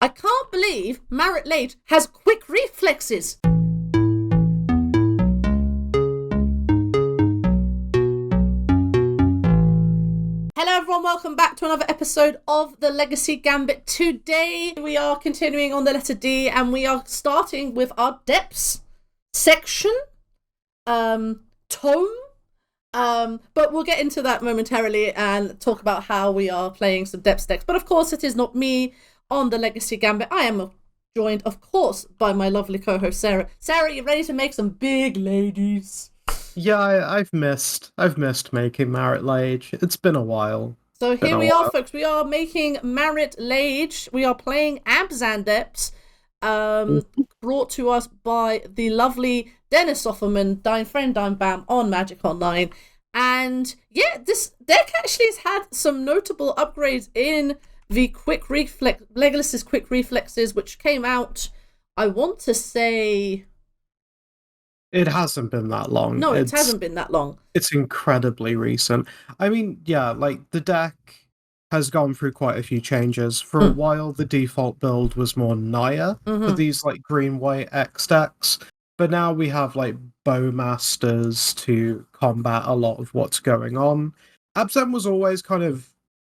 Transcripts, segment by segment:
I can't believe Marit Lage has quick reflexes. Hello everyone, welcome back to another episode of the Legacy Gambit. Today we are continuing on the letter D and we are starting with our depths section, tome. But we'll get into that momentarily and talk about how we are playing some depths decks. But of course it is not me on the Legacy Gambit. I am joined, of course, by my lovely co-host Sarah. Sarah, you ready to make some big ladies? Yeah, I've missed making Marit Lage. It's been a while. So here we are, folks. We are making Marit Lage. We are playing Abzan Depths, brought to us by the lovely Dennis Aufermann, Dine Friend Dine Bam on Magic Online. And yeah, this deck actually has had some notable upgrades in the Legolas's Quick Reflexes, which came out, I want to say... It hasn't been that long. No, it hasn't been that long. It's incredibly recent. I mean, yeah, like, the deck has gone through quite a few changes. For a while, the default build was more Naya for these, like, green-white X decks. But now we have, like, Bowmasters to combat a lot of what's going on. Abzan was always kind of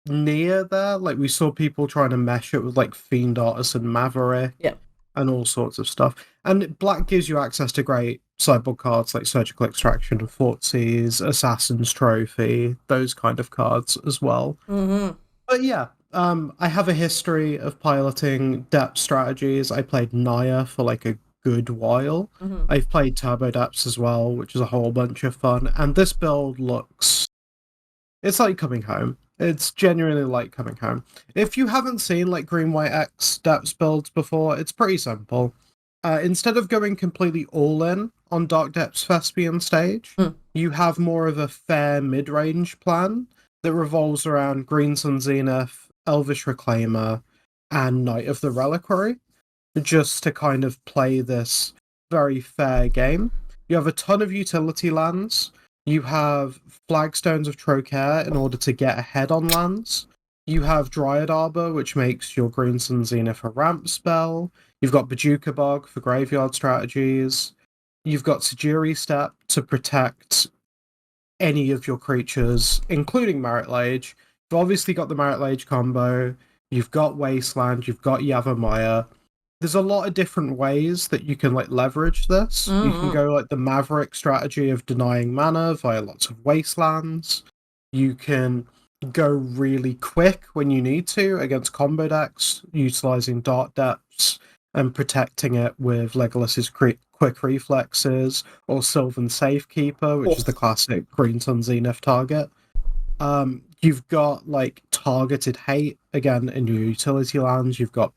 near there. Like, we saw people trying to mesh it with, like, Fiend Artisan Maverick. Yeah. And all sorts of stuff. And Black gives you access to great sideboard cards like Surgical Extraction and Thoughtseize, Assassin's Trophy, those kind of cards as well. But yeah, I have a history of piloting depth strategies. I played Naya for like a good while. I've played Turbo Depths as well, which is a whole bunch of fun. And this build looks... It's like coming home. It's genuinely like coming home. If you haven't seen like Green White X depths builds before, it's pretty simple. Instead of going completely all in on Dark Depths Thespian stage, you have more of a fair mid-range plan that revolves around Green Sun Zenith, Elvish Reclaimer, and Knight of the Reliquary, just to kind of play this very fair game. You have a ton of utility lands. You have Flagstones of Trocaire in order to get ahead on lands. You have Dryad Arbor, which makes your Green Sun Zenith a ramp spell. You've got Bajuka Bog for graveyard strategies. You've got Sajiri Step to protect any of your creatures, including Marit Lage. You've obviously got the Marit Lage combo. You've got Wasteland. You've got Yavimaya. There's a lot of different ways that you can like leverage this. You can go like the Maverick strategy of denying mana via lots of wastelands. You can go really quick when you need to against combo decks, utilizing Dark Depths and protecting it with Legolas's quick reflexes, or Sylvan Safekeeper, which is the classic Green Sun Zenith target. You've got like targeted hate again in your utility lands. You've got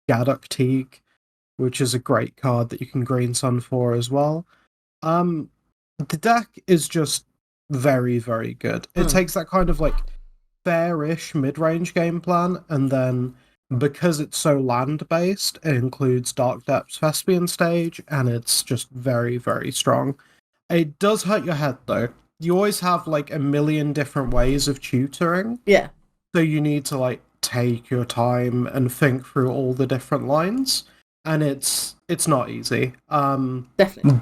Gaddock Teague, which is a great card that you can Green Sun for as well. The deck is just very, very good. It takes that kind of like fair-ish mid-range game plan, and then because it's so land-based, it includes Dark Depths Thespian stage, and it's just very, very strong. It does hurt your head, though. You always have like a million different ways of tutoring. Yeah. So you need to like take your time and think through all the different lines, and it's not easy. Definitely.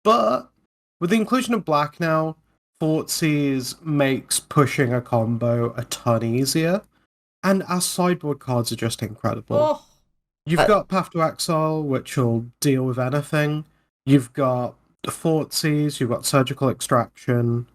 But with the inclusion of Black now, Thoughtseize makes pushing a combo a ton easier, and our sideboard cards are just incredible. You've got Path to Exile, which will deal with anything. You've got Thoughtseize, you've got Surgical Extraction,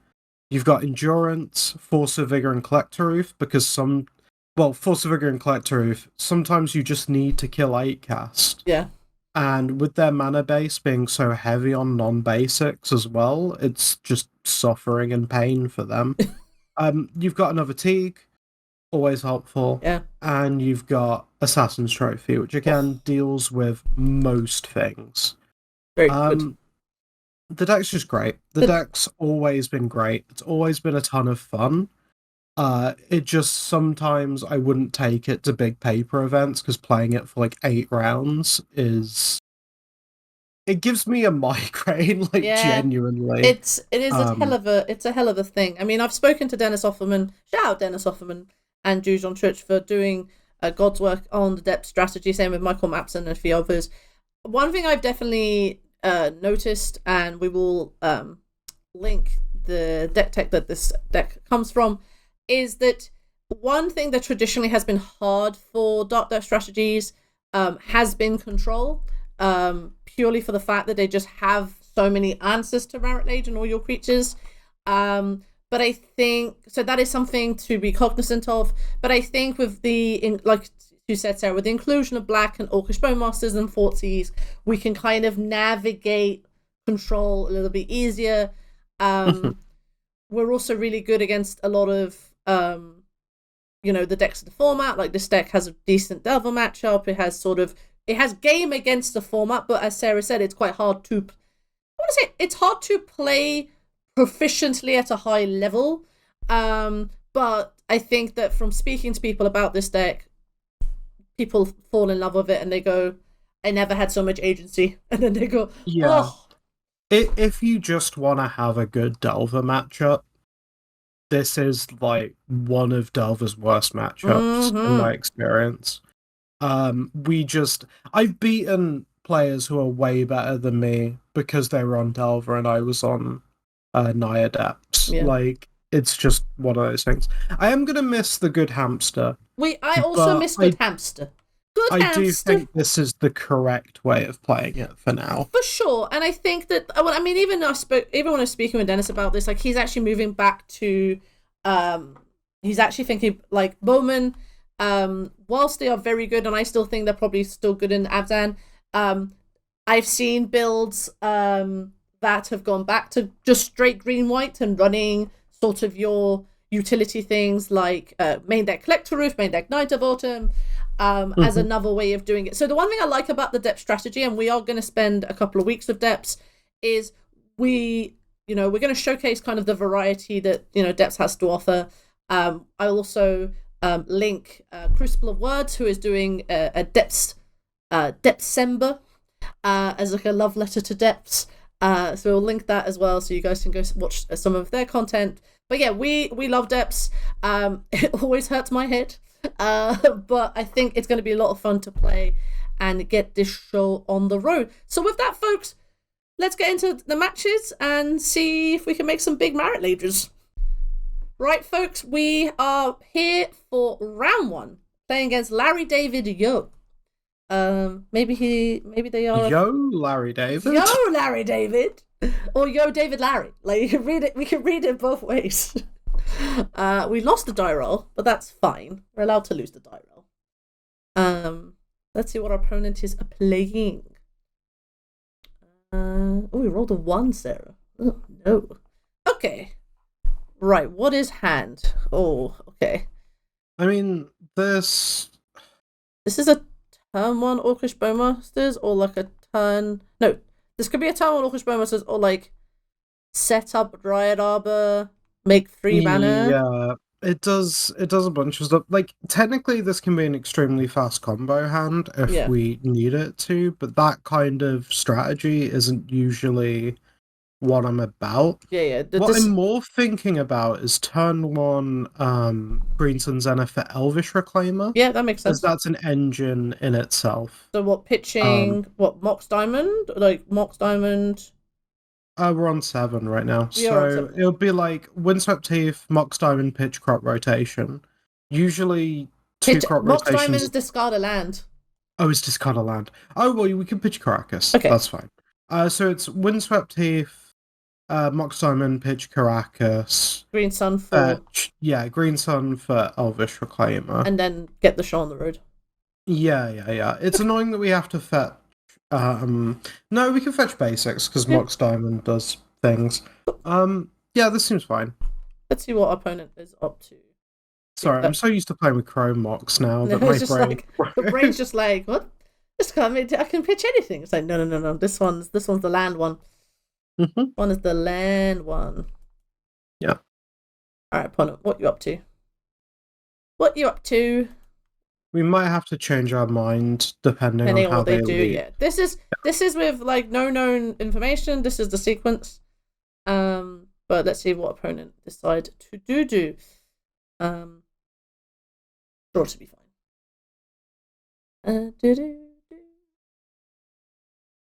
you've got Endurance, Force of Vigor, and Collector Roof, because Force of Vigor and Collector Roof, sometimes you just need to kill 8-cast. Yeah. And with their mana base being so heavy on non-basics as well, it's just suffering and pain for them. You've got another Teague, always helpful. Yeah. And you've got Assassin's Trophy, which again deals with most things. Very good. The deck's just great. The deck's always been great. It's always been a ton of fun. It just sometimes I wouldn't take it to big paper events because playing it for like 8 rounds it gives me a migraine, like genuinely. It's a hell of a thing. I mean, I've spoken to Dennis Aufermann, shout out Dennis Aufermann and Jujon Church for doing God's work on the depth strategy. Same with Michael Mapson and a few others. One thing I've definitely noticed, and we will link the deck tech that this deck comes from, is that one thing that traditionally has been hard for dark depth strategies has been control, purely for the fact that they just have so many answers to Marit Lage and all your creatures. But I think, so that is something to be cognizant of. But I think with like you said, Sarah, with the inclusion of Black and Orcish Bowmasters and Thoughtseize, we can kind of navigate control a little bit easier. We're also really good against a lot of, the decks of the format. Like, this deck has a decent Delver matchup. It has game against the format, but as Sarah said, it's quite hard to, it's hard to play proficiently at a high level. But I think that from speaking to people about this deck, people fall in love with it and they go, I never had so much agency. And then they go, yeah. Oh. If you just want to have a good Delver matchup, this is like one of Delver's worst matchups in my experience. I've beaten players who are way better than me because they were on Delver and I was on Naya Depths. Yeah. Like, it's just one of those things. I am gonna miss the good hamster. I also miss good hamster. I do think this is the correct way of playing it for now. For sure. And I think that, even when I was speaking with Dennis about this, like, he's actually moving back to, he's actually thinking, like, Bowman, whilst they are very good, and I still think they're probably still good in Abzan, I've seen builds that have gone back to just straight green-white and running sort of your utility things like main deck Collector Roof, main deck Night of Autumn, as another way of doing it. So the one thing I like about the depth strategy, and we are going to spend a couple of weeks with depths, is we're going to showcase kind of the variety that depths has to offer. I'll also link Crucible of Words, who is doing a Depthsember as like a love letter to depths. So we'll link that as well, so you guys can go watch some of their content. But yeah, we love depths. It always hurts my head. But I think it's going to be a lot of fun to play and get this show on the road. So with that, folks, let's get into the matches and see if we can make some big Marit Lages. Right, folks, we are here for round one, playing against Larry David Yo. Maybe they are Yo Larry David. Yo Larry David, or Yo David Larry. Like, you can read it. We can read it both ways. We lost the die roll, but that's fine. We're allowed to lose the die roll. Let's see what our opponent is playing. We rolled a 1, Sarah. Oh, no. Okay. Right, what is hand? Oh, okay. I mean, this is a turn 1 Orcish Bowmasters, or like a turn... No, this could be a turn 1 Orcish Bowmasters, or like set up Dryad Arbor, make 3 mana. Yeah, it does a bunch of stuff. Like, technically this can be an extremely fast combo hand if we need it to, but that kind of strategy isn't usually what I'm about. Yeah. What I'm more thinking about is turn 1 Green Sun Zenith for Elvish Reclaimer. Yeah, that makes sense. Because that's an engine in itself. So what, pitching, Mox Diamond? Like, Mox Diamond... we're on 7 right now. So it'll be like Windswept Teeth, Mox Diamond, pitch, crop rotation. Usually crop Mox rotations... Diamond is discard a land. Oh, it's discard a land. Oh, well, we can pitch Caracas. Okay. That's fine. So it's Windswept Teeth, Mox Diamond, pitch Caracas. Green Sun for... Green Sun for Elvish Reclaimer. And then get the show on the road. Yeah. It's annoying that we have to fetch... no, we can fetch basics, because Mox Diamond does things. Yeah, this seems fine. Let's see what our opponent is up to. Sorry, I'm so used to playing with Chrome Mox now that my brain... the brain's just like, what? I can pitch anything. It's like, no. This one's the land one. One is the land one. Yeah. Alright, opponent, what you up to? We might have to change our mind depending on how what they do. lead. Yeah, this is with like no known information. This is the sequence. But let's see what opponent decide to do. Sure to be fine.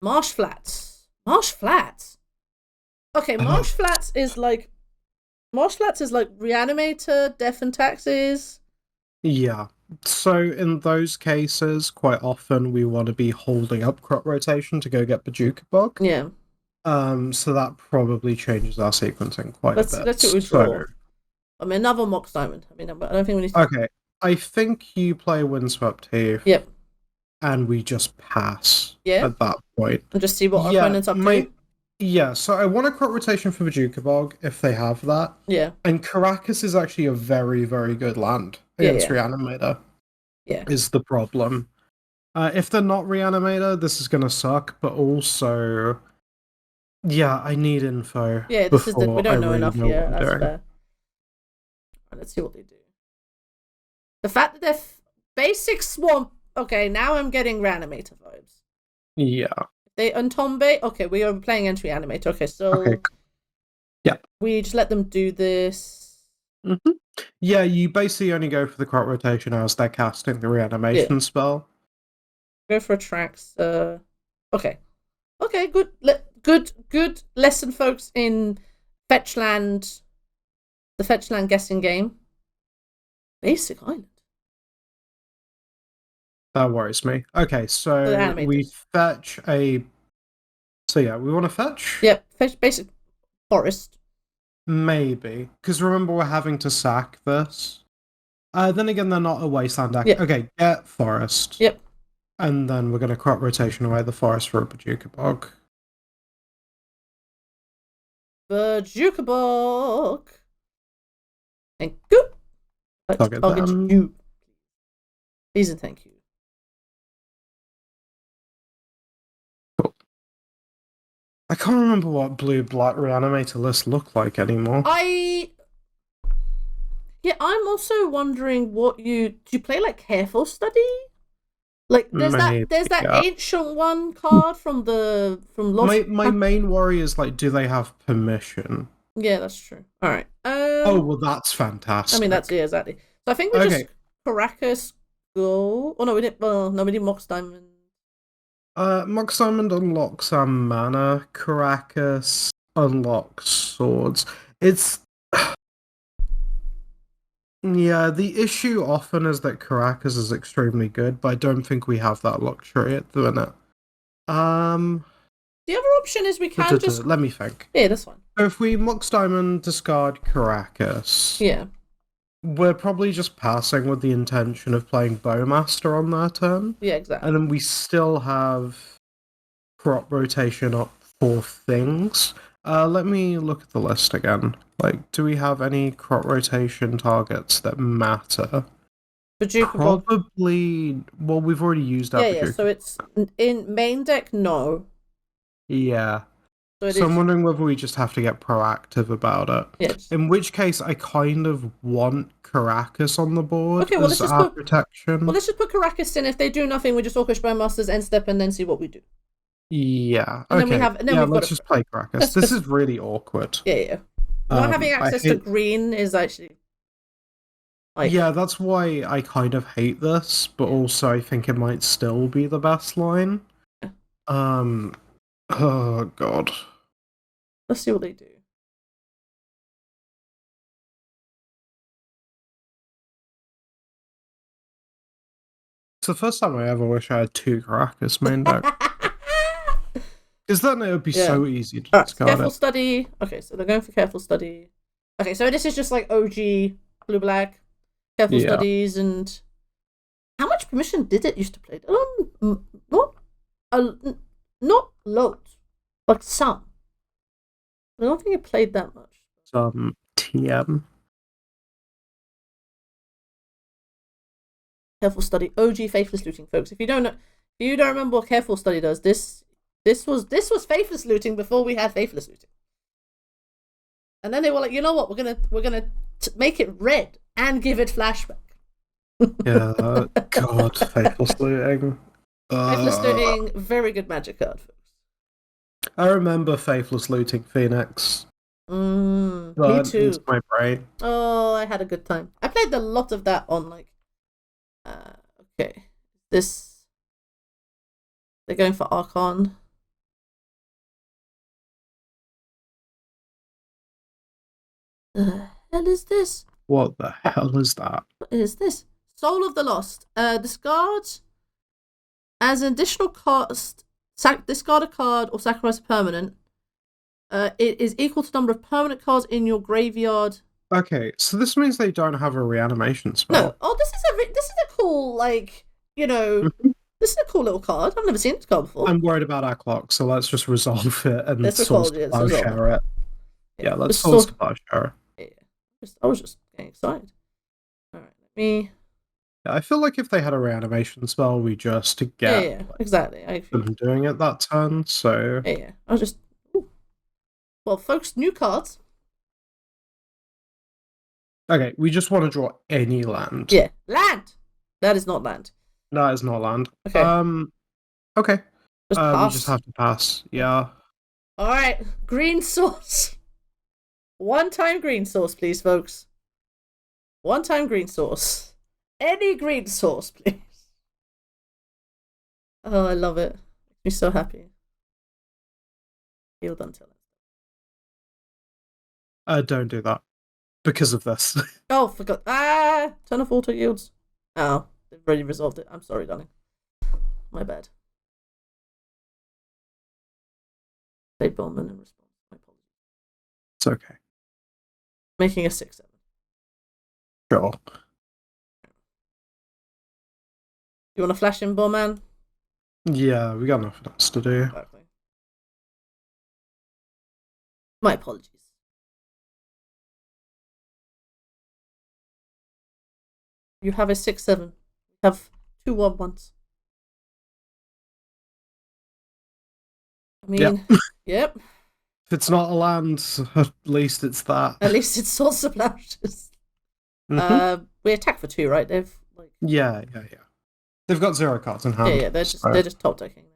Marsh Flats. Marsh Flats. Okay, Marsh Flats is like Reanimator, Death and Taxes. Yeah. So in those cases, quite often we want to be holding up crop rotation to go get Bajuka Bog. Yeah. So that probably changes our sequencing quite a bit. Let's see what we draw. I mean, another Mox Diamond. I mean, I don't think we need to... Okay. I think you play Windswept Heath. Yep. And we just pass at that point. And just see what our opponent's up to. Yeah, so I want a crop rotation for Bajuka Bog if they have that. Yeah. And Caracas is actually a very, very good land against Reanimator. Yeah. Is the problem. If they're not Reanimator, this is going to suck, but also... Yeah, I need info. Yeah, we don't know enough yet. That's fair. Let's see what they do. The fact that they're basic swamp. Okay, now I'm getting Reanimator vibes. Yeah. They Untombe. Okay, we are playing Entry Animator. Okay, so yeah, we just let them do this. Mm-hmm. Yeah, you basically only go for the crop rotation as they're casting the reanimation spell. Go for attracts. Okay, good lesson, folks, in Fetchland. The Fetchland guessing game. Basic Island. That worries me. Okay, so we fetch a... So yeah, we want to fetch? Yep, fetch basic forest. Maybe. Because remember, we're having to sack this. Then again, they're not a wasteland deck. Yep. Okay, get forest. Yep. And then we're going to crop rotation away the forest for a Bajuka Bog. Bajuka Bog. Thank you. Target you. Please and thank you. I can't remember what blue-black Reanimator lists look like anymore. I'm also wondering what do you play like Careful Study? Like there's that ancient one card from Lost. My main worry is like, do they have permission? Yeah, that's true. All right. Oh well, that's fantastic. I mean, exactly. So I think we just Caracas go. Oh no, we didn't. Well, no, we did Mox Diamond. Mox Diamond unlocks our mana. Caracas unlocks swords. It's... Yeah, the issue often is that Caracas is extremely good, but I don't think we have that luxury at the minute. The other option is we can just... Let me think. Yeah, that's fine. So if we Mox Diamond, discard Caracas... Yeah. We're probably just passing with the intention of playing Bowmaster on their turn. Yeah, exactly. And then we still have crop rotation up for things. Let me look at the list again. Like, do we have any crop rotation targets that matter? Bajuka Probably... Well, we've already used that. Yeah, so it's... In main deck, no. Yeah. So I'm wondering whether we just have to get proactive about it. Yes. In which case, I kind of want Caracas on the board as our protection. Well, let's just put Caracas in. If they do nothing, we just Orcish Bowmasters, end step, and then see what we do. Yeah. And okay. Let's just play Caracas. This is really awkward. Yeah. Not having access to green is actually... Yeah, that's why I kind of hate this, but also I think it might still be the best line. Oh, God. Let's see what they do. It's the first time I ever wish I had 2 Caracas main deck. Because then it would be so easy to discard Careful Study. Okay, so they're going for Careful Study. Okay, so this is just like OG blue-black. Careful Studies and... How much permission did it used to play? Not loads. Like some. I don't think it played that much. Some TM. Careful Study. OG Faithless Looting, folks. If you don't remember what Careful Study does, this was Faithless Looting before we had Faithless Looting. And then they were like, you know what? We're gonna make it red and give it flashback. Yeah, God, Faithless Looting. Faithless Looting, very good magic card, folks. I remember Faithless Looting Phoenix. Me too. Into my brain. Oh, I had a good time. I played a lot of that on like. Okay, this. They're going for Archon. The hell is this? What the hell is that? What is this? Soul of the Lost. Discard as an additional cost. Discard a card or sacrifice a permanent. It is equal to the number of permanent cards in your graveyard. Okay, so this means they don't have a reanimation spell. No. Oh, this is a cool, like, you know, this is a cool little card. I've never seen this card before. I'm worried about our clock, so let's just resolve it and Let's source resolve it, to let's share it. Yeah, let's Just source to share it. Yeah. I was just getting excited. All right, let me. Yeah, I feel like if they had a reanimation spell, we just get Yeah, exactly. them doing it that turn. So yeah. I was just. Ooh. Well, folks, new cards. okay, we just want to draw any land. Yeah, land. That is not land. No, it's not land. Okay. Okay. Just pass. We just have to pass. Yeah. All right, green source. One-time green source, please, folks. One-time green source. Any green source, please. Oh, I love it. Makes me so happy. Healed until it. Don't do that. Because of this. Oh, forgot. Turn off auto yields. Oh, they've already resolved it. I'm sorry, darling. My bad. Play Bowman in response. My apologies. It's okay. Making a 6/7. Sure. You want to flash in, Bowman? Yeah, we got nothing else to do. Exactly. My apologies. You have a 6/7. You have 2 1/1s. I mean, yep. If it's not a land, at least it's that. At least it's Soul Splashes. We attack for 2, right? They've like. Yeah. They've got 0 cards in hand. Yeah. They're just top decking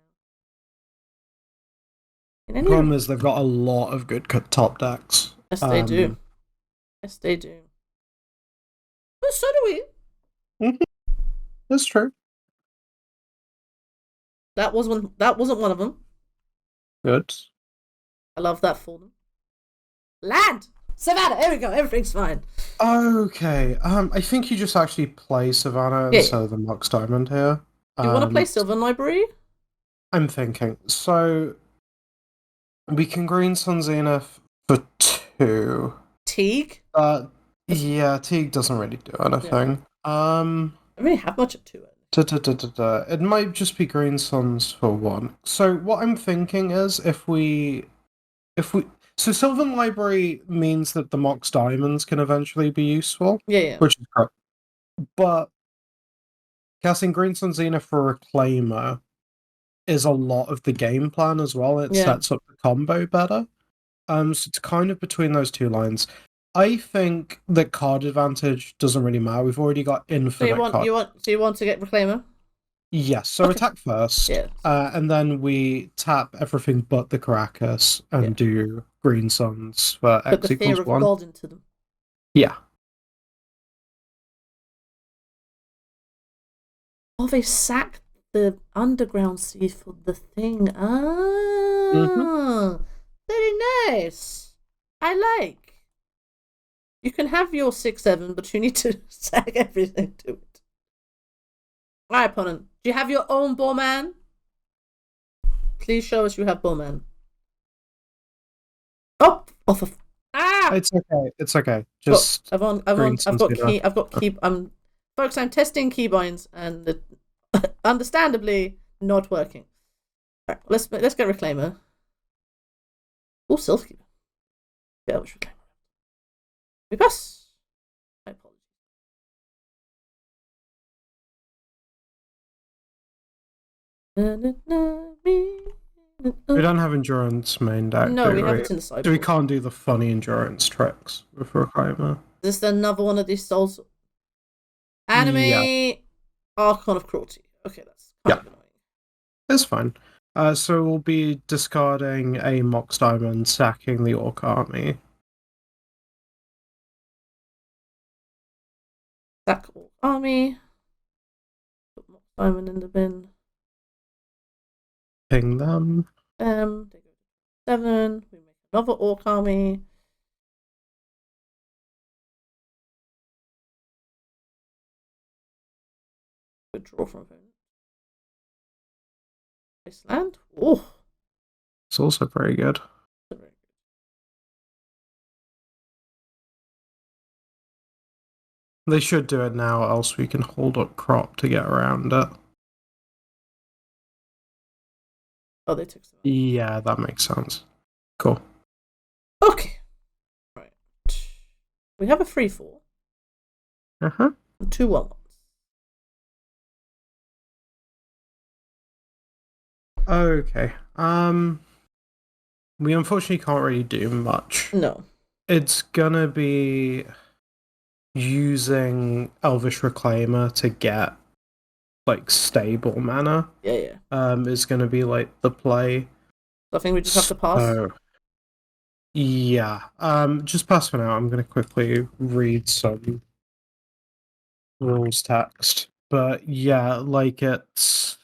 now. The problem is they've got a lot of good top decks. Yes, they do. Yes, they do. But so do we. That's true. That wasn't one of them. Good. I love that for them. Land! Savannah! There we go. Everything's fine. Okay. I think you just actually play Savannah instead of the Mox Diamond here. Do you want to play Sylvan Library? I'm thinking. So we can Green Sun Zenith for 2. Teague? Yeah, Teague doesn't really do anything. Yeah. I don't really have much to it. It might just be Green Suns for 1. So what I'm thinking is if we so Sylvan Library means that the Mox Diamonds can eventually be useful. Yeah. Which is great. But casting Green Sun Zenith for Reclaimer is a lot of the game plan as well. It sets up the combo better. So it's kind of between those two lines. I think that card advantage doesn't really matter. We've already got infinite cards. So you want to get Reclaimer? Yes, so attack first. Yeah. And then we tap everything but the Caracas and do Green Suns for Put X the equals Fear of 1. God into them. Yeah. Oh, they sacked the Underground Seed for the thing. Very nice. I like. You can have your 6/7, but you need to sack everything to it. Alright, opponent. Do you have your own Bowman? Please show us you have Bowman. Oh, off of. It's okay. Just I've got key. Folks, I'm testing keybinds and understandably not working. Right, let's get Reclaimer. Oh, Silky. Yeah, Elvish Reclaimer. We pass. My apologies. We don't have endurance main deck. No, we have it in the sideboard. So we can't do the funny endurance tricks with Reclaimer. This is another one of these souls. Anime Archon of Cruelty. Okay, that's kind of annoying. It's fine. So we'll be discarding a Mox Diamond, sacking the Orc Army. Sack Orc Army. Put Mox Diamond in the bin. Ping them. They go to 7. We make another orc army. Withdraw from opponent. Wasteland. Oh, It's also very good. They should do it now, else we can hold up crop to get around it. Oh, they took some. Yeah, that makes sense. Cool. Okay. Right. We have a 3/4. Uh-huh. And 2 1/1s. Okay. We unfortunately can't really do much. No. It's gonna be using Elvish Reclaimer to get like stable mana. Yeah. Is gonna be like the play. So I think we just have to pass. Yeah. Just pass for now. I'm gonna quickly read some rules text. But yeah, like it's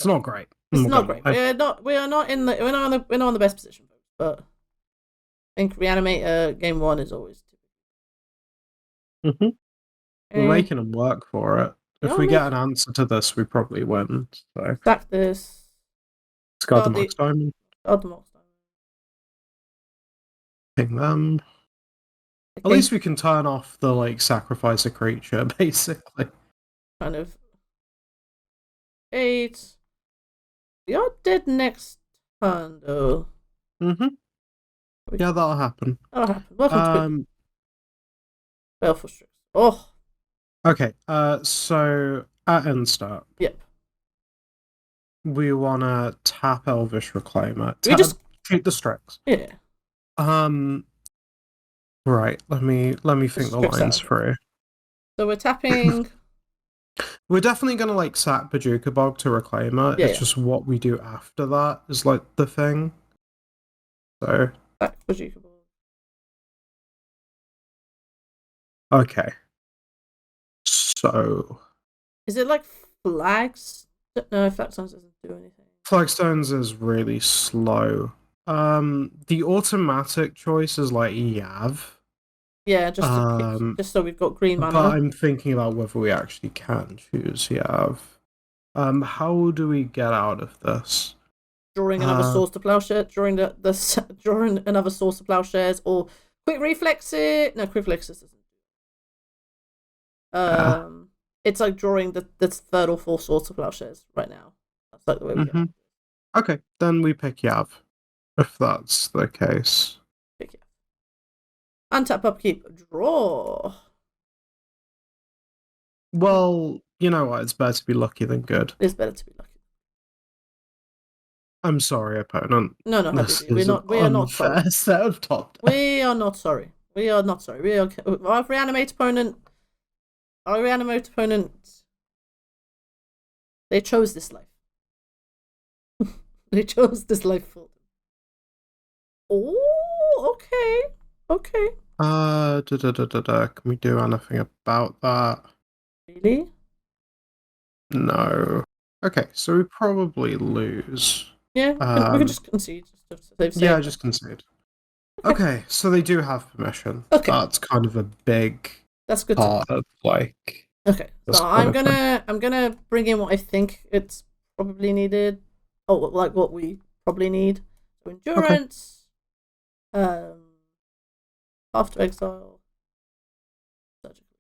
not great. It's not great. We're not in the best position, but I think Reanimator game 1 is always. We're making them work for it. If we get an answer to this, we probably win. So stack this. Discard the Mox Diamond. Discard the Mox Diamond. Ping them. At least we can turn off the like sacrifice a creature, basically. Kind of. 8. We are dead next turn, though. Yeah, that'll happen. Welcome to Baleful Strix. Oh. Okay, so at end start. Yep. We wanna tap Elvish Reclaimer. Treat the Strix. Yeah. Right, let me think the lines through. So we're tapping. We're definitely gonna like sack Bajuka Bog to Reclaimer. It's just what we do after that is like the thing. So Sack Bajuka Bog. Okay. So is it like flags? No, Flagstones doesn't do anything. Flagstones is really slow. The automatic choice is like Yav. Yeah, just so we've got green mana. But I'm thinking about whether we actually can choose Yav. How do we get out of this? Drawing another source to plowshare, drawing another source to plowshares, or quick reflexes. No, quick reflexes doesn't. It's like drawing the 3rd or 4th source of plowshares right now. That's like the way we go. Okay, then we pick Yav. If that's the case. Pick Yav. Untap, upkeep, draw. Well, you know what? It's better to be lucky than good. It's better to be lucky. I'm sorry, opponent. No, we are not sorry. Set of top deck. We are not sorry. Our reanimate opponent. They chose this life. They chose this life for them. Oh, okay. Can we do anything about that? Really? No. Okay, so we probably lose. Yeah, we can just concede. Just concede. Okay, so they do have permission. Okay. That's kind of a big good part of like. Okay, so I'm gonna bring in what I think it's probably needed. Oh, like what we probably need. So endurance. After exile. Surgical.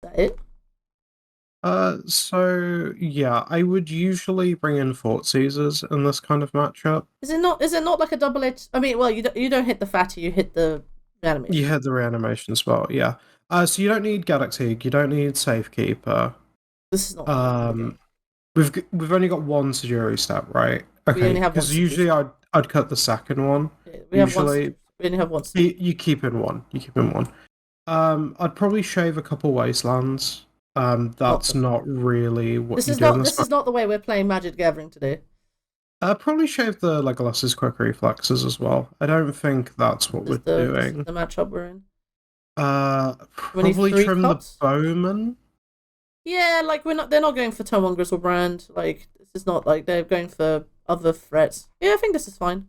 Is that it? So yeah, I would usually bring in Fort Caesars in this kind of matchup. Is it not like a double edged? I mean, well, you don't hit the fatty, you hit the reanimation. You hit the reanimation spell, yeah. So you don't need Galaxy, you don't need Safekeeper. This is not. We've only got one Sajuri step, right? Okay, because usually I'd cut the second one. Yeah, we only have one. You keep in one. I'd probably shave a couple wastelands. That's not really what this is not the way we're playing Magic Gathering today. Probably shave the Legolas's quick reflexes as well. I don't think that's what we're doing. The matchup we're in. Probably trim the Bowman. Yeah, like they're not going for turn 1 Grizzlebrand. Like, this is not like they're going for other threats. Yeah, I think this is fine.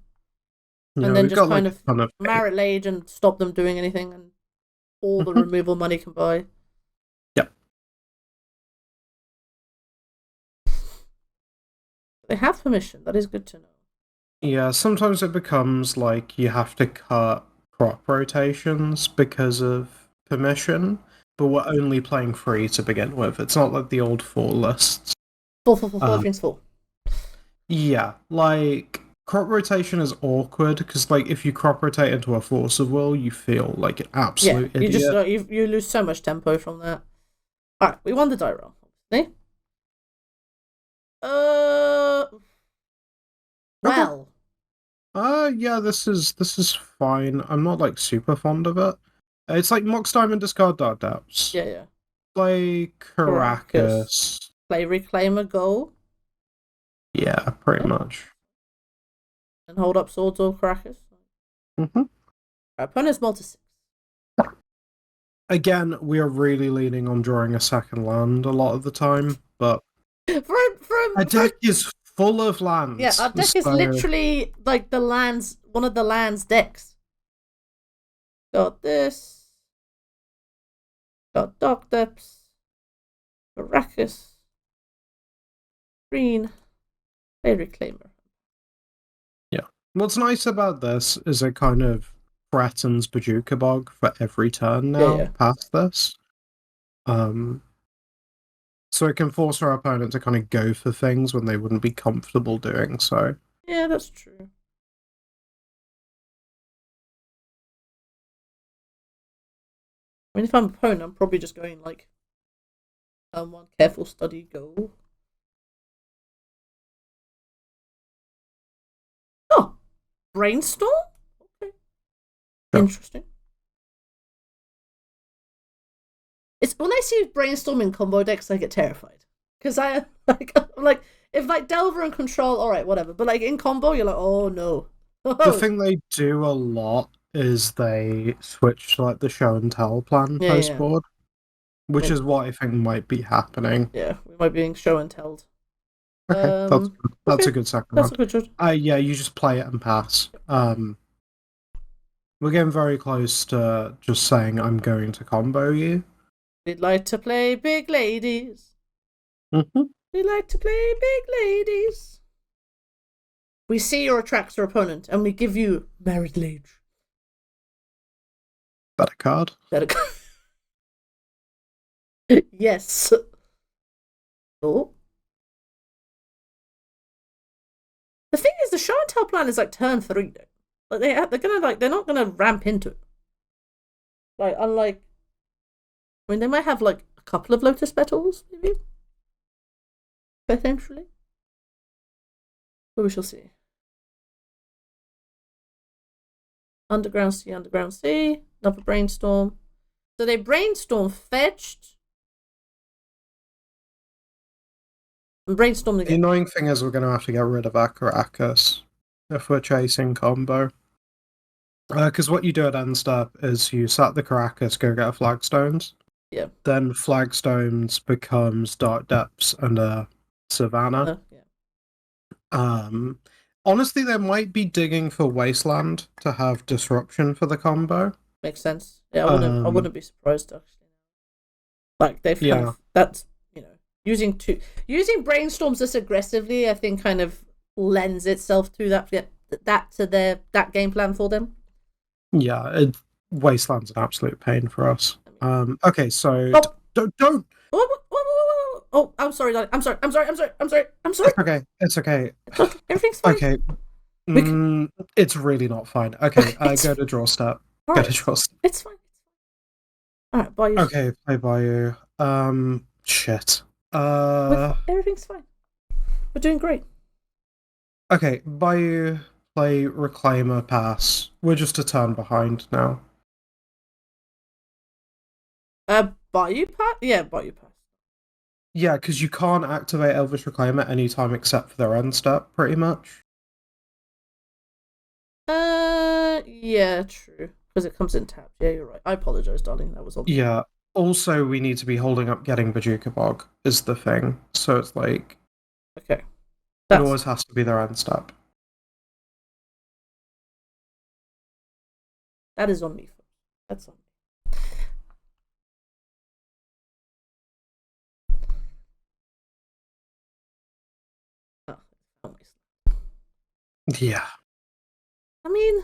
And Yeah, then we've just got like kind a of ton of hate. Marit Lage and stop them doing anything, and all the removal money can buy. Yeah. They have permission. That is good to know. Yeah, sometimes it becomes like you have to cut crop rotations because of permission, but we're only playing free to begin with. It's not like the old 4 lists. Full, everything's full. Yeah, like crop rotation is awkward because, like, if you crop rotate into a force of will, you feel like an absolute you just idiot. you lose so much tempo from that. All right, we won the die roll. Okay. Well. Yeah, this is fine. I'm not like super fond of it. It's like Mox Diamond discard Dark Depths. Yeah. Play Caracas. Play Reclaimer Goal. Yeah, pretty much. And hold up Swords or Caracas. Mm-hmm. Our opponent's multi-6. Again, we are really leaning on drawing a second land a lot of the time, but our deck is full of lands. Yeah, our deck is literally like one of the lands decks. Got this. Got Dark Depths. Caracas. Green. Play Reclaimer. Yeah. What's nice about this is it kind of threatens Bajuka Bog for every turn now past this. So it can force our opponent to kind of go for things when they wouldn't be comfortable doing so. Yeah, that's true. I mean, if I'm an opponent, I'm probably just going like turn 1, careful study, go. Oh, Brainstorm? Okay. Yeah. Interesting. It's when I see Brainstorm in combo decks, I get terrified. Because I like if like Delver and Control, alright, whatever. But like in combo, you're like, oh no. The thing they do a lot is they switch to like the show and tell plan post board. Which is what I think might be happening. Yeah, we might be being show and telled. Okay, that's a good second round. That's a good choice. Yeah, you just play it and pass. We're getting very close to just saying I'm going to combo you. We'd like to play big ladies. Mm-hmm. We like to play big ladies. We see your attractor opponent and we give you Marit Lage. Better card. Yes. Oh. The thing is, the show and tell plan is like turn 3 though. Like they're not gonna ramp into it. Like unlike, I mean, they might have like a couple of Lotus Petals, maybe. Potentially. But we shall see. Underground Sea, another Brainstorm. So they Brainstorm fetched. And Brainstorm again. The annoying thing is we're going to have to get rid of Caracas if we're chasing combo. Because what you do at end step is you set the Caracas, go get a Flagstones. Yeah. Then Flagstones becomes Dark Depths and Savannah. Honestly, they might be digging for Wasteland to have disruption for the combo. Makes sense. Yeah, I wouldn't be surprised actually. Like they've kind of, that's, you know, using Brainstorms this aggressively, I think kind of lends itself to that game plan for them. Yeah, Wasteland's an absolute pain for us. Okay, so don't. Oh, I'm sorry, darling. I'm sorry. It's okay. Everything's fine. Okay. It's really not fine. Okay, go to draw step. Right. Go to draw step. It's fine. Alright, Bayou. Okay, play Bayou. Shit. Everything's fine. We're doing great. Okay, Bayou, play Reclaimer, pass. We're just a turn behind now. Bayou pass? Yeah, Bayou pass. Yeah, because you can't activate Elvish Reclaimer anytime except for their end step, pretty much. Yeah, true. Because it comes in tapped. Yeah, you're right. I apologize, darling. That was obvious. Yeah. Also, we need to be holding up getting Bajuka Bog is the thing. So it's like Okay. it always has to be their end step. That is on me. That's on me. Oh, Yeah. I mean,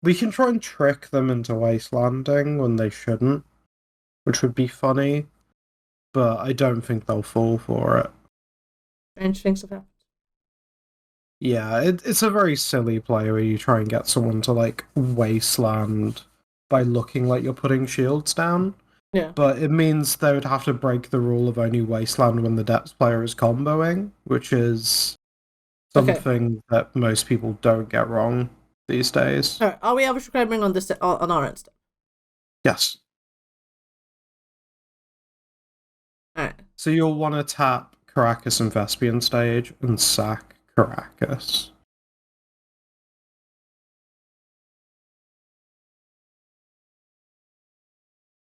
we can try and trick them into wastelanding when they shouldn't, which would be funny, but I don't think they'll fall for it. strange things have happened. Yeah, it's a very silly play where you try and get someone to like wasteland by looking like you're putting shields down. Yeah. But it means they would have to break the rule of only wasteland when the depths player is comboing, which is something that most people don't get wrong these days. Alright, are we Elvish Reclaiming on this on our end? Yes. Alright. So you'll want to tap Caracas and Thespian stage and sack Caracas.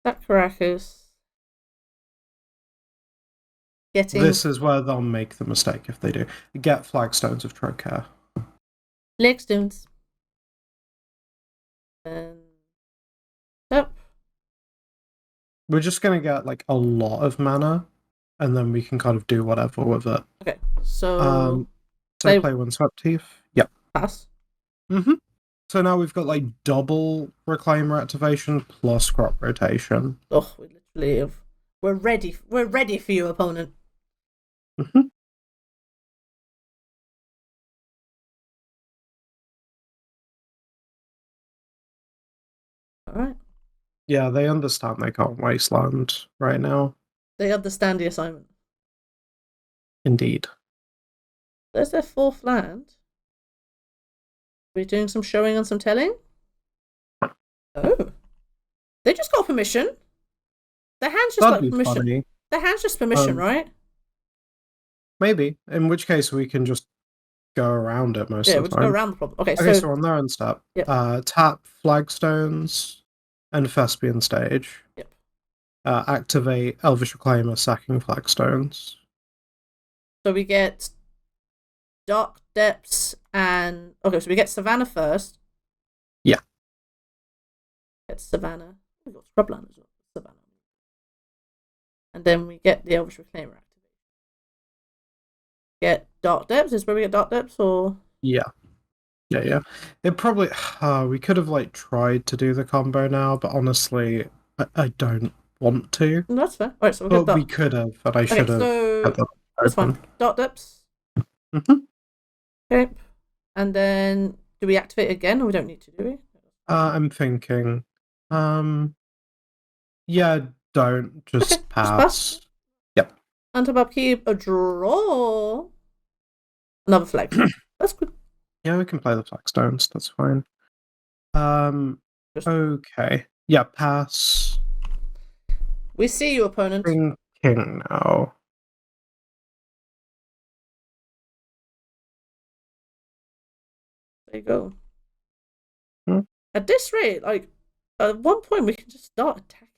That Caracas. Getting This is where they'll make the mistake if they do. Get Flagstones of Trocare. Legstones. And yep. We're just going to get like a lot of mana, and then we can kind of do whatever with it. Okay, so play Windswept Teeth. Yep. Pass. So now we've got like double Reclaimer activation plus crop rotation. Oh, we literally have. We're ready. We're ready for you, opponent. Alright. Yeah, they understand they can't wasteland right now. They understand the assignment. Indeed. There's their fourth land. We're doing some showing and some telling. Oh. They just got permission. Their hand's just That'd like be permission. funny. Their hand's just permission, right? Maybe. In which case we can just go around it most of the time. Yeah, we'll just go around the problem. Okay, so on their own step, yep. Tap Flagstones and Thespian stage. Yep. Activate Elvish Reclaimer sacking Flagstones. So we get Dark Depths and... Okay, so we get Savannah first. Yeah. Get Savannah. We got Scrubland as well. Savannah. And then we get the Elvish Reclaimer activation. Get Dark Depths? Is where we get Dark Depths, or...? Yeah. It probably... we could have, like, tried to do the combo now, but honestly, I don't want to. No, that's fair. Alright, so we'll get Dark... we could have, but I should have... so... That's fine. Dark Depths. Okay. And then, do we activate again, or we don't need to, do we? I'm thinking... yeah, don't. Just pass. Just pass. Yep. Untap upkeep, a draw. Another flag. That's good. Yeah, we can play the Flagstones. That's fine. Okay. Yeah, pass. We see you, opponent. Thinking now. There you go. At this rate, like, at one point we can just start attacking.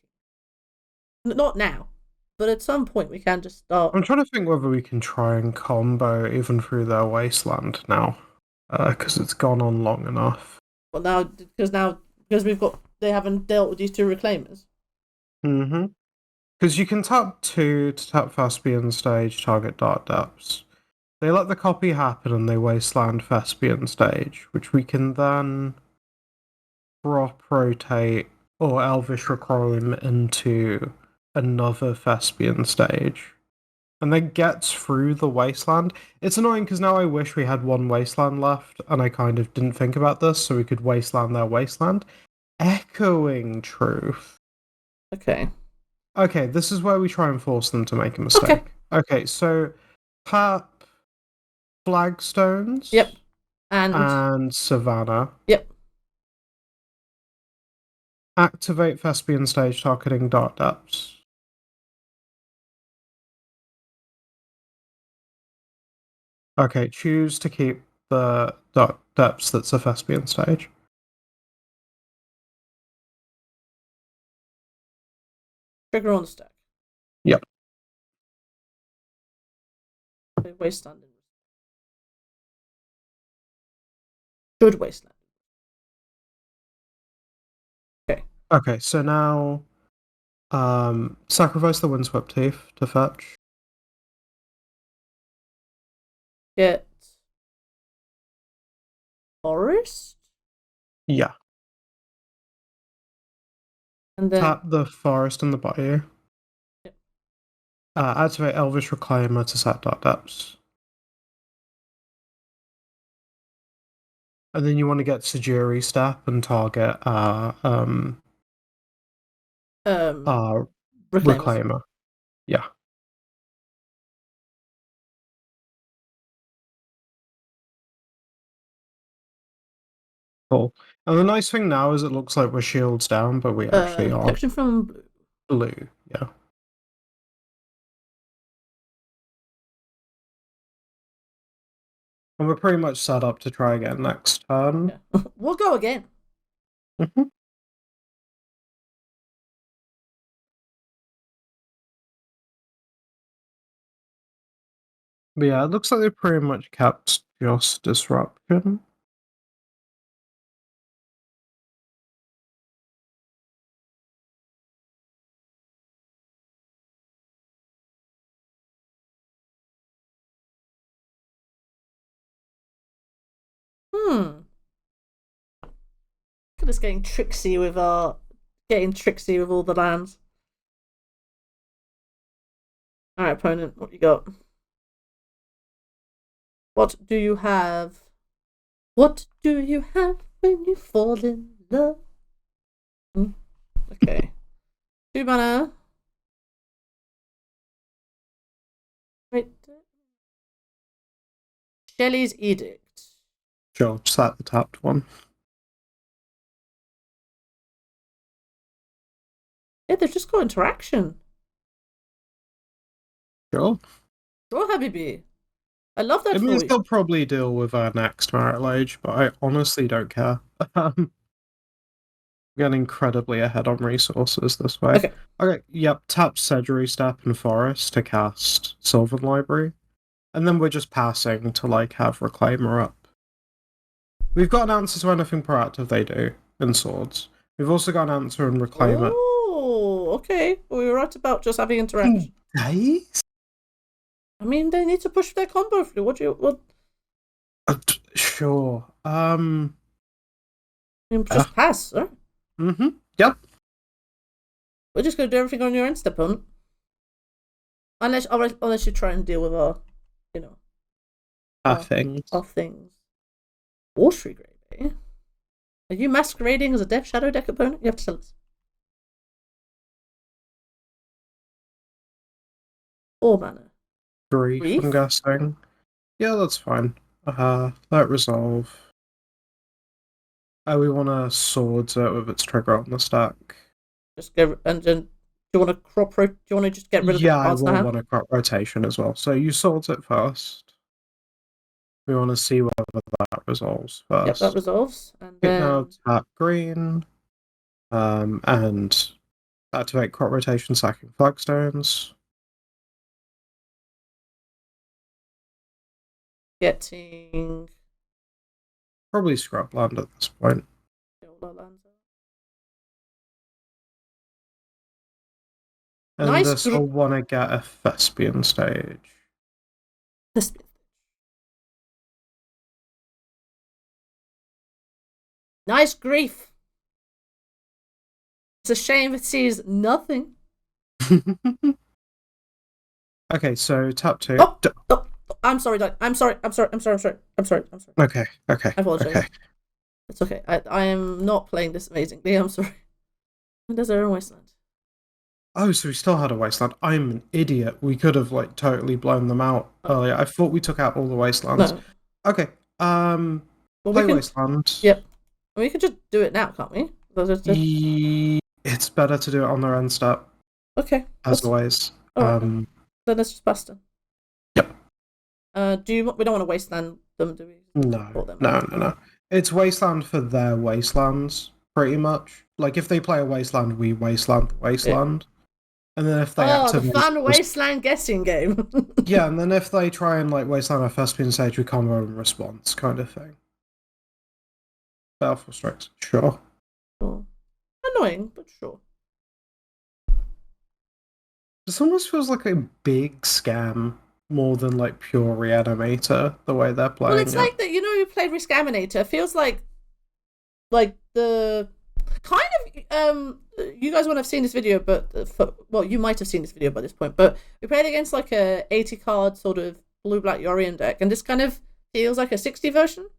Not now, but at some point we can just start. I'm trying to think whether we can try and combo even through their wasteland now, because it's gone on long enough. Well, now because they haven't dealt with these two reclaimers. Because you can tap 2 to tap Thespian stage, target Dark Depths. They let the copy happen and they wasteland Thespian stage, which we can then drop rotate or Elvish Reclaimer into another Thespian stage. And then gets through the wasteland. It's annoying because now I wish we had one wasteland left, and I kind of didn't think about this, so we could wasteland their wasteland. Echoing Truth. Okay. Okay, this is where we try and force them to make a mistake. Okay, so tap Flagstones. Yep. And Savannah. Yep. Activate Thespian stage targeting Dark Depths. Okay, choose to keep the Dark Depths that's a Thespian stage. Trigger on the stack. Yep. Okay, wasteland. Good wasteland. Okay. Okay, so now sacrifice the Windswept Teeth to fetch. Get forest? Yeah. And then Tap the forest in the bayou. Yep. Activate Elvish Reclaimer to set Dark Depths. And then you want to get Sajiri Step and target Reclaimer. Yeah. Cool. And the nice thing now is it looks like we're shields down, but we actually are. Protection from blue, yeah. And we're pretty much set up to try again next turn. Yeah. We'll go again. Mm-hmm. But yeah, it looks like they pretty much kept just disruption. Look at us getting tricksy with all the lands. Alright, opponent, what you got? What do you have? What do you have when you fall in love? Okay. 2 mana. Wait. Shelley's Edict. Sure, set the tapped one. Yeah, they've just got interaction. Sure. Sure, Habibi. I love that. It means they'll probably deal with our next Marit Lage, but I honestly don't care. Get incredibly ahead on resources this way. Okay, yep, tap Sedgery Step and Forest to cast Sylvan Library. And then we're just passing to, like, have Reclaimer up. We've got an answer to anything proactive they do in Swords. We've also got an answer in Reclaimer. Oh, okay. Well, we were right about just having interaction. Days? I mean, they need to push their combo through. What? Sure. Just pass, sir. Mm-hmm. Yep. We're just going to do everything on your end step, opponent. Unless you try and deal with our things. Our things. Watery Grave, eh? Are you masquerading as a Death Shadow deck opponent? You have to tell us. 4 mana. Grief, I'm guessing. Yeah, that's fine. Let resolve. We want to swords it with its trigger on the stack. Just go and then. Do you want to do you want to just get rid of the cards now? Yeah, I will want a crop rotation as well. So you swords it first. We want to see whether that resolves first. Yep, that resolves. And then now tap green. And activate crop rotation, sacking flagstones. Getting probably scrubland at this point. And nice this will want to get a Thespian stage. Thespian. Nice grief. It's a shame it sees nothing. Okay, so tap 2. Oh, I'm sorry, Doug. I'm sorry. Okay. I apologize. Okay. It's okay. I am not playing this amazingly. I'm sorry. There's our own wasteland. Oh, so we still had a wasteland. I'm an idiot. We could have totally blown them out earlier. I thought we took out all the wastelands. No. Okay. Play wasteland. Yep. We could just do it now, can't we? It's better to do it on their end step. Okay. As always. Right. Then let's just bust them. Yep. We don't want to wasteland them, do we? No. It's wasteland for their wastelands, pretty much. Like, if they play a wasteland, we wasteland the wasteland. And then if they Oh, the activate fun wasteland guessing game. yeah, and then if they try and like wasteland our Thespian stage, we combo in response, kind of thing. Baleful strikes, sure. Sure. Annoying, but sure. This almost feels like a big scam more than like pure reanimator, the way they're playing Well, it's it. like that. You know, you played Riskaminator. It feels like the kind of you guys won't have seen this video, but well, you might have seen this video by this point. But we played against like a 80 card sort of blue black Yorion deck, and this kind of feels like a 60 version.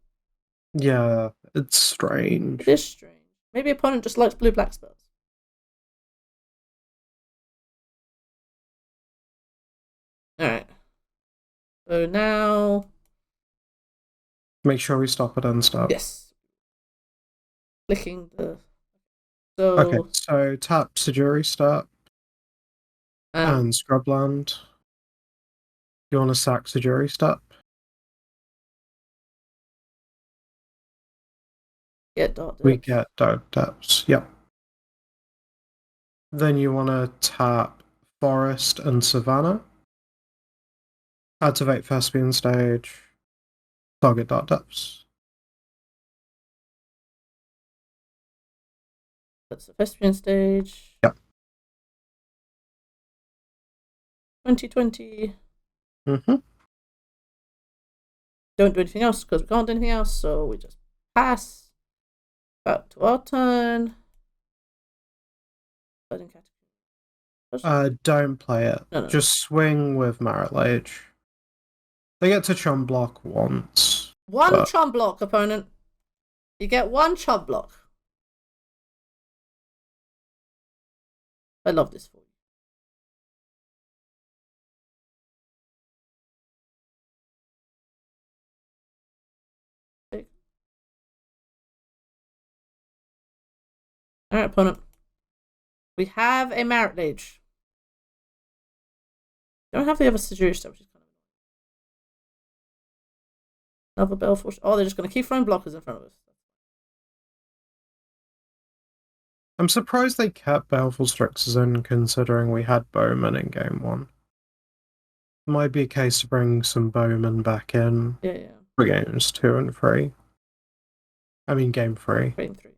Yeah, it's strange. It is strange. Maybe opponent just likes blue black spells. All right. So now, Make sure we stop it and stop. yes, clicking the. So Okay, so tap Sajuri start and Scrubland. You want to sack Sajuri start? Get Dark Depths. We get Dark Depths, yep. Then you want to tap Forest and Savannah. Activate Thespian stage. Target Dark Depths. That's the Thespian stage. Yep. 2020. Mm-hmm. Don't do anything else because we can't do anything else, so we just pass. Back to our turn. Don't play it. No. Just swing with Marit Lage. They get to chum block once. One chum block, opponent. You get one chum block. I love this for you. Alright, opponent. We have a Marit Lage. Don't have the other Sajuri stuff, which is kind of another Baleful. Oh, they're just going to keep throwing blockers in front of us. I'm surprised they kept Baleful Strixes in, considering we had Bowman in game 1. Might be a case to bring some Bowman back in. Yeah. For games 2 and 3. I mean, game 3. Game 3.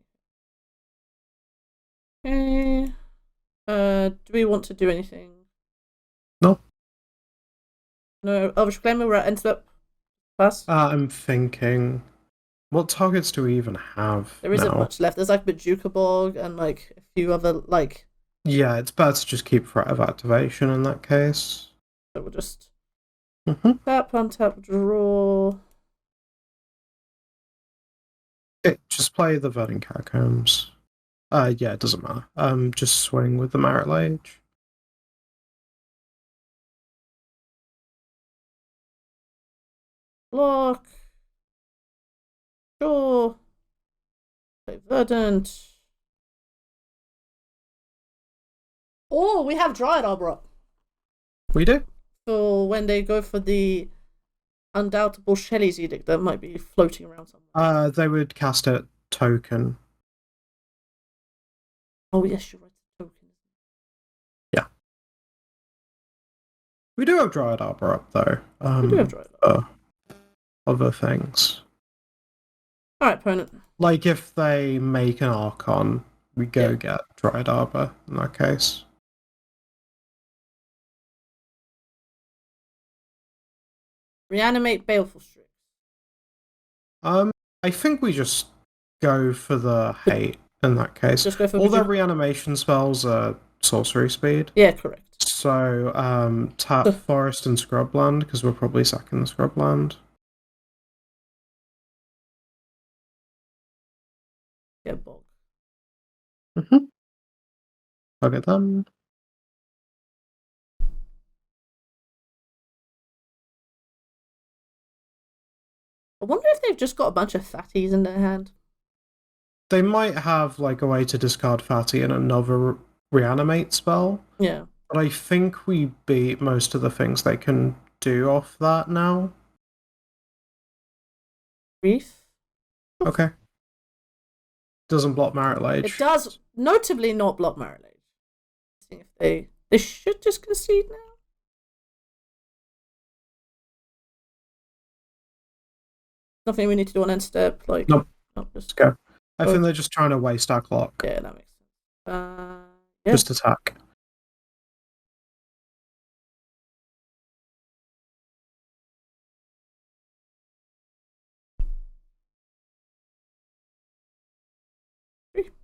Okay. Do we want to do anything? No. No. Elvish Reclaimer, we're at end step. Pass. I'm thinking, what targets do we even have? There isn't now? much left. There's like Bajuka Bog and like a few other like. Yeah, it's better to just keep threat of activation in that case. So we'll just tap, untap, draw. Okay, just play the Verdant Catacombs. Yeah, it doesn't matter. Just swing with the Marit Lage. Block. Sure. Play Verdant. Oh, we have Dryad Arbor up. We do? So when they go for the undoubtable Shelley's Edict that might be floating around somewhere. They would cast it token. Oh, yes, you're right. Token. Yeah. We do have Dryad Arbor up, though. We do have Dryad Arbor. Other things. Alright, opponent. Like if they make an Archon, we go get Dryad Arbor in that case. Reanimate Baleful Strix. I think we just go for the hate in that case. Just go for all their reanimation spells are sorcery speed. Yeah, correct. So tap Forest and Scrubland, because we're probably sacking the Scrubland. Yeah, bog. Target them. I wonder if they've just got a bunch of fatties in their hand. They might have like a way to discard Fatty and another reanimate spell. Yeah. But I think we beat most of the things they can do off that now. Brief. Okay. Doesn't block Marit Lage. It does notably not block Marit Lage. Seeing if they They should just concede now. Nothing we need to do on end step. Like, nope. Just go. I think they're just trying to waste our clock. Yeah, that makes sense. Yeah. Just attack.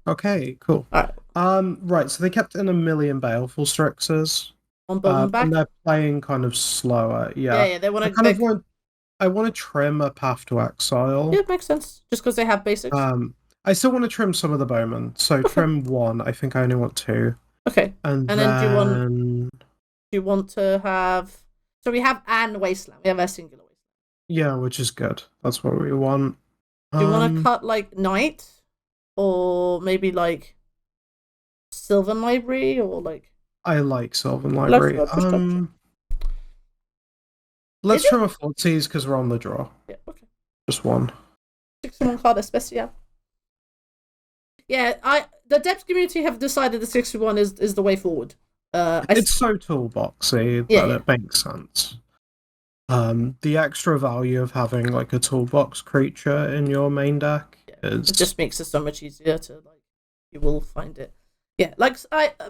Okay, cool. All right. Right, so they kept in a million Baleful Strixes. On Bowman back? And they're playing kind of slower. Yeah, they want to... I want to trim a Path to Exile. Yeah, it makes sense. Just because they have basics. I still want to trim some of the bowmen. So trim 1. I think I only want 2. Okay. And then do you want to have... So we have an Wasteland. We have a singular Wasteland. Yeah, which is good. That's what we want. Do you want to cut, like, Knight? Or maybe, like, Sylvan Library? Or, like... I like Sylvan Library. Let's trim a Thoughtseize because we're on the draw. Yeah, okay. Just 1. 61 card especial. Yeah, the Depths community have decided the 61 is the way forward. It's so toolboxy that it makes sense. The extra value of having like a toolbox creature in your main deck is... It just makes it so much easier to, like, you will find it. Yeah, like,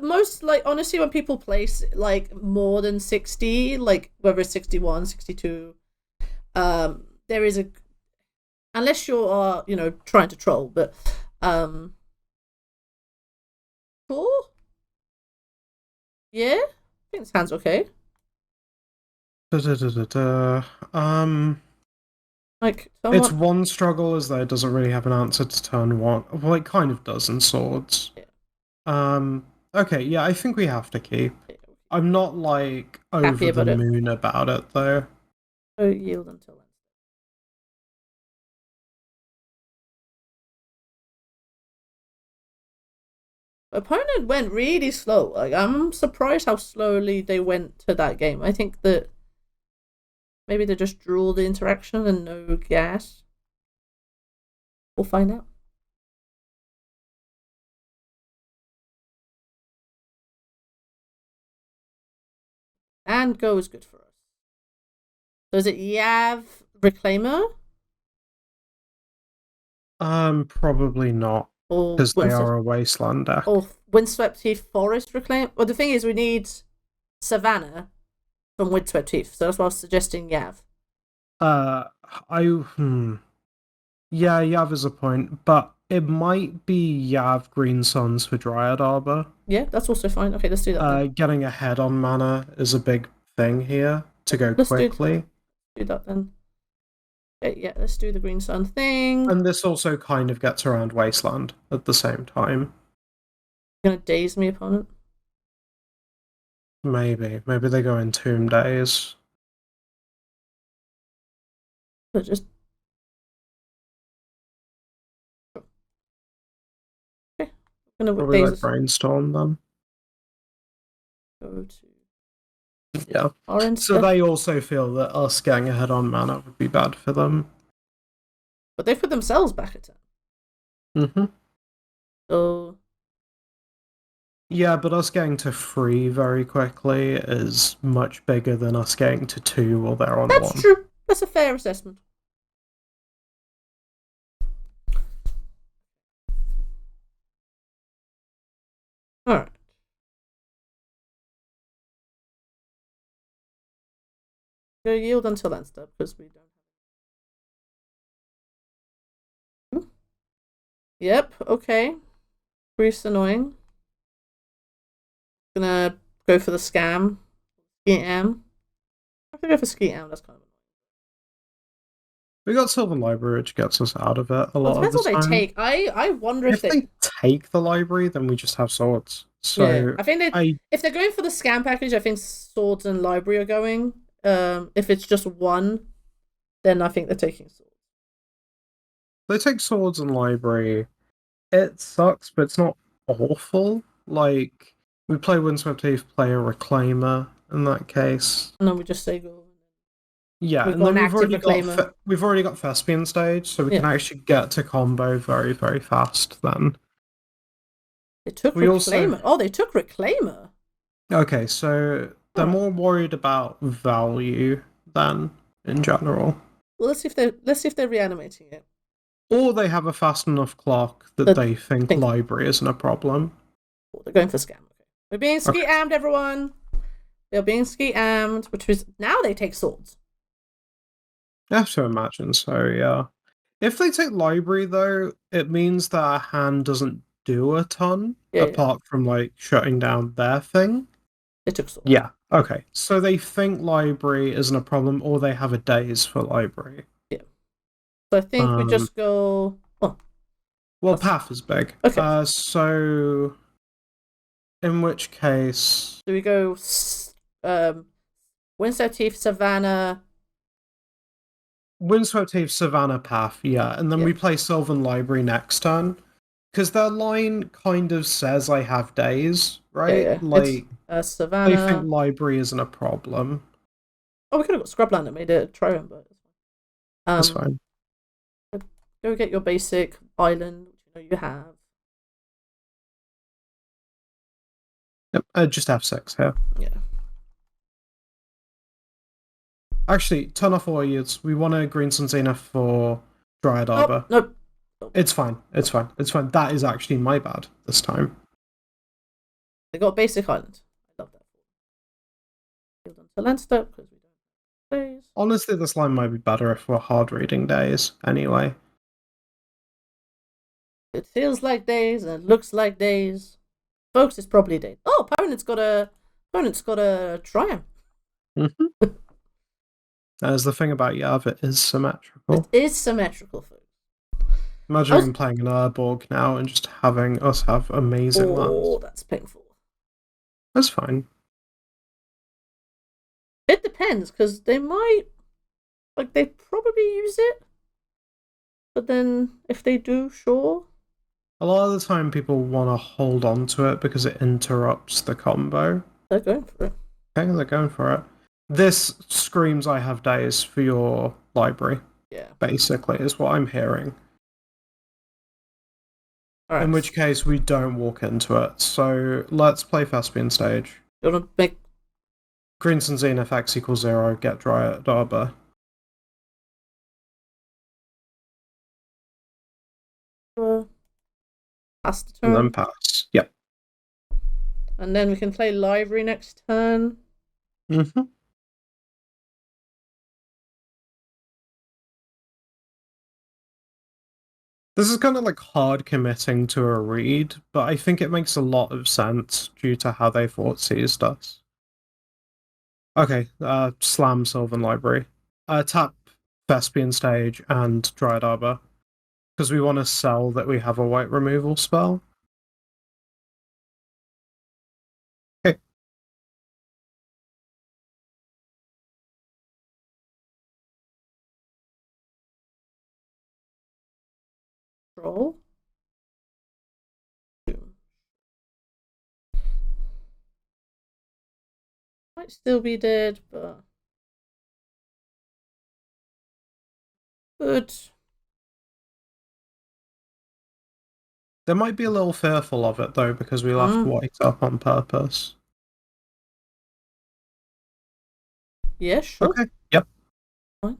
honestly, when people place, like, more than 60, like, whether it's 61, 62, there is a... Unless you're, trying to troll, but, cool? Yeah? I think this hand's okay. Like, its one struggle is that it doesn't really have an answer to turn 1. Well, it kind of does in Swords. Yeah. Okay, yeah, I think we have to keep. I'm not, like, over the moon about it, though. Oh, yield until then. Opponent went really slow. Like, I'm surprised how slowly they went to that game. I think that maybe they just drew the interaction and no gas. We'll find out. And go is good for us. So is it Yav Reclaimer? Probably not. Because they are a wasteland deck. Or Windswept Heath Forest Reclaim. Well, the thing is, we need Savannah from Windswept Heath, so that's why I was suggesting Yav. Yeah, Yav is a point, but it might be Yav Green Suns for Dryad Arbor. Yeah, that's also fine. Okay, let's do that. Getting ahead on mana is a big thing here to go quickly. Do that then. Okay, yeah, let's do the Green Sun thing. And this also kind of gets around Wasteland at the same time. You're gonna daze me, opponent? Maybe they go in Tomb Days. But just... Okay. I'm gonna probably like Brainstorm them. Go to... Yeah. So they also feel that us getting ahead on mana would be bad for them. But they put themselves back at 10. So... Yeah, but us getting to 3 very quickly is much bigger than us getting to 2 while they're on 1. That's true. That's a fair assessment. Alright. Go yield until end step, because we don't. Yep, okay. Brief's annoying. Gonna go for the scam. Skeet Am. I have to go for Skeet Am, that's kind of annoying. We got Sylvan Library, which gets us out of it a lot of the time. Depends what they take. I wonder if they take the library, then we just have swords. So yeah, I think if they're going for the scam package, I think swords and library are going. If it's just one, then I think they're taking swords. They take swords and library. It sucks, but it's not awful. Like, we play Windswept Heath, play a Reclaimer in that case. And then we just say go. Yeah, and then we've already got Thespian stage, so we can actually get to combo very, very fast then. They took Reclaimer. Oh, they took Reclaimer. Okay, so they're more worried about value than in general. Well, let's see if they're reanimating it. Or they have a fast enough clock that they think library isn't a problem. Oh, they're going for scam. Okay. We're being Okay. ski-ammed, everyone. They're being ski-ammed, which is now they take swords. I have to imagine so, yeah. If they take library, though, it means that our hand doesn't do a ton, apart from, like, shutting down their thing. They took swords. Yeah, okay. So they think library isn't a problem, or they have a daze for library. Yeah. So I think we just go... Oh. Well, path is big. Okay. So... In which case... Do we go... Windswept Teeth, Savannah... Windswept Heath, Savannah, Path, yeah. And then we play Sylvan Library next turn. Because their line kind of says I have days, right? Yeah. Like, Savannah... they think library isn't a problem. Oh, we could have got Scrubland that made it Triumph, but... That's fine. Go get your basic island, which you know you have. Yep, just F6 here. Yeah. Actually, turn off warriors. We want a Green Sun Zenith for Dryad Arbor. Nope. It's fine. It's fine. It's fine. That is actually my bad this time. They got basic island. I love that. Build onto land step because we don't have days. Honestly, this line might be better if we're hard reading days. Anyway. It feels like days and it looks like days. Folks, it's probably days. Oh, opponent's got a triumph. Mm-hmm. As the thing about Yav, it is symmetrical. It is symmetrical, folks. Imagine playing an Urborg now and just having us have amazing lands. Oh, that's painful. That's fine. It depends, because they might... Like, they probably use it. But then, if they do, sure. A lot of the time people want to hold on to it because it interrupts the combo. They're going for it. Okay, they're going for it. This screams I have days for your library. Yeah. Basically, is what I'm hearing. All right. In which case, we don't walk into it. So, let's play Thespian stage. You want to make... Green Sun Zenith X equals 0, get Dryad Arbor. Pass the turn. And then pass. Yep. And then we can play library next turn. Mm-hmm. This is kind of like hard committing to a read, but I think it makes a lot of sense due to how they thought seized us. Okay, slam Sylvan Library. Tap Thespian stage and Dryad Arbor. Because we want to sell that we have a white removal spell. Okay. Roll. Might still be dead, but... Good. They might be a little fearful of it, though, because we left white up on purpose. Yeah, sure. Okay, yep. Fine.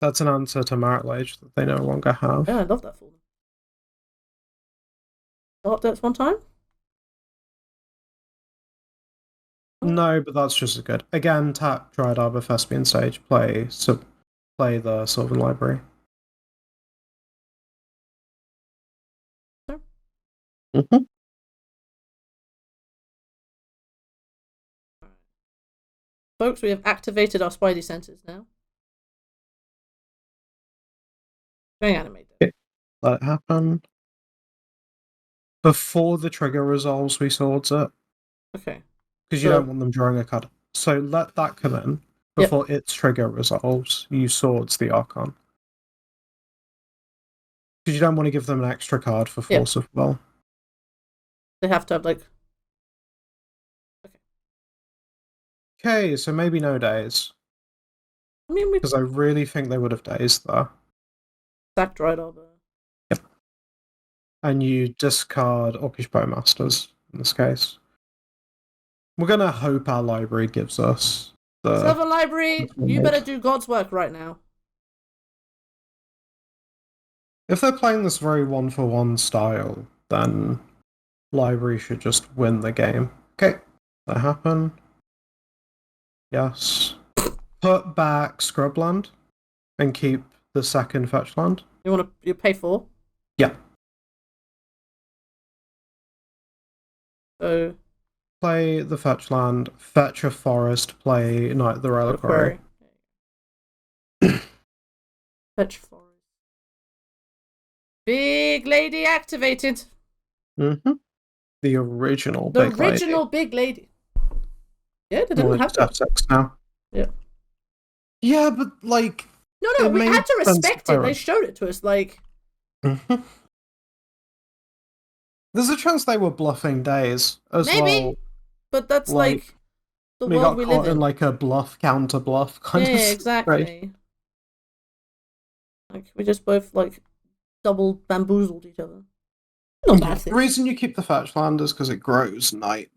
That's an answer to Marit Lage that they no longer have. Yeah, I love that for them. Dark Depths one time? No, but that's just as good. Again, tap Dryad Arbor, Thespian stage, play the Sylvan Library. Sure. Mm-hmm. Folks, we have activated our spidey senses now. Going animate them. Okay. Let it happen. Before the trigger resolves, we swords it. Okay. Because you don't want them drawing a card. So let that come in. Before its trigger resolves, you swords the Archon. Because you don't want to give them an extra card for Force of Will. They have to have, like... Okay, so maybe no days. I mean, because I really think they would have dazed there. Sack Dryad Arbor. Yep. And you discard Orcish Bowmasters in this case. We're gonna hope our library gives us the Silver Library, you better do God's work right now. If they're playing this very one-for-one style, then library should just win the game. Okay, that happened. Yes. Put back Scrubland and keep the second fetch land. You pay 4? Yeah. So play the fetch land, fetch a forest, play Knight the Reliquary. Fetch forest. Big lady activated. Mm-hmm. The original big lady. Yeah, they didn't have to 6 now. Yeah. Yeah, but like No, we had to respect it. They showed it to us, like. Mm-hmm. There's a chance they were bluffing days as well. But that's like the world we live in. Like a bluff counter bluff kind of. Yeah, exactly. Like we just both like double bamboozled each other. Not bad thing. The reason you keep the fetch land is because it grows Knight.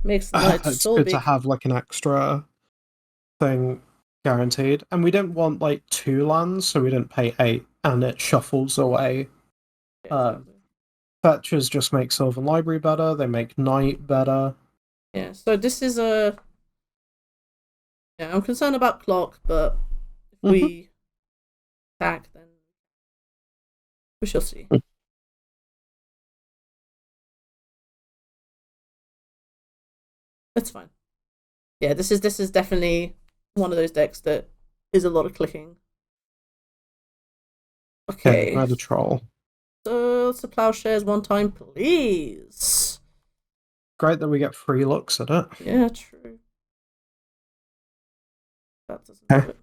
Makes the Knight it's so good big. to have like an extra thing guaranteed, and we didn't want like 2 lands, so we didn't pay 8, and it shuffles away. Yeah, fetches just make Sylvan Library better. They make Knight better. Yeah. So this is a. Yeah, I'm concerned about clock, but if we attack, then we shall see. That's fine. Yeah, this is definitely one of those decks that is a lot of clicking. Okay. Add a troll. So let's the plowshares one time, please. Great that we get 3 looks at it. Yeah, true. That doesn't do it.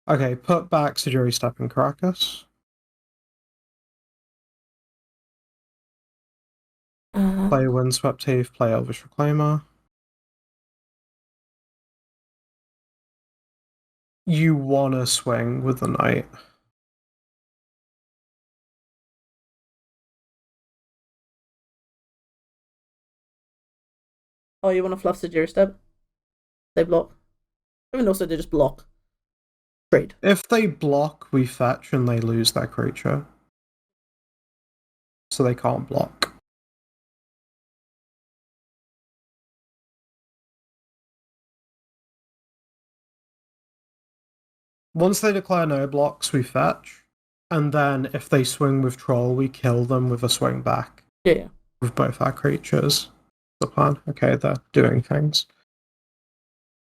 Okay, put back Sejuri Step and Caracas. Play Windswept Heath, play Elvish Reclaimer. You wanna swing with the Knight. Oh, you want to fluff Sejuri Step? They block. I mean, also they just block. Trade. If they block, we fetch and they lose their creature. So they can't block. Once they declare no blocks, we fetch. And then if they swing with Troll, we kill them with a swing back. Yeah. With both our creatures. The plan. Okay, they're doing things.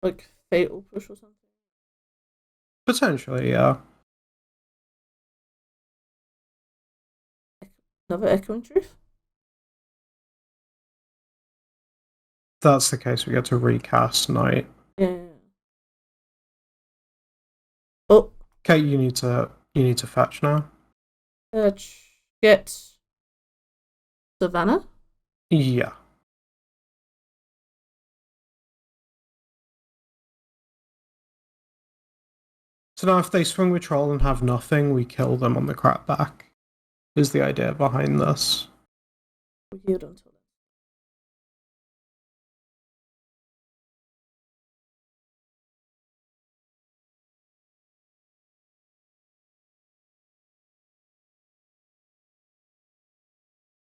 Like Fatal Push or something? Potentially, yeah. Another Echoing Truth? If that's the case, we get to recast Knight. Yeah. Oh. Okay, you need to fetch now. Get Savannah? Yeah. So now if they swing with Troll and have nothing, we kill them on the crap back. Is the idea behind this. We healed until then.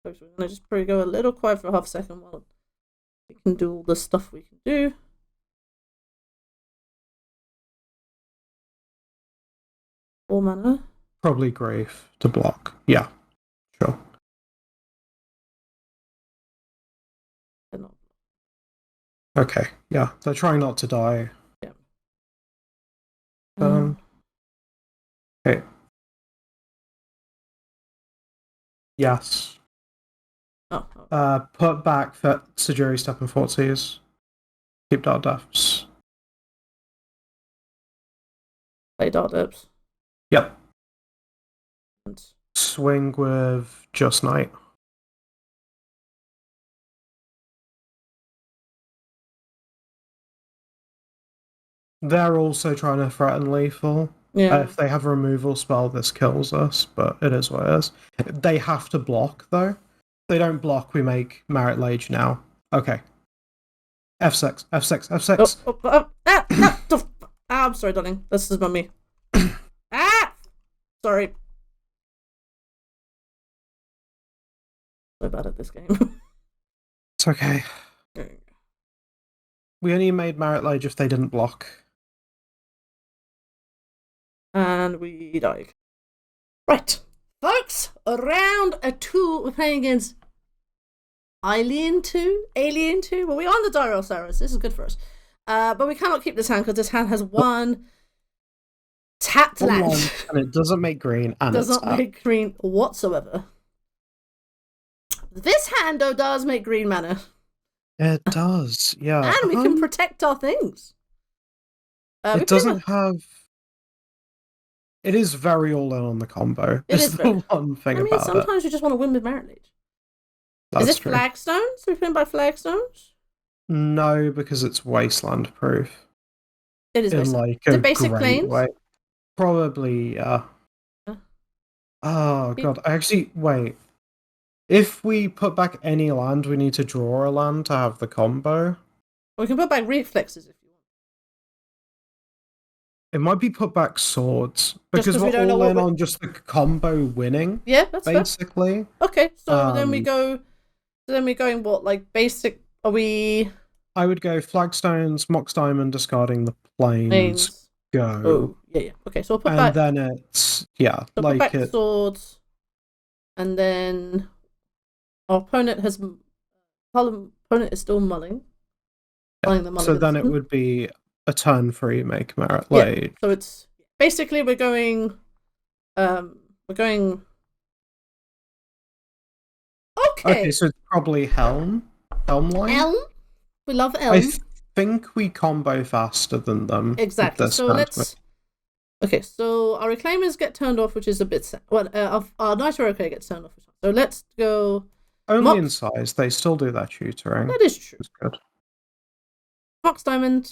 Folks, we're gonna just probably go a little quiet for half a second while we can do all the stuff we can do. All mana. Probably Grave to block. Yeah, sure. They're not. Okay, yeah, they're trying not to die. Yeah. Okay. Yes. Oh. Put back Sejuri Step and Forties. Keep Dark Depths. Play Dark Depths. Yep. And swing with just Knight. They're also trying to threaten lethal. Yeah. If they have a removal spell, this kills us, but it is what it is. They have to block, though. They don't block, we make Marit Lage now. Okay. F6, F6, F6. I'm sorry, darling. This is me. Sorry. So bad at this game. It's okay. We only made Marit Lage if they didn't block. And we died. Right. Folks, round 2, we're playing against Alien 2? Well, we're on the Dirosaurus. This is good for us. But we cannot keep this hand because this hand has one tapped land. And it doesn't make green. And does not make green whatsoever. This hand, though, does make green mana. It does, yeah. And we can protect our things. It doesn't have... It is very all in on the combo. It's the one thing about it. Sometimes you just want to win with Marit Lage. Is this flagstones? Are we playing by flagstones? No, because it's wasteland proof. It is wasteland. Like is it basic plains? Way. Probably, yeah. Oh, God. Actually, wait. If we put back any land, we need to draw a land to have the combo. We can put back reflexes if you want. It might be put back swords. Because we're all in on just the combo winning. Yeah, that's basically. Fair. Okay, so then we go... So then we're going what? Like basic... Are we... I would go flagstones, Mox Diamond, discarding the plains. Go. Oh, yeah. Okay, so we'll put back... And then it's... Yeah, so like put back swords. And then... Our opponent has... Our opponent is still mulling. Yeah. So then it would be a turn 3 make Marit Lage. Yeah, so it's... Basically, we're going... Okay, so it's probably Helm line? Elm? We love Elm. I think we combo faster than them. Exactly, so let's... Okay, so our Reclaimers get turned off, which is a bit sad. Well, our Knight Oracle gets turned off. So let's go... Only in size, they still do that tutoring. That is true. It's good. Mox Diamond.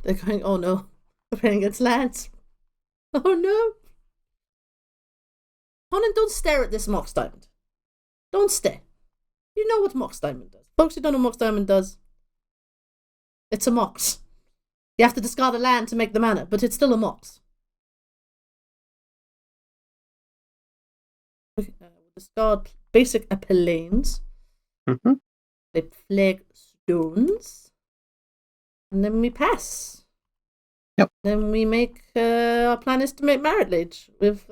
They're going, oh no, we're playing against lands. Oh no. Conan, don't stare at this Mox Diamond. Don't stare. You know what Mox Diamond does. Folks who don't know what Mox Diamond does, it's a Mox. You have to discard a land to make the mana, but it's still a Mox. We'll discard basic Appellanes. Mm-hmm. They flag stones. And then we pass. Yep. Then we make... our plan is to make Marit Lage with...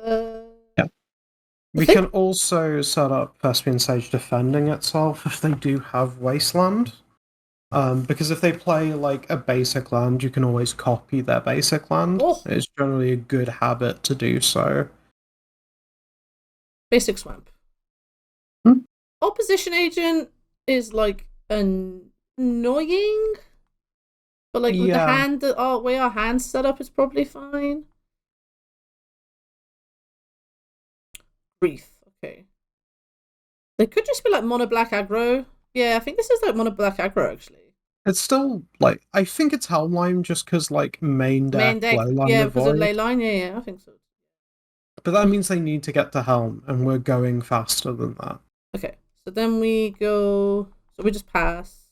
We can also set up Thespian Sage defending itself if they do have Wasteland. Because if they play like a basic land, you can always copy their basic land. Oh. It's generally a good habit to do so. Basic Swamp. Opposition Agent is like annoying, but like with the hand, the way our hand's set up is probably fine. Brief. Okay. They could just be like mono black aggro. Yeah, I think this is like mono black aggro actually. It's still like I think it's Helmline just because like main deck Leyline yeah, because of Leyline. Yeah, I think so. But that means they need to get to Helm, and we're going faster than that. Okay, so then we go. So we just pass.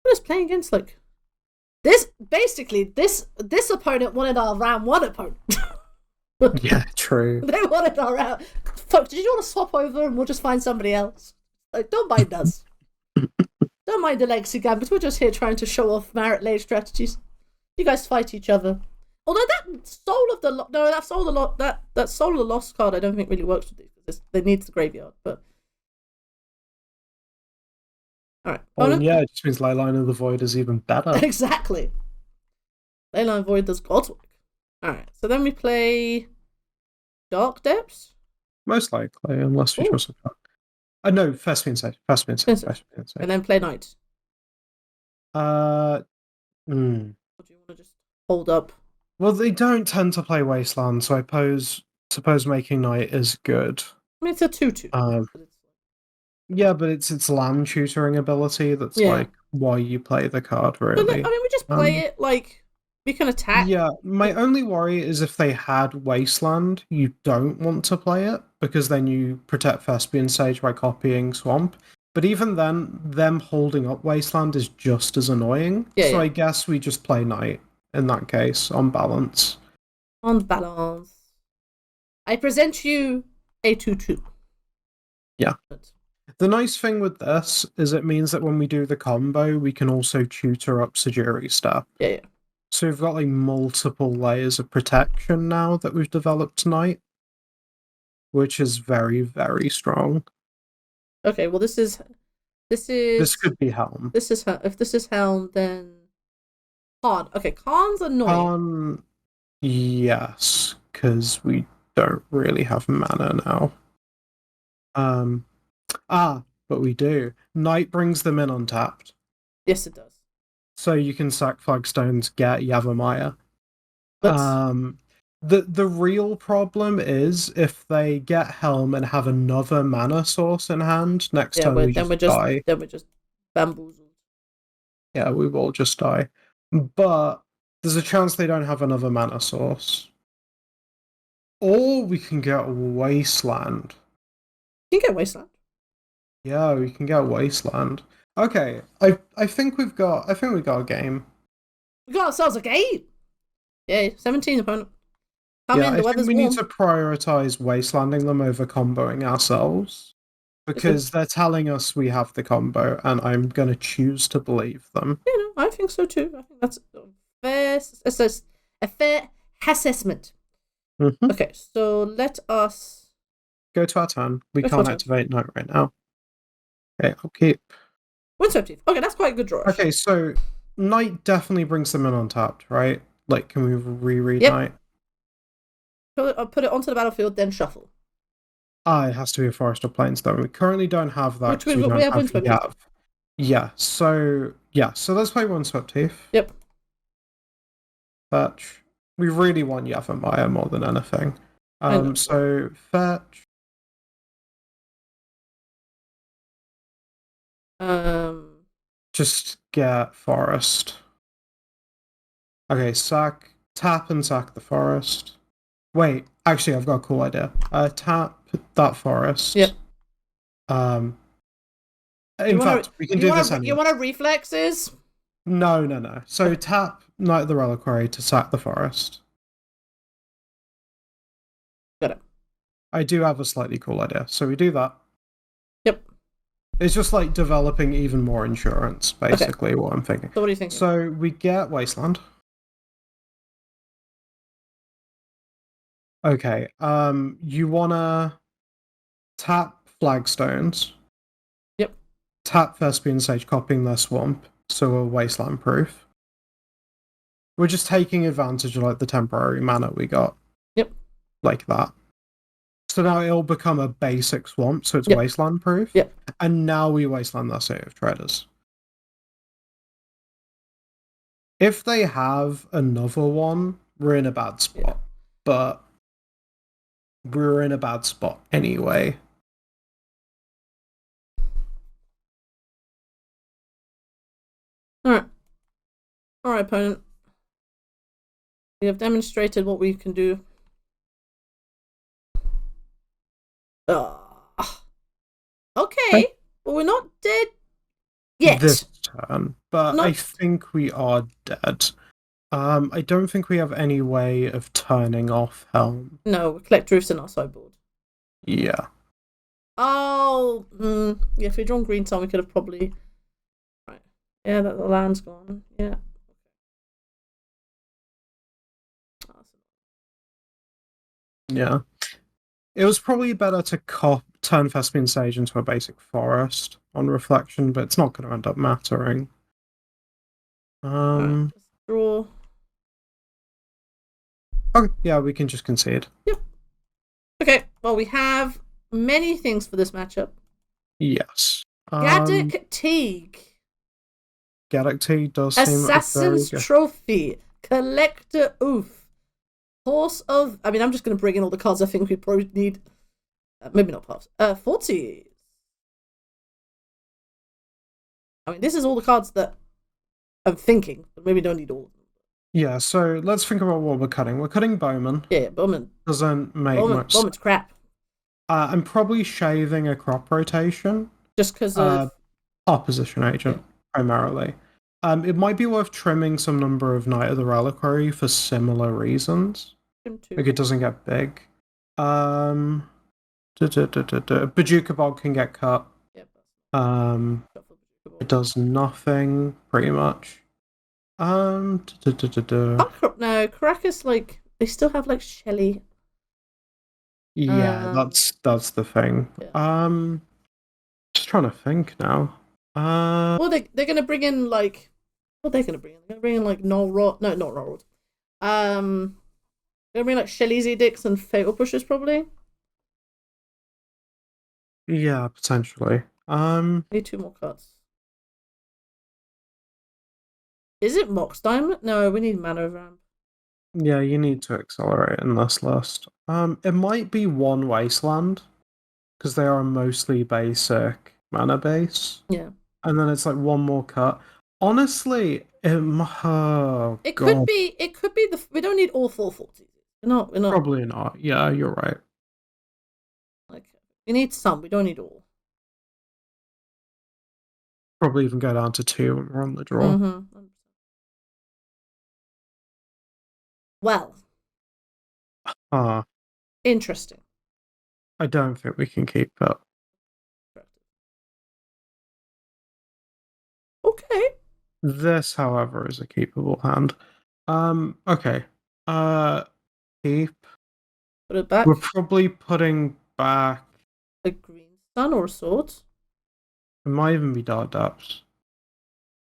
We're just playing against like. This basically this opponent wanted our round 1 opponent. Yeah, true. They wanted our round. Fuck, did you want to swap over and we'll just find somebody else? Like, don't mind us. Don't mind the legacy gambits. We're just here trying to show off Marit Lage strategies. You guys fight each other. Although that Soul of the Lost card I don't think really works with these because they need the graveyard. But all right. Oh, yeah, it just means Leyline of the Void is even better. Exactly. Leyline Void does God's work. Alright, so then we play Dark Depths? Most likely, unless we draw some card. No, Thespian Sage. And then play Knight. Or do you want to just hold up? Well, they don't tend to play Wasteland, so I suppose making Knight is good. I mean, it's a 2/2. Yeah, but it's land tutoring ability that's like why you play the card, really. But, I mean, we just play it like We can attack. Yeah, my only worry is if they had Wasteland, you don't want to play it, because then you protect Thespian Sage by copying Swamp. But even then, them holding up Wasteland is just as annoying. Yeah, so yeah. I guess we just play Knight in that case, on balance. On balance. I present you a 2/2. Yeah. The nice thing with this is it means that when we do the combo, we can also tutor up Sajiri stuff. Yeah, yeah. So we've got like multiple layers of protection now that we've developed tonight, which is very, very strong. Okay, well this could be Helm. If this is Helm, then Khan. Okay, Khan's annoying. Yes, because we don't really have mana now. But we do. Knight brings them in untapped. Yes, it does. So you can sack Flagstones, get Yavimaya. But the real problem is if they get Helm and have another mana source in hand next turn, we just die. Then we're just bamboozled. Yeah, we will just die. But there's a chance they don't have another mana source. Or we can get Wasteland. You can get Wasteland. Yeah, we can get Wasteland. Okay, I think we got a game. We got ourselves a game. Yeah, 17 opponent. Come in, the weather's warm. We need to prioritize Wastelanding them over comboing ourselves. Because they're telling us we have the combo, and I'm going to choose to believe them. You know, I think so too. I think that's a fair assessment. Mm-hmm. Okay, so let us go to our turn. We can't activate Knight right now. Okay, I'll keep. Windswept Teeth. Okay, that's quite a good draw. Okay, so Knight definitely brings them in untapped, right? Like, can we reread Knight? Put it onto the battlefield, then shuffle. It has to be a Forest or Plainstone. We currently don't have that. Which we have Windswept Teeth. Yeah, so let's play Windswept Teeth. Yep. Fetch. We really want Yavimaya more than anything. So fetch. Just get Forest. Okay, tap and sack the Forest. Wait, actually, I've got a cool idea. Tap that Forest. Yep. In fact, we can do this anyway. You want to Reflexes? No. So tap Knight of the Reliquary to sack the Forest. Got it. I do have a slightly cool idea. So we do that. Yep. It's just like developing even more insurance, basically, what I'm thinking. So what do you think? So we get Wasteland. Okay, you wanna tap Flagstones. Yep. Tap Thespian Sage, copying their Swamp, so we're Wasteland proof. We're just taking advantage of like the temporary mana we got. Yep. Like that. So now it'll become a basic Swamp, so it's Wasteland proof. Yep. And now we Wasteland their City of Traders. If they have another one, we're in a bad spot. Yeah. But we're in a bad spot anyway. Alright, opponent. We have demonstrated what we can do. Okay, well, we're not dead yet. This turn, but I think we are dead. I don't think we have any way of turning off Helm. No, we collect roofs in our sideboard. Yeah. Oh, yeah, if we'd drawn green time, we could have probably... Right. Yeah, the land's gone. Yeah. Yeah. It was probably better to turn Thespian Sage into a basic forest on reflection, but it's not going to end up mattering. Right, just draw. Okay, yeah, we can just concede. Yep. Okay, well, we have many things for this matchup. Yes. Gaddock Teague. Gaddock Teague does Assassin's seem Trophy. Collector Oof. Horse of... I mean, I'm just going to bring in all the cards I think we probably need. Maybe not puffs. 40. I mean, this is all the cards that I'm thinking, but maybe don't need all of them. Yeah, so let's think about what we're cutting. We're cutting Bowman. Yeah, Bowman. Doesn't make much sense. Bowman's crap. I'm probably shaving a crop rotation. Just because of Opposition agent, primarily. It might be worth trimming some number of Knight of the Reliquary for similar reasons. him too. Like it doesn't get big. Bajuka Bog can get cut. Yep. It does nothing, pretty much. No, Caracas, like, they still have, like, Shelly. Yeah, that's the thing. Yeah. Just trying to think now. Well, they're gonna bring in, like, what they're gonna bring in? They're gonna bring in, like, Null Rod. No, not Null Rod. They're gonna bring, like, Shelly's Edicts and Fatal Pushes, probably. Yeah, potentially. Need 2 more cards. Is it Mox Diamond? No, we need Mana Ramp. Yeah, you need to accelerate in this list. It might be one Wasteland, because they are mostly basic mana base. Yeah. And then it's like one more cut. Honestly, it could be we don't need all 440s. We're not probably not. Yeah, you're right. Like, we need some, we don't need all. Probably even go down to 2 when we're on the draw. Mm-hmm. Well. Interesting. I don't think we can keep it. Okay. This, however, is a keepable hand. Okay. Keep. Put it back. We're probably putting back a green sun or a sword. It might even be Dark Depths.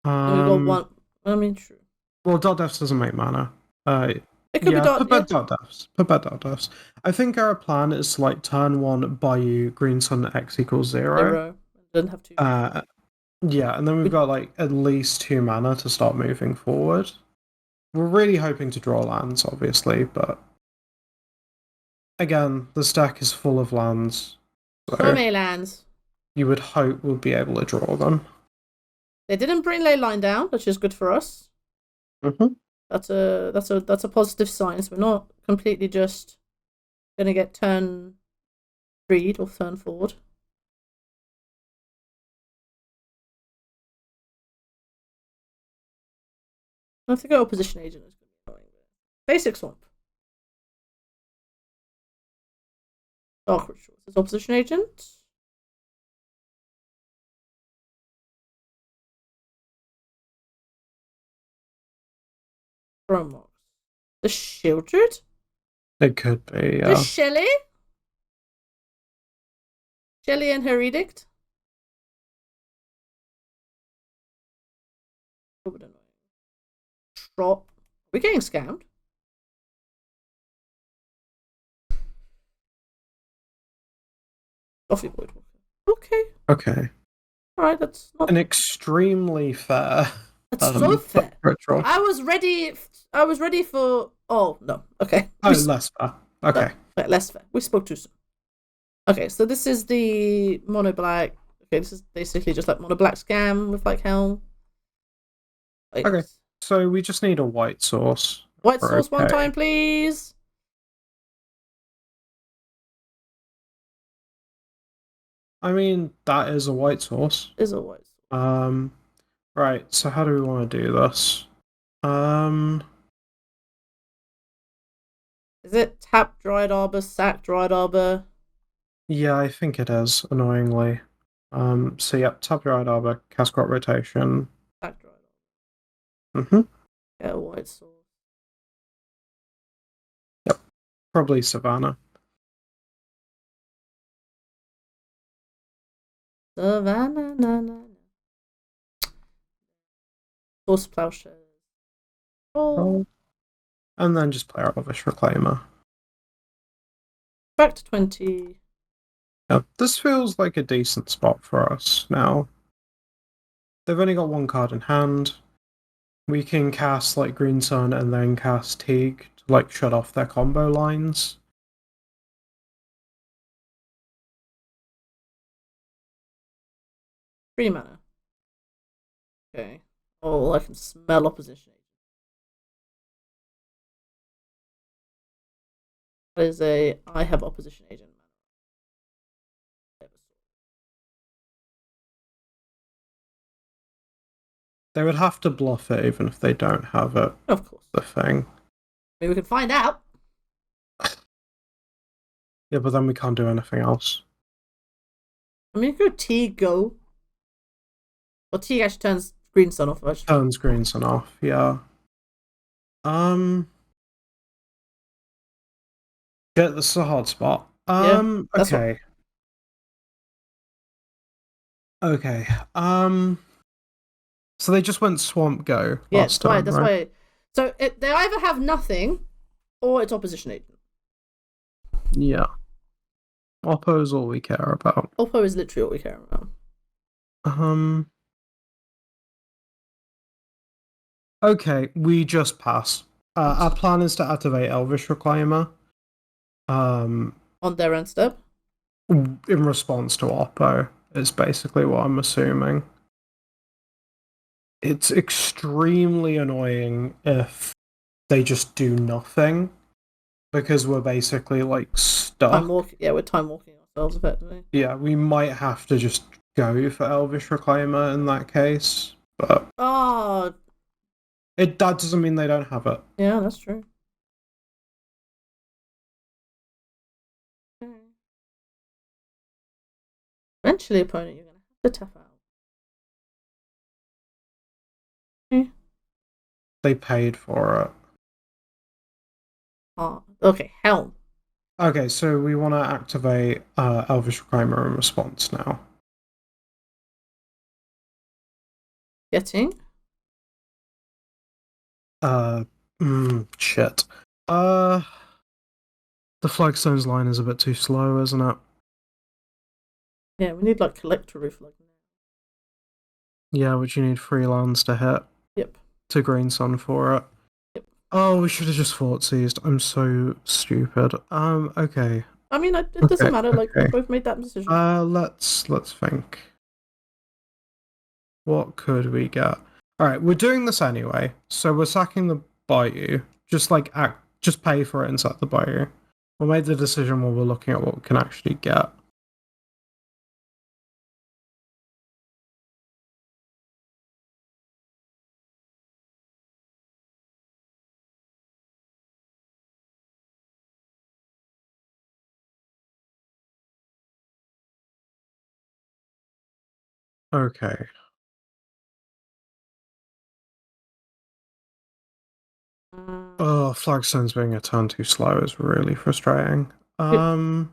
We got one. I mean, true. Well, Dark Depths doesn't make mana. It could be Dark. Put back Dark Depths. Put back Dark Depths. I think our plan is to, like, turn 1 Bayou Green Sun X equals 0. Doesn't have to. Yeah, and then we've got, like, at least 2 mana to start moving forward. We're really hoping to draw lands, obviously, but again, the stack is full of lands. So many lands. You would hope we'll be able to draw them. They didn't bring ley line down, which is good for us. Mm-hmm. That's a positive sign. So we're not completely just gonna get turn freed or turn forward. I have to go opposition agent is going to be annoying. Basic swamp. Dark rituals. Is opposition agent. Promox. The Shieldred? It could be, yeah. The Shelly? Shelly and her edict? Trot. We're getting scammed. Coffee Boy. Okay. Okay. Alright, that's not an extremely fair. That's so fair. Retro. I was ready for. Oh no. Okay. Oh, less fair. Okay. No, less fair. We spoke too soon. Okay, so this is the mono black. Okay, this is basically just like mono black scam with like helm. Wait. Okay, so we just need a white source. White source one time, please. I mean, that is a white source. Is a white source. Right, so how do we want to do this? Is it tap Dryad Arbor, sack Dryad Arbor? Yeah, I think it is, annoyingly. So yep, tap Dryad Arbor, cast crop rotation. Sack Dryad Arbor. Mm-hmm. Get a white source. Yep. Probably Savannah. Savannah, na. Source Plowshare. Oh. And then just play our Elvish Reclaimer. Back to 20. Yeah, this feels like a decent spot for us now. They've only got 1 card in hand. We can cast like Green Sun and then cast Teague to like shut off their combo lines. Free mana. Okay. Oh, I can smell opposition. That is a I have opposition agent. They would have to bluff it even if they don't have it. Of course. The thing. Maybe we can find out. Yeah, but then we can't do anything else. I mean, you could Teague go. Well, Teague actually turns green sun off. Actually. Turns green sun off, yeah. Yeah, this is a hard spot. Okay. Okay. So they just went swamp go last time, that's right? why. So they either have nothing, or it's opposition agent. Yeah. Oppo is all we care about. Oppo is literally all we care about. Okay, we just pass. Our plan is to activate Elvish Reclaimer. On their end step? In response to Oppo, is basically what I'm assuming. It's extremely annoying if they just do nothing, because we're basically like stuck. We're time walking ourselves effectively. Yeah, we might have to just go for Elvish Reclaimer in that case, but that doesn't mean they don't have it. Yeah, that's true. Eventually, opponent, you're gonna have to tap out. They paid for it. Okay, Helm. Okay, so we want to activate Elvish Reclaimer in response now. Getting? Shit. The Flagstones line is a bit too slow, isn't it? Yeah, we need like collector roof like now. Yeah, which you need 3 lands to hit. Yep. To green sun for it. Yep. Oh, we should have just fort seized. I'm so stupid. Okay. I mean, it doesn't matter. Like we both made that decision. Let's think. What could we get? All right, we're doing this anyway. So we're sacking the Bayou. Just pay for it and sack the Bayou. We'll make the decision when we're looking at what we can actually get. Okay. Oh, Flagstones being a turn too slow is really frustrating. Okay,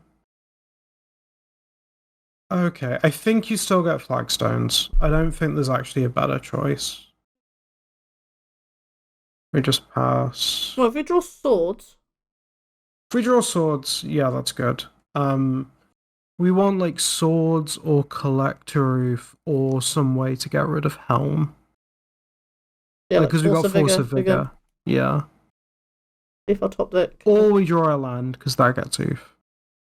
I think you still get Flagstones. I don't think there's actually a better choice. We just pass. Well, if we draw swords. If we draw swords, yeah, that's good. We want like swords or collector roof or some way to get rid of Helm. Yeah, because we got Force of Vigor. Yeah. If our top deck. Or we draw a land because that gets oof.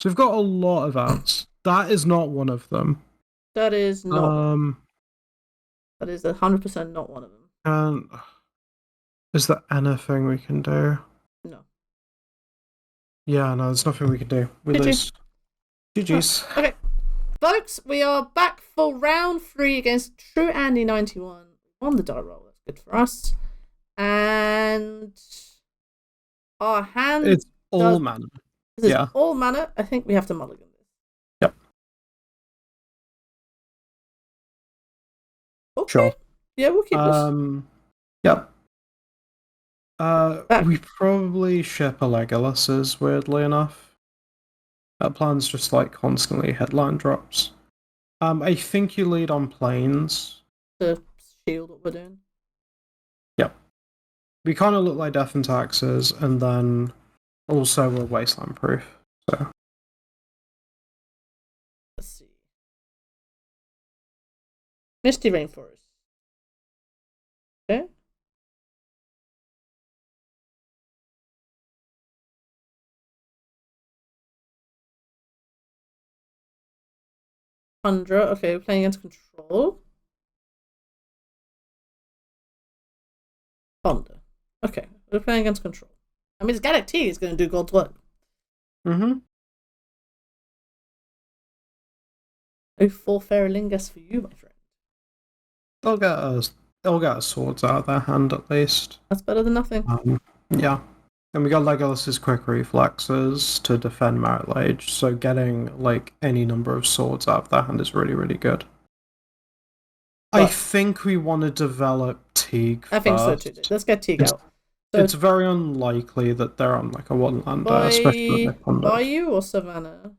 So we've got a lot of outs. That is not one of them. That is not. That is 100% not one of them. Is there anything we can do? No. Yeah, no, there's nothing we can do. We lose. GG's. Okay. Folks, we are back for round 3 against True Andy 91. On the die roll. That's good for us. And our hand. It's all mana. Yeah. All mana. I think we have to mulligan this. Yep. Okay. Sure. Yeah, we'll keep this. Yep. We probably ship a Legolas's, weirdly enough. That plan's just like constantly headline drops. I think you lead on planes. To shield what we're doing. Yep. We kind of look like Death and Taxes, and then also we're Wasteland proof. So. Let's see. Misty Rainforest. Okay. Tundra. Okay, we're playing against control. Ponder. Okay, we're playing against control. I mean, Galactic is going to do God's work. Mm-hmm. Oh, 4 Feralingus for you, my friend. They'll get us swords out of their hand at least. That's better than nothing. Yeah. And we got Legolas's quick reflexes to defend Marit Lage, so getting like any number of swords out of their hand is really, really good. I think we want to develop Teague first. I think so too. Let's get Teague out. So it's very unlikely that they're on like a one-lander, especially by you or Savannah?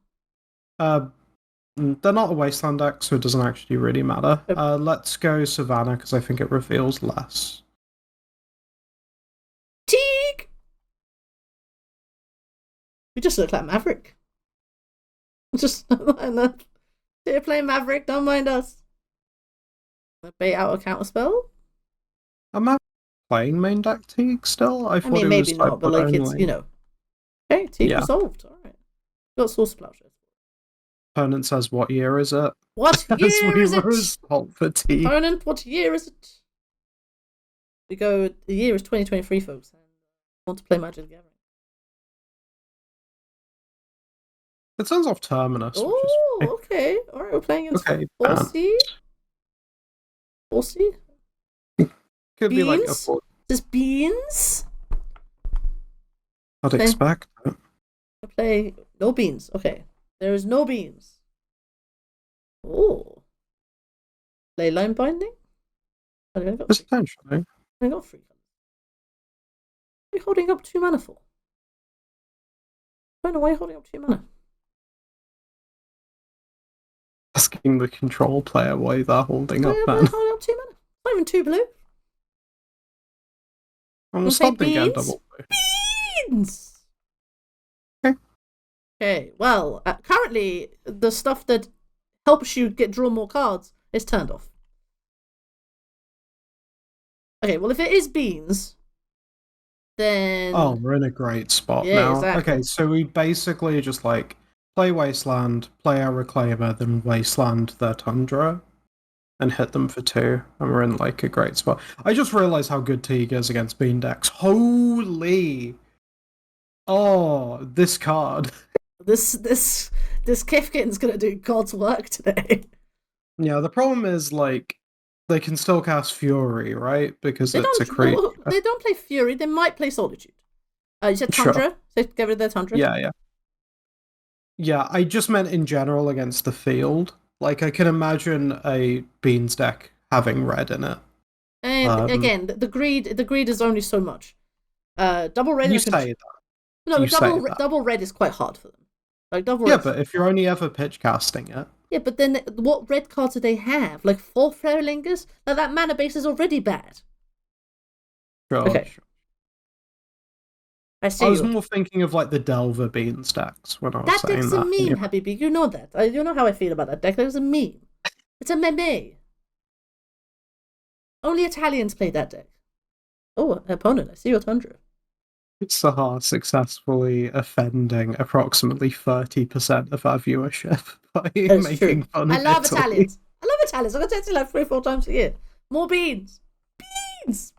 They're not a wasteland deck, so it doesn't actually really matter. Let's go Savannah, because I think it reveals less. Teague! We just look like Maverick. Just they're playing Maverick, don't mind us. Bait out a counter spell? Am I playing main deck Teague still? I mean, maybe not, but like it's, you know. Okay, Teague resolved. Alright. Got Source Plowshare. Opponent says, what year is it? What year is it? Opponent, what year is it? We go, the year is 2023, folks. And I want to play Magic the Gathering. It sounds off Terminus. Oh, okay. Alright, we're playing against Horsey. Horsey? Could beans? Be like a Just beans? I'd expect it. I play no beans. Okay. There is no beans. Oh. Play line binding? Potentially. I got 3 colors. What are you holding up 2 mana for? I don't know why you're holding up 2 mana. Asking the control player why they're holding up, man. Holding up 2 mana. Not even 2 blue. I'm stopping again, double blue. Beans! Okay, well, currently, the stuff that helps you draw more cards is turned off. Okay, well, if it is beans, then... Oh, we're in a great spot now. Exactly. Okay, so we basically just, like, play Wasteland, play our Reclaimer, then Wasteland their Tundra, and hit them for 2, and we're in, like, a great spot. I just realized how good Teague is against Bean decks. Holy! Oh, this card. This Kifkin's gonna do God's work today. Yeah, the problem is, like, they can still cast Fury, right? Because it's a creature. They don't play Fury, they might play Solitude. You said Tundra? Sure. So get rid of their Tundra? Yeah. Yeah, I just meant in general against the field. Like, I can imagine a Beans deck having red in it. And again, the greed is only so much. Double red... You say that. No, double red is quite hard for them. Like double red. Yeah, but if you're only ever pitch casting it. Yeah, but then what red cards do they have? Like 4 Feralingus? Like that mana base is already bad. Sure. Okay. Sure. I was more thinking of like the Delver Bean stacks when I was saying that. That deck's a meme, Habibi. You know that. You know how I feel about that deck. It's a meme. It's a meme. Only Italians play that deck. Oh, opponent, I see your Tundra. Sahar successfully offending approximately 30% of our viewership by making fun of Italians. I love Italians. I go to Italy like 3 or 4 times a year. More beans. Beans!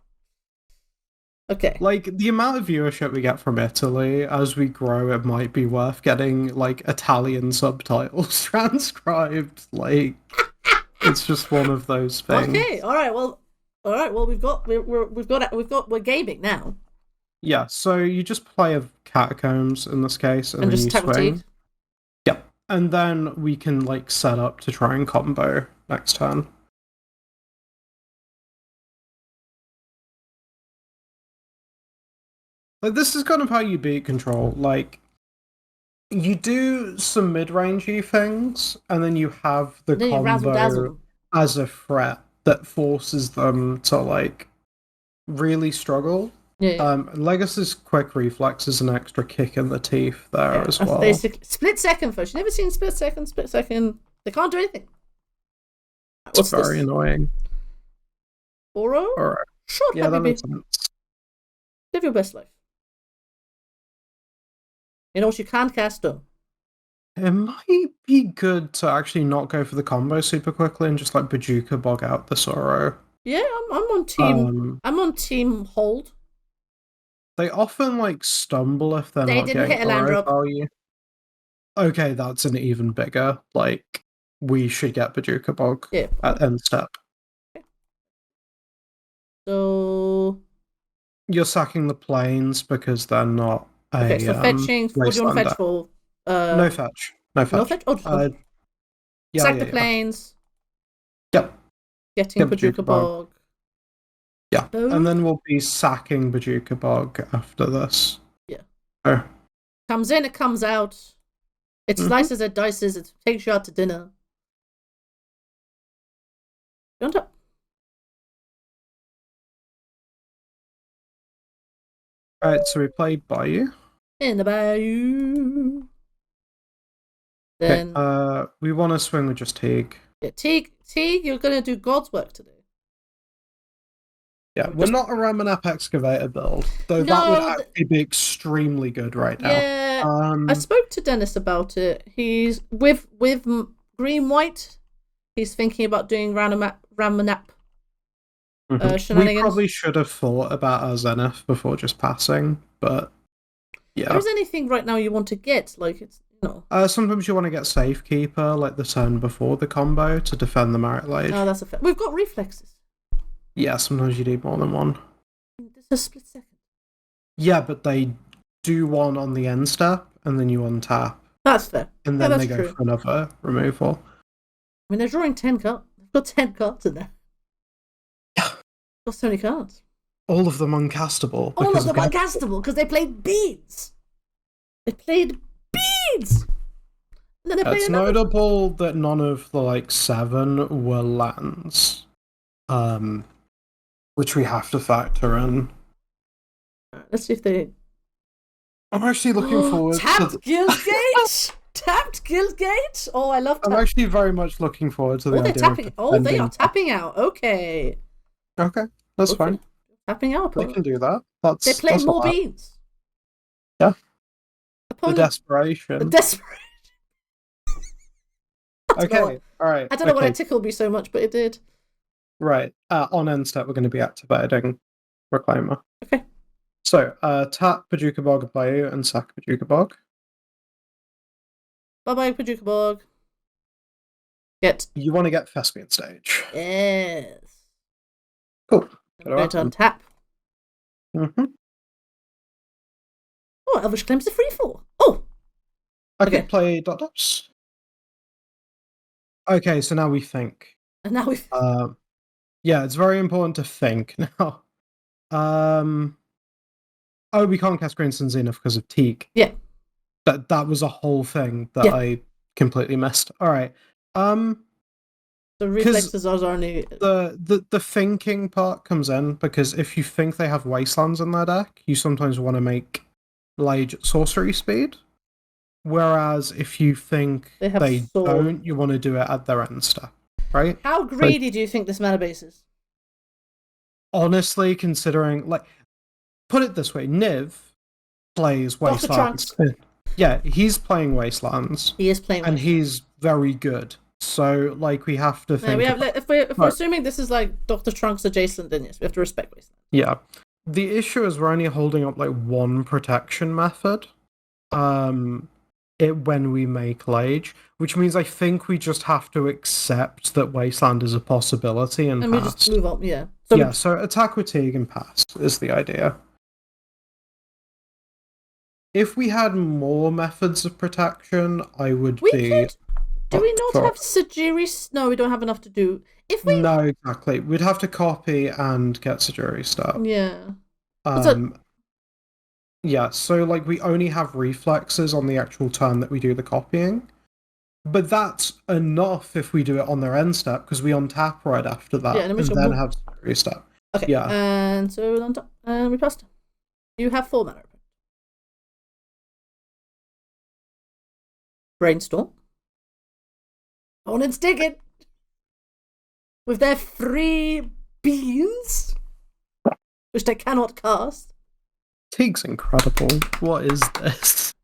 Okay. Like, the amount of viewership we get from Italy, as we grow, it might be worth getting, like, Italian subtitles transcribed. Like, it's just one of those things. Okay, alright, well, we're gaming now. Yeah, so you just play a Catacombs in this case, and then just you swing. Yeah, and then we can like set up to try and combo next turn. Like, this is kind of how you beat control. Like, you do some mid-rangey things, and then you have the combo as a threat that forces them to like really struggle. Yeah. Legacy's quick reflex is an extra kick in the teeth there as well. Basically, split second first. You've never seen split second. They can't do anything. It's very annoying. Oro? Alright. Sure, yeah, that makes sense. Live your best life. You know what you can't cast them? It might be good to actually not go for the combo super quickly and just like Bajuka bog out the Sorrow. Yeah, I'm on team. I'm on team hold. They often like stumble if they're not getting hit a land drop. Value. Okay, that's an even bigger. Like, we should get Bajuka Bog at end step. Okay. So you're sacking the plains because they're not a okay. So fetching. What do you want to fetch for? No fetch. No fetch. No fetch. Oh, sack the plains. Yep. Getting Bajuka Bog. Yeah, and then we'll be sacking Bajuka Bog after this. Yeah. Oh. Comes in, it comes out. It slices, it dices, it takes you out to dinner. On top. Alright, so we played Bayou. In the bayou. Then we want to swing with just Teague. Yeah, Teague, you're gonna do God's work today. Yeah, we're not a Ramanap excavator build, though that would actually be extremely good right now. Yeah, I spoke to Dennis about it. He's with green white. He's thinking about doing Ramanap shenanigans. We probably should have thought about our Zenith before just passing, but yeah. If there's anything right now you want to get, like it's sometimes you want to get Safekeeper, like the turn before the combo to defend the Marit Lage. Oh, that's a fair. We've got Reflexes. Yeah, sometimes you need more than one. It's a split second. Yeah, but they do one on the end step, and then you untap. That's fair. And then they go for another removal. I mean, they're drawing 10 cards. They've got 10 cards in there. Yeah. Got so many cards. All of them uncastable. All of them uncastable, because they played beads. They played beads! And then they played It's notable that none of the, 7 were lands. Which we have to factor in. Let's see if they... I'm actually looking forward to... Guildgate! Tapped Guildgate! Oh, I love I'm actually very much looking forward to the idea tapping. They are tapping out. Okay. Okay, that's fine. Tapping out. They can do that. They play more beans. Yeah. The desperation. Okay, alright. I don't know why it tickled me so much, but it did. Right. On end step, we're going to be activating Reclaimer. Okay. So, tap Bajuka Bog and Bayou and sack Bajuka Bog. Bye-bye, Bajuka Bog. You want to get Thespian stage. Yes. Cool. I'm going to untap. Oh, Elvish Reclaimer's a 3/4. Oh! I could play Dots. Okay, so now we think. And now we yeah, it's very important to think now. Oh, we can't cast Greenstone Zenith because of Teague. Yeah. That was a whole thing that I completely missed. Alright. The Reflexes are only... The thinking part comes in, because if you think they have Wastelands in their deck, you sometimes want to make Lage sorcery speed. Whereas if you think they don't, you want to do it at their end step. Right? How greedy do you think this mana base is? Honestly, considering, put it this way, Niv plays Wastelands. Yeah, he's playing Wastelands. He is playing and he's very good. So, we have to think... if we're assuming this is, Dr. Trunks adjacent, then yes, we have to respect Wastelands. Yeah. The issue is we're only holding up, one protection method. When we make Lage, which means I think we just have to accept that Wasteland is a possibility and pass. We just move on, yeah. So attack with Teague and pass is the idea. If we had more methods of protection, I would be... Do we not have Sajiri? No, we don't have enough to do. No, exactly. We'd have to copy and get Sajiri stuff. Yeah. Yeah, so we only have Reflexes on the actual turn that we do the copying. But that's enough if we do it on their end step, because we untap right after that, and then have Sajiri step. Okay, yeah. And so on top, and we passed. You have 4 mana. Brainstorm. Opponents digging with their 3 beans, which they cannot cast. Teague's incredible. What is this?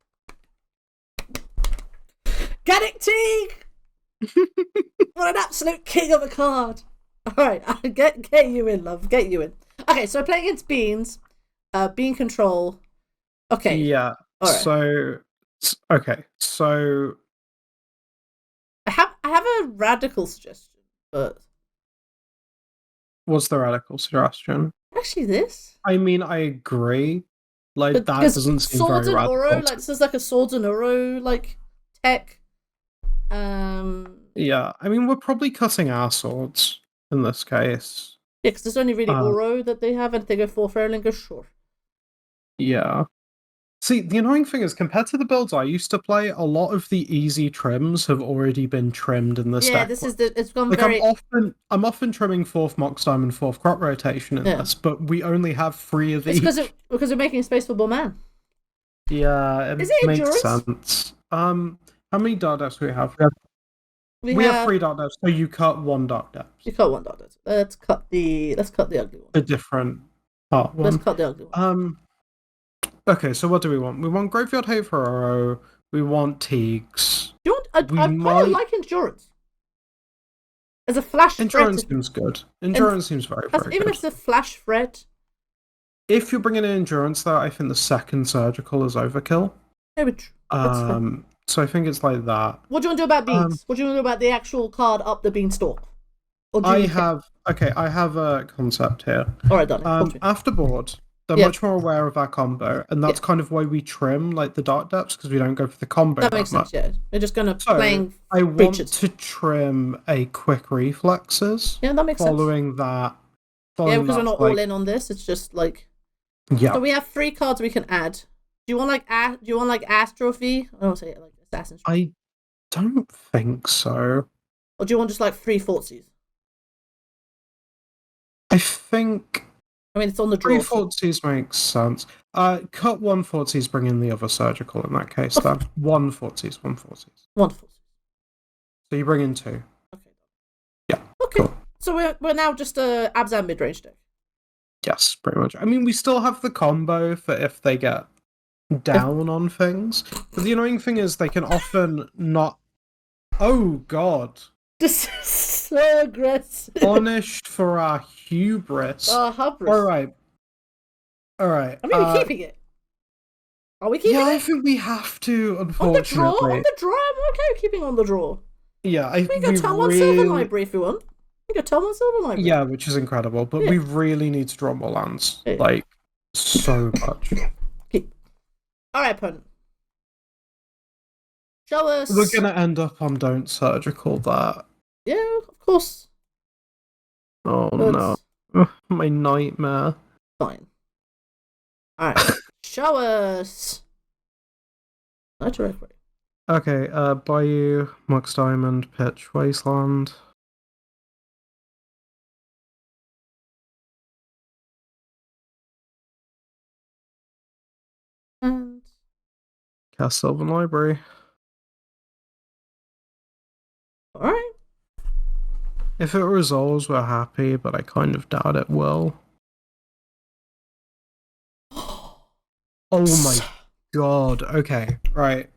Get it, Teague! What an absolute king of a card. Alright, get you in, love. Get you in. Okay, so playing against beans. Bean control. Okay. Yeah. Right. So Okay, so I have a radical suggestion, but what's the radical suggestion? actually this. I mean, I agree. Like, But that because doesn't seem Swords very and Oro, radical. like this is like a Swords and Oro like tech. Yeah, I mean, we're probably cutting our swords in this case. Yeah, because there's only really Uh, Oro that they have, and if they go for Fairlinger, sure. yeah. See, the annoying thing is, compared to the builds I used to play, a lot of the easy trims have already been trimmed in this Yeah, deck. this is it's gone Like, very. I'm often trimming 4th Mox Diamond, 4th Crop Rotation in this, but we only have 3 of It's each. because we're making space for Borman. Yeah, Is it makes endurance? sense. How many dark depths do we have? We have 3 dark depths, so you cut 1 dark depth. You cut 1 dot. Let's cut the ugly one. A different part one. Let's cut the ugly one. Okay, so what do we want? We want Graveyard Hate for Oro. We want Teagues. Do you want? I kind of like endurance. As a flash Endurance threat. seems good. Endurance seems very, very even good. if it's a flash threat. If you're bringing in endurance, though, I think the second surgical is overkill. So I think it's like that. What do you want to do about beans? What do you want to do about the actual card up the beanstalk? I have a concept here. All right, darling. Afterboard, they're much more aware of our combo, and that's kind of why we trim like the dark depths, because we don't go for the combo. That makes sense. Yeah, we're just gonna playing. I want to trim a quick reflexes. Yeah, that makes sense. Following that. Yeah, because we're not all in on this. It's just like. Yeah. So we have 3 cards we can add. Do you want like Astrophy? I don't say it like Assassin's. I don't think so. Or do you want just like 3 Fortsies? I think. I mean, it's on the draw. 3 Fortsies makes sense. Cut 1 Fortsies, bring in the other surgical in that case. Then 1 Fortsies. 1 Fortsies. So you bring in 2. Okay. Yeah. Okay. Cool. So we're now just a Abzan mid-range deck. Yes, pretty much. I mean, we still have the combo for if they get down on things. But the annoying thing is they can often not... Oh, God. This is so aggressive. Punished for our hubris. Hubris. Alright. I mean, we're keeping it. Are we keeping it? Yeah, I think we have to, unfortunately. On the draw? I'm okay with keeping on the draw. Yeah, we can go Talmud Silver Library if we want. We can go Talmud Silver Library. Yeah, which is incredible, but we really need to draw more lands. Yeah. Like, so much. Okay. Alright, opponent. Show us. We're gonna end up on Don't Surgical that. Yeah, of course. Oh no. My nightmare. Fine. Alright. Show us. Okay, Bayou, Mux Diamond, Pitch, Wasteland. And Cast Sylvan Library. Alright. If it resolves, we're happy, but I kind of doubt it will. Oh my god. Okay, right.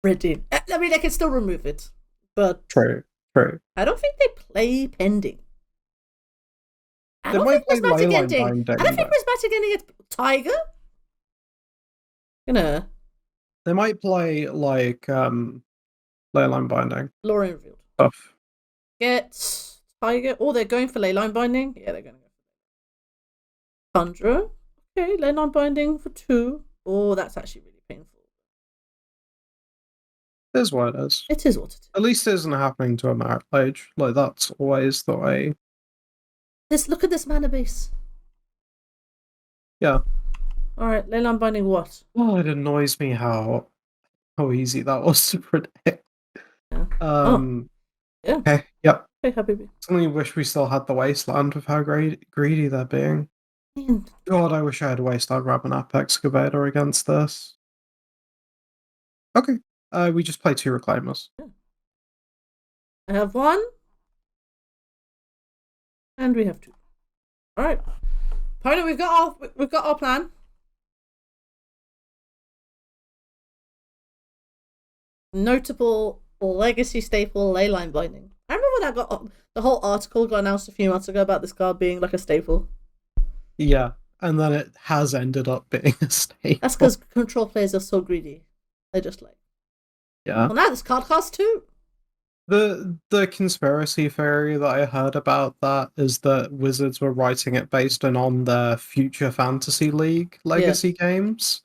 Redeem. I mean, I can still remove it, but... True. I don't think they play Pending. I They don't might think play Prismatic Leyline Ending. Binding, I don't think Prismatic Ending is Tiger. They might play, like, Leyline Binding. Lore Revealed. Stuff. Get Tiger. Oh, they're going for Leyline Binding? Yeah, they're going to go for Tundra. Okay, Leyline Binding for 2. Oh, that's actually really painful. It is what it is. It is what it is. At least it isn't happening to a Marit Lage. Like, that's always the way. Look at this mana base. Yeah. Alright, Leyline Binding what? Oh, it annoys me how easy that was to predict. Yeah. Yeah. Okay, yep. Okay, Habibi. Suddenly wish we still had the Wasteland with how greedy they're being. Man. God, I wish I had a Wasteland Rabanap Excavator against this. Okay. We just play 2 Reclaimers. Yeah. I have 1. And we have 2. Alright. Opponent, we've got our plan. Notable legacy staple Leyline Binding. I remember when I got the whole article got announced a few months ago about this card being like a staple. Yeah, and then it has ended up being a staple. That's because control players are so greedy. They just like Yeah. Well, now this card costs 2. The conspiracy theory that I heard about that is that Wizards were writing it based on their future Fantasy League legacy games,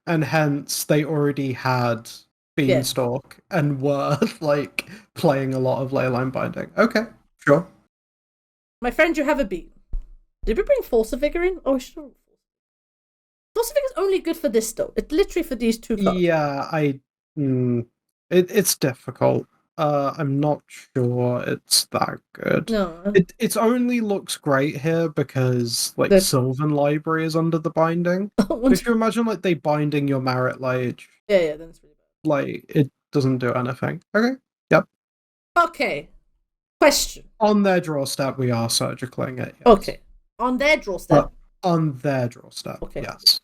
and hence they already had Beanstalk and were like playing a lot of Leyline Binding. Okay, sure. My friend, you have a beat. Did we bring Force of Vigor in? Oh, we should. Force of Vigor is only good for this though. It's literally for these 2 cards. Yeah, it's difficult. I'm not sure it's that good. No. It only looks great here because like Sylvan Library is under the binding. If you imagine like they binding your Marit Lage, yeah, then it's really bad. like it doesn't do anything. Okay. Yep. Okay. Question. On their draw step, we are surgicaling it. Yes. Okay. On their draw step. On their draw step. Okay. Yes.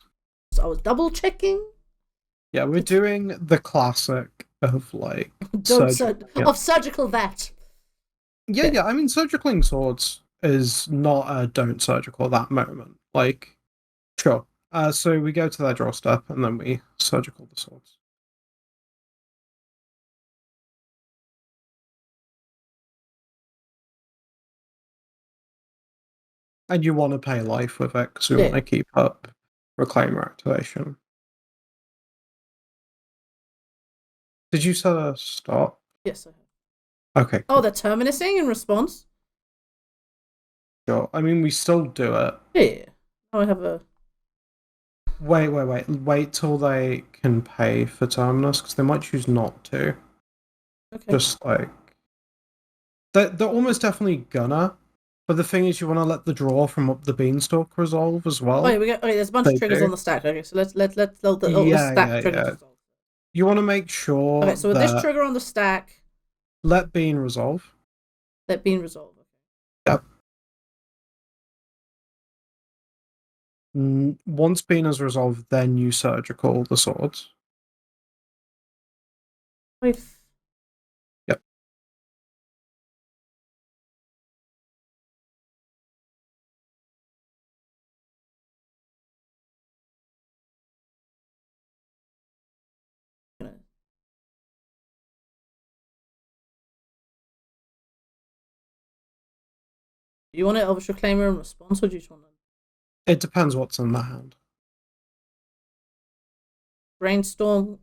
So I was double checking. Yeah, we're doing the classic of like surgical that. Yeah, yeah. I mean, surgicling swords is not a don't surgical that moment. Like, sure. So we go to their draw step and then we surgical the swords. And you want to pay life with it because we want to keep up Reclaimer activation. Did you set a stop? Yes, I have. Okay. Cool. Oh, they're terminusing in response? Sure. I mean, we still do it. Yeah. Oh, I have a... Wait. Wait till they can pay for terminus because they might choose not to. Okay. Just like... They're almost definitely gonna. But the thing is, you want to let the draw from up the Beanstalk resolve as well. Wait, there's a bunch of triggers on the stack. Okay, so let's the stack triggers resolve. You want to make sure. Okay, so with this trigger on the stack, let Bean resolve. Let Bean resolve. Yep. Once Bean is resolved, then you surgical the swords. Wait. Yep. Do you want an Elvish Reclaimer in response, or do you just want them? It depends what's in the hand. Brainstorm.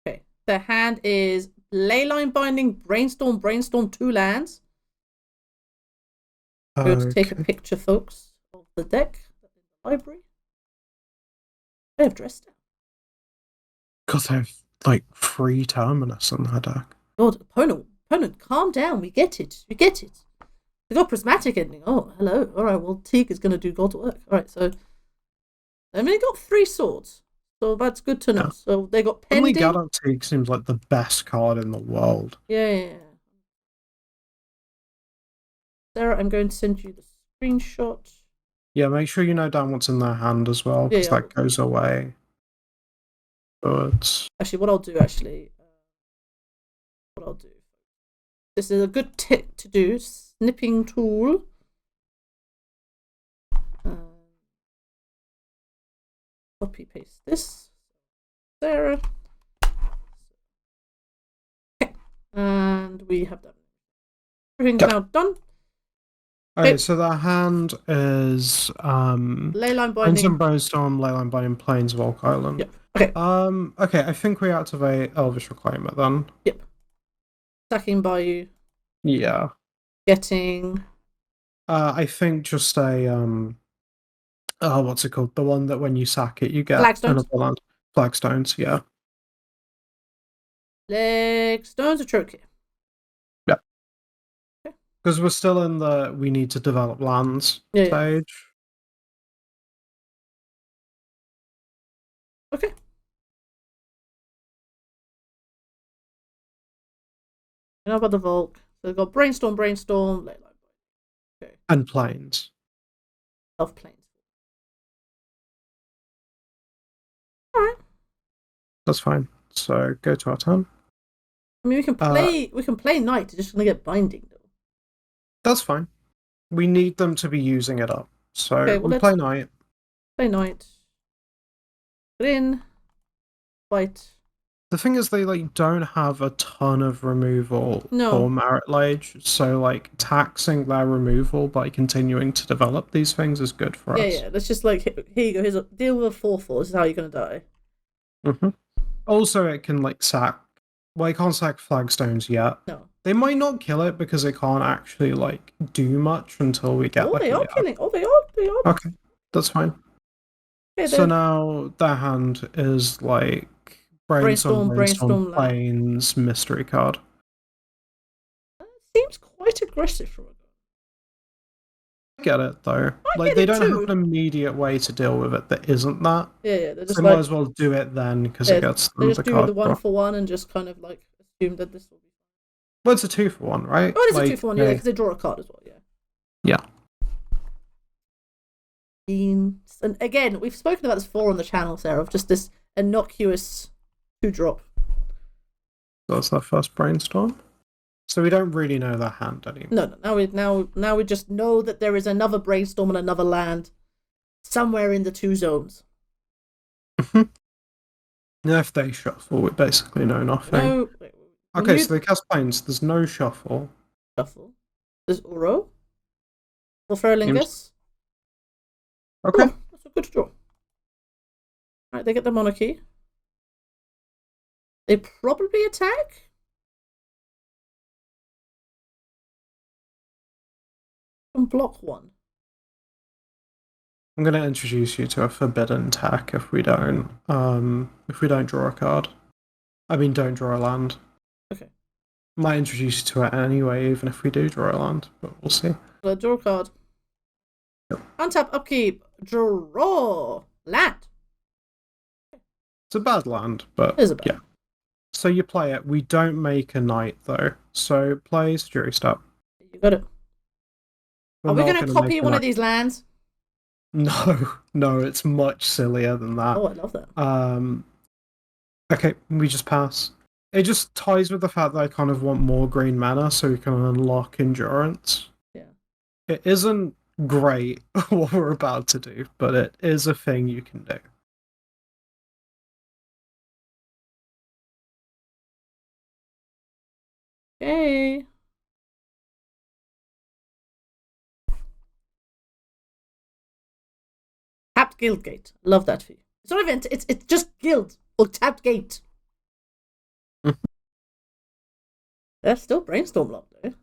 Okay. The hand is Leyline Binding, Brainstorm, 2 lands. Go to take a picture, folks, of the deck in the library. I have dressed it. God, I have like 3 terminus in that deck. God, opponent, calm down. We get it. They got prismatic ending. Oh, hello. All right, well, Teague is going to do God's work. All right, so they've only got 3 swords, so that's good to know. Yeah. So they got pending. Only Gadot Teague seems like the best card in the world. Yeah. Sarah, I'm going to send you the screenshot. Yeah, make sure you know down what's in their hand as well, because that goes away. But actually, what I'll do, this is a good tip to do. Snipping tool. Copy paste this. Sarah. Okay. And we have that. Everything's now done. Okay, so the hand is Leyline Binding, Brainstorm, Leyline Binding, Plains of Oak Island. Yep. Okay. Okay, I think we activate Elvish Reclaimer then. Yep. Stacking Bayou. Yeah. Getting. I think just a what's it called? The one that when you sack it, you get Flagstones. Land. Flagstones, yeah. Flagstones are tricky. Yeah. Because we're still in the we need to develop lands stage. Okay. Now about the Volk. So we've got Brainstorm, okay. And Plains. Of Plains. Alright. That's fine. So go to our turn. I mean we can play Knight, it's just gonna get binding though. That's fine. We need them to be using it up. So okay, well, we play Knight. Play Knight. Put in. Fight. The thing is, they like don't have a ton of removal for No. Marit Lage, so like taxing their removal by continuing to develop these things is good for Yeah, us. yeah. That's just like, here you go. Here's a deal with a 4/4. This is how you're gonna die. Hmm. Also, it can like sack. Well, it can't sack flagstones yet. No. They might not kill it because it can't actually like do much until we get Oh, like they a are yeah. killing. Oh, they are. They are. Okay, that's fine. Okay, So they're now their hand is like brainstorm, brainstorm, brainstorm land. planes, mystery card. That seems quite aggressive for a go. I get it though. I Like get they it don't have too. an immediate way to deal with it that isn't that. Yeah, yeah. They're So just they might like, as well do it then because it yeah, gets they them just the do card the one draw. for one and just kind of like assume that this will be. Well, it's a 2 for 1, right? Oh, it is a Like 2/1. Yeah, because they draw a card as well. Yeah. yeah. And again, we've spoken about this before on the channel, Sarah, of just this innocuous 2-drop. That's their first brainstorm. So we don't really know their hand anymore. No. Now we just know that there is another brainstorm and another land somewhere in the 2 zones. If they shuffle, we basically know nothing. No. Okay, so they cast planes. There's no shuffle. Shuffle. There's Uro. Or Ferlingus. Okay. Oh, that's a good draw. Alright, they get the monarchy. They probably attack. And block 1. I'm going to introduce you to a forbidden tech if we don't draw a card. I mean, don't draw a land. Okay. Might introduce you to it anyway, even if we do draw a land, but we'll see. Draw a card. Yep. Untap, upkeep, draw, land. It's a bad land, but It is a bad. yeah. So you play it. We don't make a knight though. So play Jury Step. You got it. We're Are we not going to gonna copy make a one of knight. these lands? No, it's much sillier than that. Oh, I love that. Okay, we just pass. It just ties with the fact that I kind of want more green mana so we can unlock endurance. Yeah. It isn't great what we're about to do, but it is a thing you can do. Okay. Tapped guild gate. Love that for you. It's not event. It's just guild or tapped gate. They're still brainstorm locked though.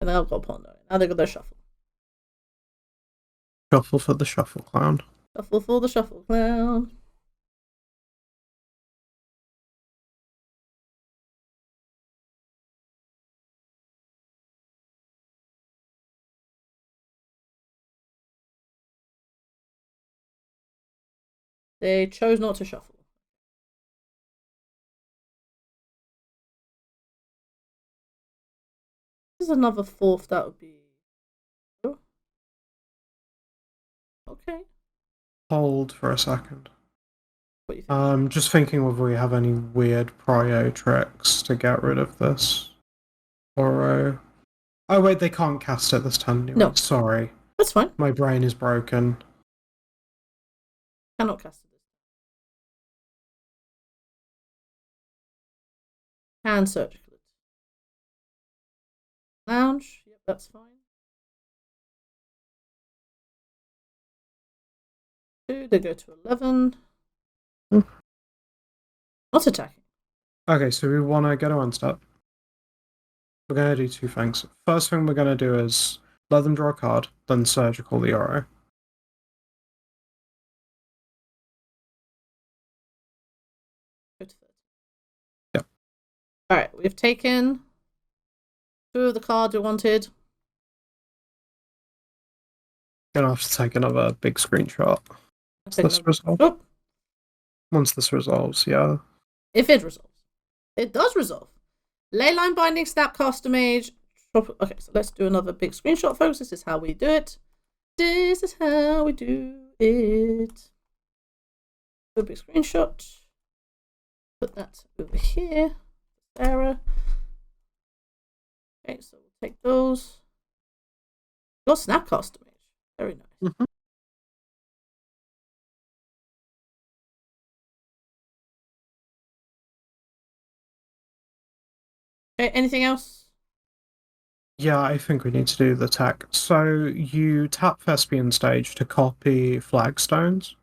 And now I've got ponder. Now they got their shuffle. Shuffle for the shuffle clown. Shuffle for the shuffle clown. They chose not to shuffle. This is another 4th. That would be. Okay. Hold for a second. What do you think? Just thinking whether we have any weird prio tricks to get rid of this. Or oh wait, they can't cast it this turn anyway. No. Sorry. That's fine. My brain is broken. Cannot cast it. Can surgical it. Lounge. Yep, that's fine. 2. They go to 11. Not attacking. Okay, so we want to go to one step. We're going to do 2 things. First thing we're going to do is let them draw a card, then surgical the arrow. Go to 30. Yep. Alright, we've taken 2 of the cards we wanted. Gonna have to take another big screenshot. This resolve. Oh. Once this resolves, yeah. If it resolves. It does resolve. Leyline Binding, Snapcaster Mage. Okay, so let's do another big screenshot, folks. This is how we do it. This is how we do it. Do a big screenshot. Put that over here. Sarah. Okay, so we'll take those. Got Snapcaster Mage. Very nice. Okay, anything else? Yeah, I think we need to do the tech. So you tap Thespian stage to copy flagstones.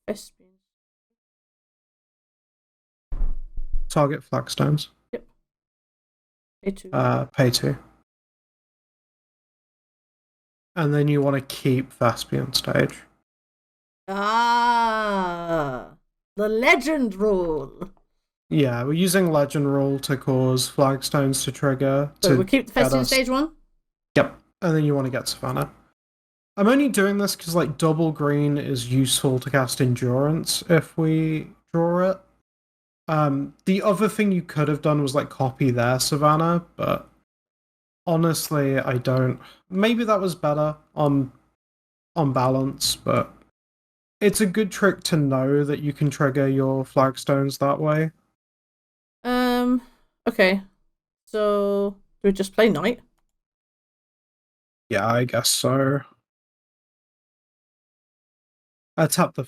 Thespian. Target flagstones. Yep. Pay 2. And then you want to keep Thespian stage. Ah, the legend rule. Yeah, we're using legend rule to cause flagstones to trigger. So we keep the get Thespian us. stage 1? Yep. And then you want to get Savannah. I'm only doing this because like double green is useful to cast endurance if we draw it. The other thing you could have done was like copy their Savannah, but honestly, I don't. Maybe that was better on balance, but it's a good trick to know that you can trigger your flagstones that way. Okay. So, do we just play Knight? Yeah, I guess so. I tap the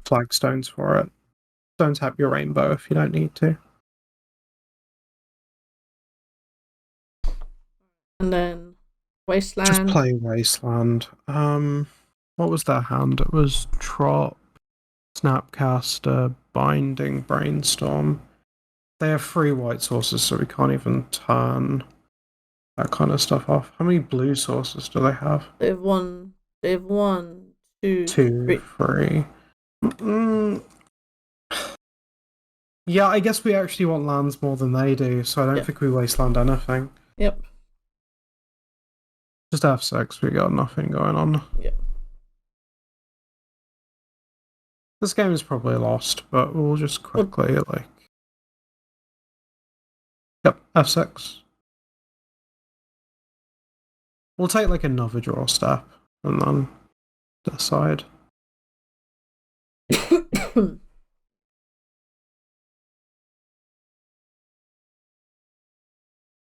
flagstones for it. Don't tap your rainbow if you don't need to. And then Wasteland. Just play Wasteland. What was that hand? It was Trop, Snapcaster, Binding, Brainstorm. They have 3 white sources, so we can't even turn that kind of stuff off. How many blue sources do they have? They have one, two, 2, 3. Yeah, I guess we actually want lands more than they do, so I don't think we wasteland anything. Yep. Just F6, we got nothing going on. Yep. This game is probably lost, but we'll just quickly, Yep, F6. We'll take, another draw step, and then decide.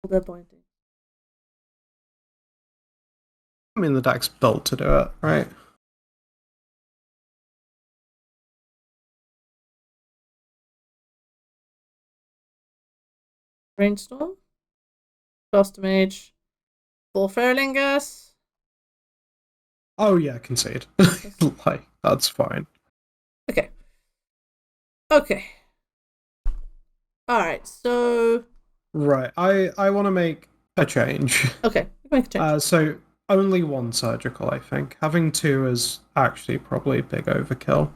They're pointing. I mean, the deck's built to do it, right? Brainstorm. Cluster Mage. 4 Ferlingus. Oh yeah, concede. That's fine. Okay. Alright, so... Right, I want to make a change. Okay, make a change. So, only 1 surgical, I think. Having 2 is actually probably a big overkill.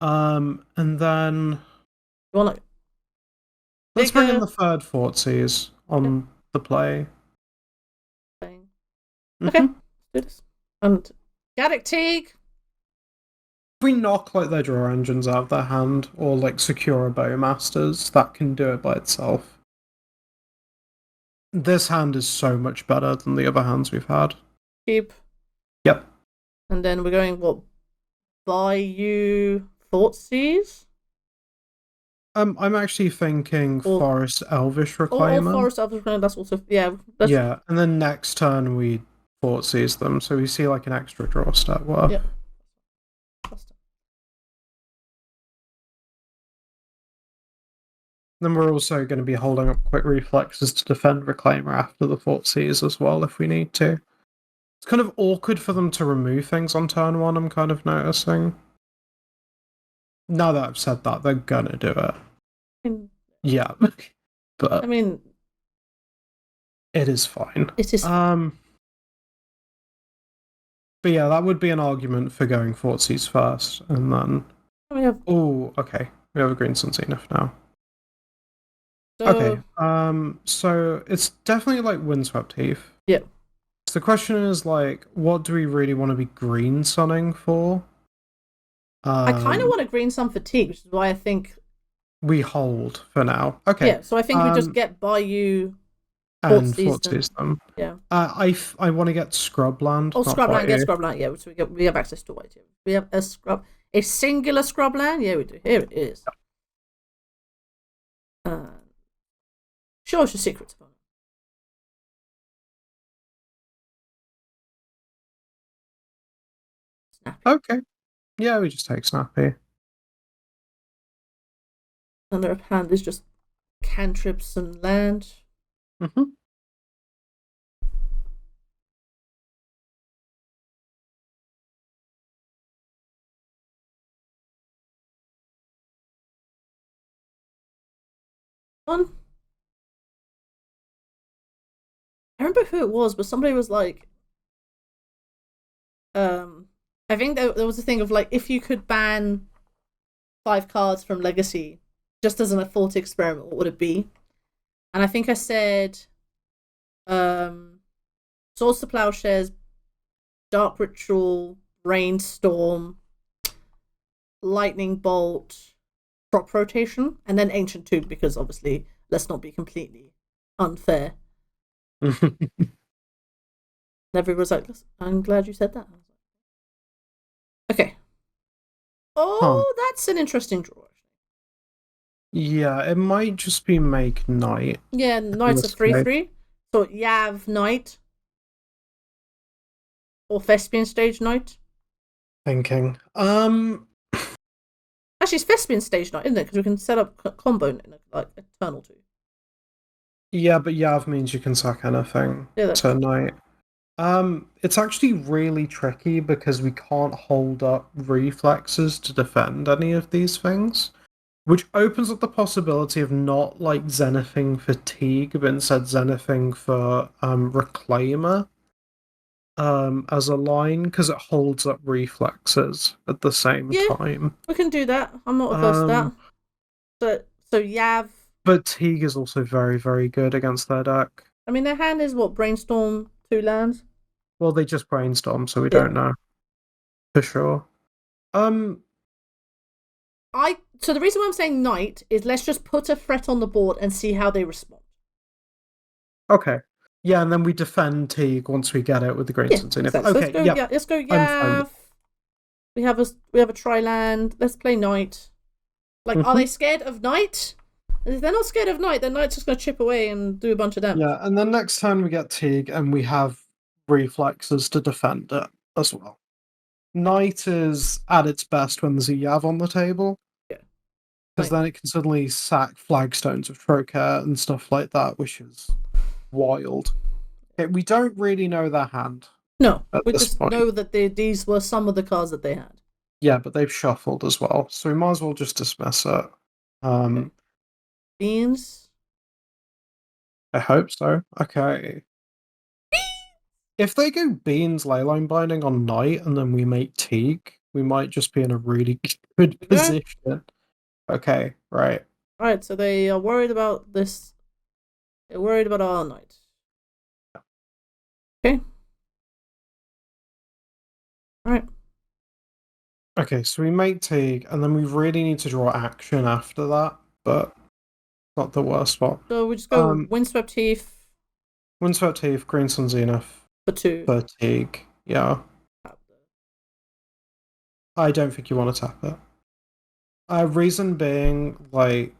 And then... Let's bring in the 3rd Fortsies on the play. Okay, let's do this. And Gaddock Teague. If we knock their draw engines out of their hand, or secure Bowmasters, that can do it by itself. This hand is so much better than the other hands we've had. Keep. Yep. And then we're going, Bayou Thoughtseize? I'm actually thinking Forest Elvish Reclaimer. Or Forest Elvish Reclaimer, that's also, yeah. Yeah, and then next turn we Thoughtseize them, so we see an extra draw step worth. Yep. Then we're also going to be holding up quick reflexes to defend Reclaimer after the Thoughtseize as well, if we need to. It's kind of awkward for them to remove things on turn 1, I'm kind of noticing. Now that I've said that, they're gonna do it. Yeah. But I mean... It is fine. It is But yeah, that would be an argument for going Thoughtseize first, and then... Oh, okay. We have a Green Sun Zenith now. Okay, so it's definitely Windswept Heath. Yeah. So the question is, what do we really want to be Green Sunning for? I kind of want a Green Sun Fatigue, which is why I think... We hold for now. Okay. Yeah, so I think we just get Bayou... And Thoughtseize them. Yeah. I want to get Scrubland. Oh, Scrubland, get Scrubland, yeah. So we have access to white. We have a singular Scrubland? Yeah, we do. Here it is. Show us your secrets. Snappy. Okay. Yeah, we just take Snappy. And their hand is just cantrips and land. Mm-hmm. One. I remember who it was, but somebody was like, I think there was a thing of like, if you could ban 5 cards from Legacy, just as an thought experiment, what would it be? And I think I said, Swords to Plowshares, Dark Ritual, Rainstorm, Lightning Bolt, Crop Rotation, and then Ancient Tomb, because obviously, let's not be completely unfair. And everyone was like, I'm glad you said that. Okay. Oh, that's an interesting draw. Yeah, it might just be make knight. Yeah, knight's a 3/3. So Yav knight. Or Thespian stage knight. Thinking. Actually, it's Thespian stage knight, isn't it? Because we can set up combo in it, like Eternal 2. Yeah, but Yav means you can sack anything to knight. It's actually really tricky because we can't hold up reflexes to defend any of these things, which opens up the possibility of not like zenithing fatigue, but instead zenithing for reclaimer as a line because it holds up reflexes at the same time. We can do that. I'm not averse to that. So Yav. But Teague is also very, very good against their deck. I mean, their hand is what? Brainstorm, 2 lands? Well, they just brainstorm, so we don't know. For sure. So the reason why I'm saying knight is let's just put a threat on the board and see how they respond. Okay. Yeah, and then we defend Teague once we get it with the Great Exactly. Okay, so let's go Yav. We have a tri-land. Let's play knight. Like, are they scared of knight? If they're not scared of knight, then knight's just going to chip away and do a bunch of damage. Yeah, and then next turn we get Teague, and we have reflexes to defend it as well. Knight is at its best when there's a Yav on the table. Yeah. Because then it can suddenly sack flagstones of Trocaire and stuff like that, which is wild. Okay, we don't really know their hand. No, we just know that these were some of the cards that they had. Yeah, but they've shuffled as well, so we might as well just dismiss it. Beans? I hope so. Okay. If they go Beans Leyline Binding on Knight and then we make Teague, we might just be in a really good position. Okay, right. Alright, so they are worried about this. They're worried about our Knight. Okay. Alright. Okay, so we make Teague, and then we really need to draw action after that, but not the worst spot. So we just go Windswept Heath. Windswept Heath, Green Sun Zenith. For 2. For Teague, yeah. I don't think you want to tap it. Reason being, like,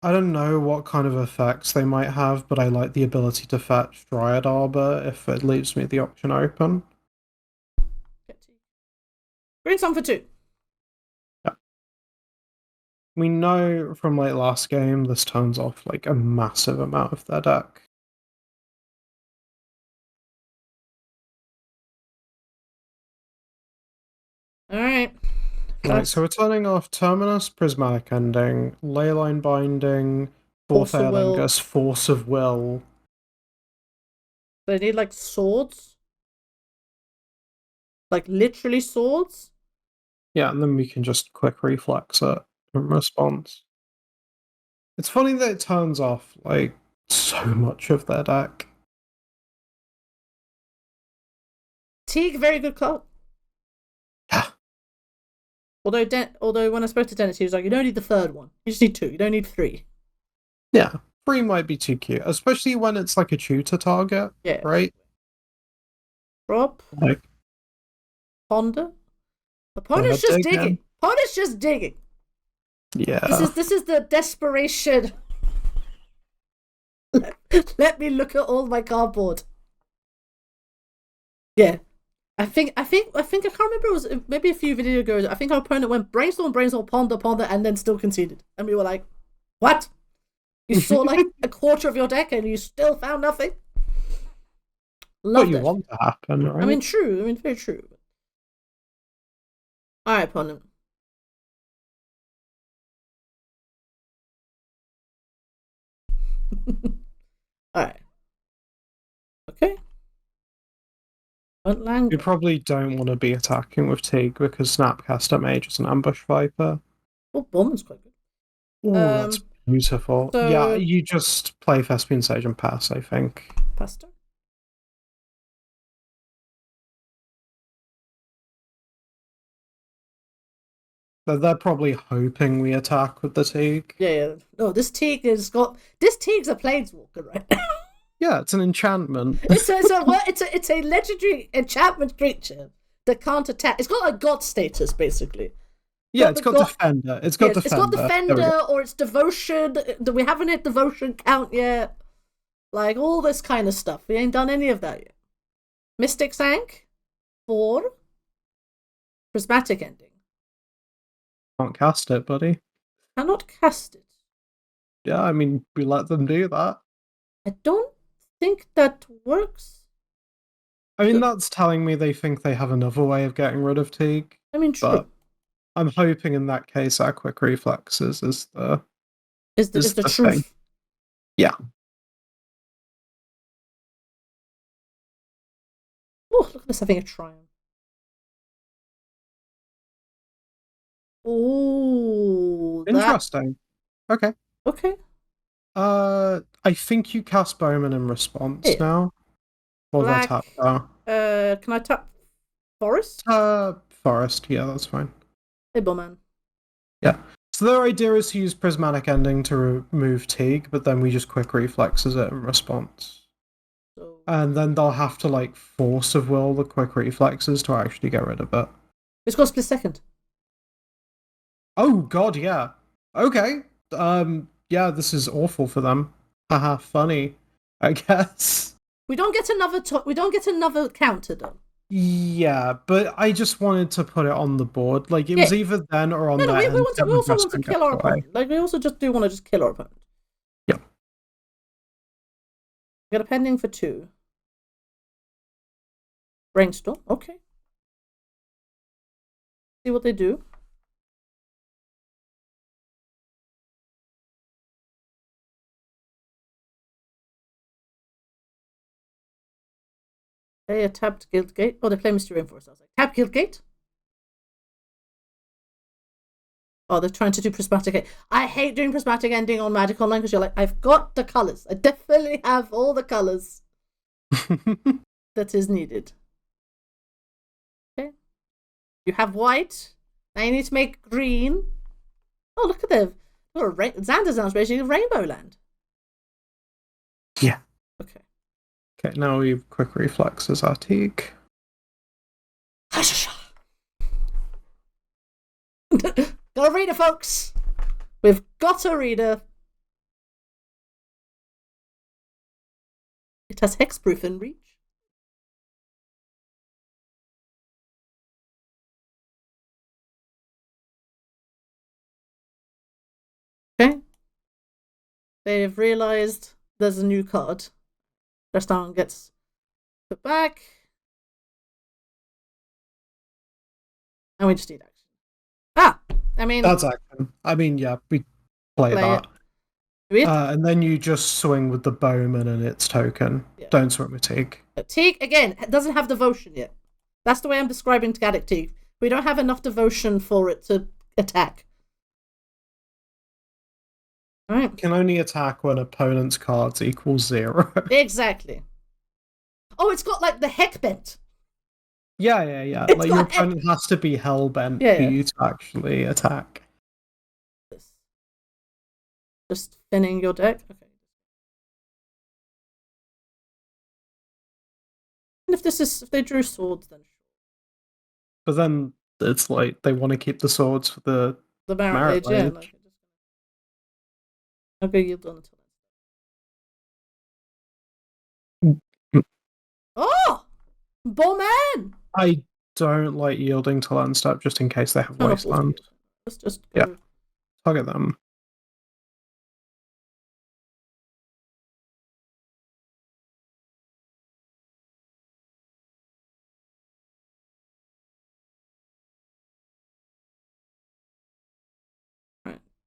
I don't know what kind of effects they might have, but I like the ability to fetch Dryad Arbor if it leaves me the option open. Green Sun for 2. Yeah. We know from like last game this turns off like a massive amount of their deck. Alright. Right, so we're turning off Terminus, Prismatic Ending, Leyline Binding, Fourth Aelingus, Force of Will. They need like swords? Like literally swords? Yeah, and then we can just quick reflex it in response. It's funny that it turns off like so much of their deck. Teague, very good card. Yeah. Although when I spoke to Dennis, he was like, you don't need the 3rd one. You just need 2. You don't need 3. Yeah, 3 might be too cute, especially when it's like a tutor target. Yeah. Right? Drop. Like, Ponder. Opponent's just digging. Opponent's just digging. Yeah. This is the desperation. Let me look at all my cardboard. Yeah. I think I can't remember, it was maybe a few videos ago. I think our opponent went brainstorm, ponder, and then still conceded. And we were like, what? You saw like a quarter of your deck and you still found nothing. What you want to happen, right? I mean, true. I mean, very true. All right, opponent. All right. Okay. You probably don't want to be attacking with Teague because Snapcaster Mage is an Ambush Viper. Well, Bowman's quite good. Oh, that's beautiful. So... Yeah, you just play Thespian Sage and pass, I think. Pasta? But they're probably hoping we attack with the Teague. Yeah. No, this Teague's a planeswalker, right? Yeah, it's an enchantment. It's a legendary enchantment creature that can't attack. It's got like god status, basically. Yeah, it's got defender. It's got defender. It's got defender or it's devotion. We haven't hit devotion count yet. Like all this kind of stuff. We ain't done any of that yet. Mystic Sank 4. Prismatic Ending. Can't cast it, buddy. Cannot cast it. Yeah, I mean, we let them do that. I don't think that works. I mean, that's telling me they think they have another way of getting rid of Teague. I mean, true. But I'm hoping in that case our quick reflexes is the truth. thing. Yeah. Oh, look at us having a triumph. Oh, interesting. Okay. Okay. I think you cast Bowman in response now. Or Black, they're tapped now. Can I tap Forest? Forest, yeah, that's fine. Hey, Bowman. Yeah. So their idea is to use Prismatic Ending to remove Teague, but then we just quick reflexes it in response. So... And then they'll have to like force of will the quick reflexes to actually get rid of it. It's got split second. Oh god, yeah. Okay. Yeah, this is awful for them. Haha, funny, I guess. We don't get another counter though. Yeah, but I just wanted to put it on the board. Like it was either then or on that. We also want to kill our opponent. Like we also just do want to just kill our opponent. Yeah. We got a pending for 2. Brainstorm. Okay. See what they do. They tapped Guildgate. Oh, they play Mystery Rainforest. I was like, tap Guildgate? Oh, they're trying to do Prismatic. I hate doing Prismatic Ending on Magic Online because you're like, I've got the colours. I definitely have all the colours that is needed. Okay. You have white. Now you need to make green. Oh, look at them. Xander's now basically Rainbow Land. Yeah. Okay. Okay, now we quick reflexes our Teague. Got a reader, folks. We've got a reader. It has hexproof in reach. Okay. They've realised there's a new card. First down gets put back. And we just need action. I mean... That's action. I mean, yeah, we play that. And then you just swing with the Bowman and its token. Yeah. Don't swing with Teague. Teague, again, doesn't have devotion yet. That's the way I'm describing Gaddock Teague. We don't have enough devotion for it to attack. Right. Can only attack when opponent's cards equal 0. Exactly. Oh, it's got like the heck bent. Yeah. Like your opponent has to be hell-bent for you to actually attack. Just thinning your deck? Okay. And if they drew swords, then sure. But then it's like they want to keep the swords for the Marit Lage, yeah. Like, I'll go yield on the Oh! Bowman! I don't like yielding to land step just in case they have wasteland. Let's just go. Yeah. Target them.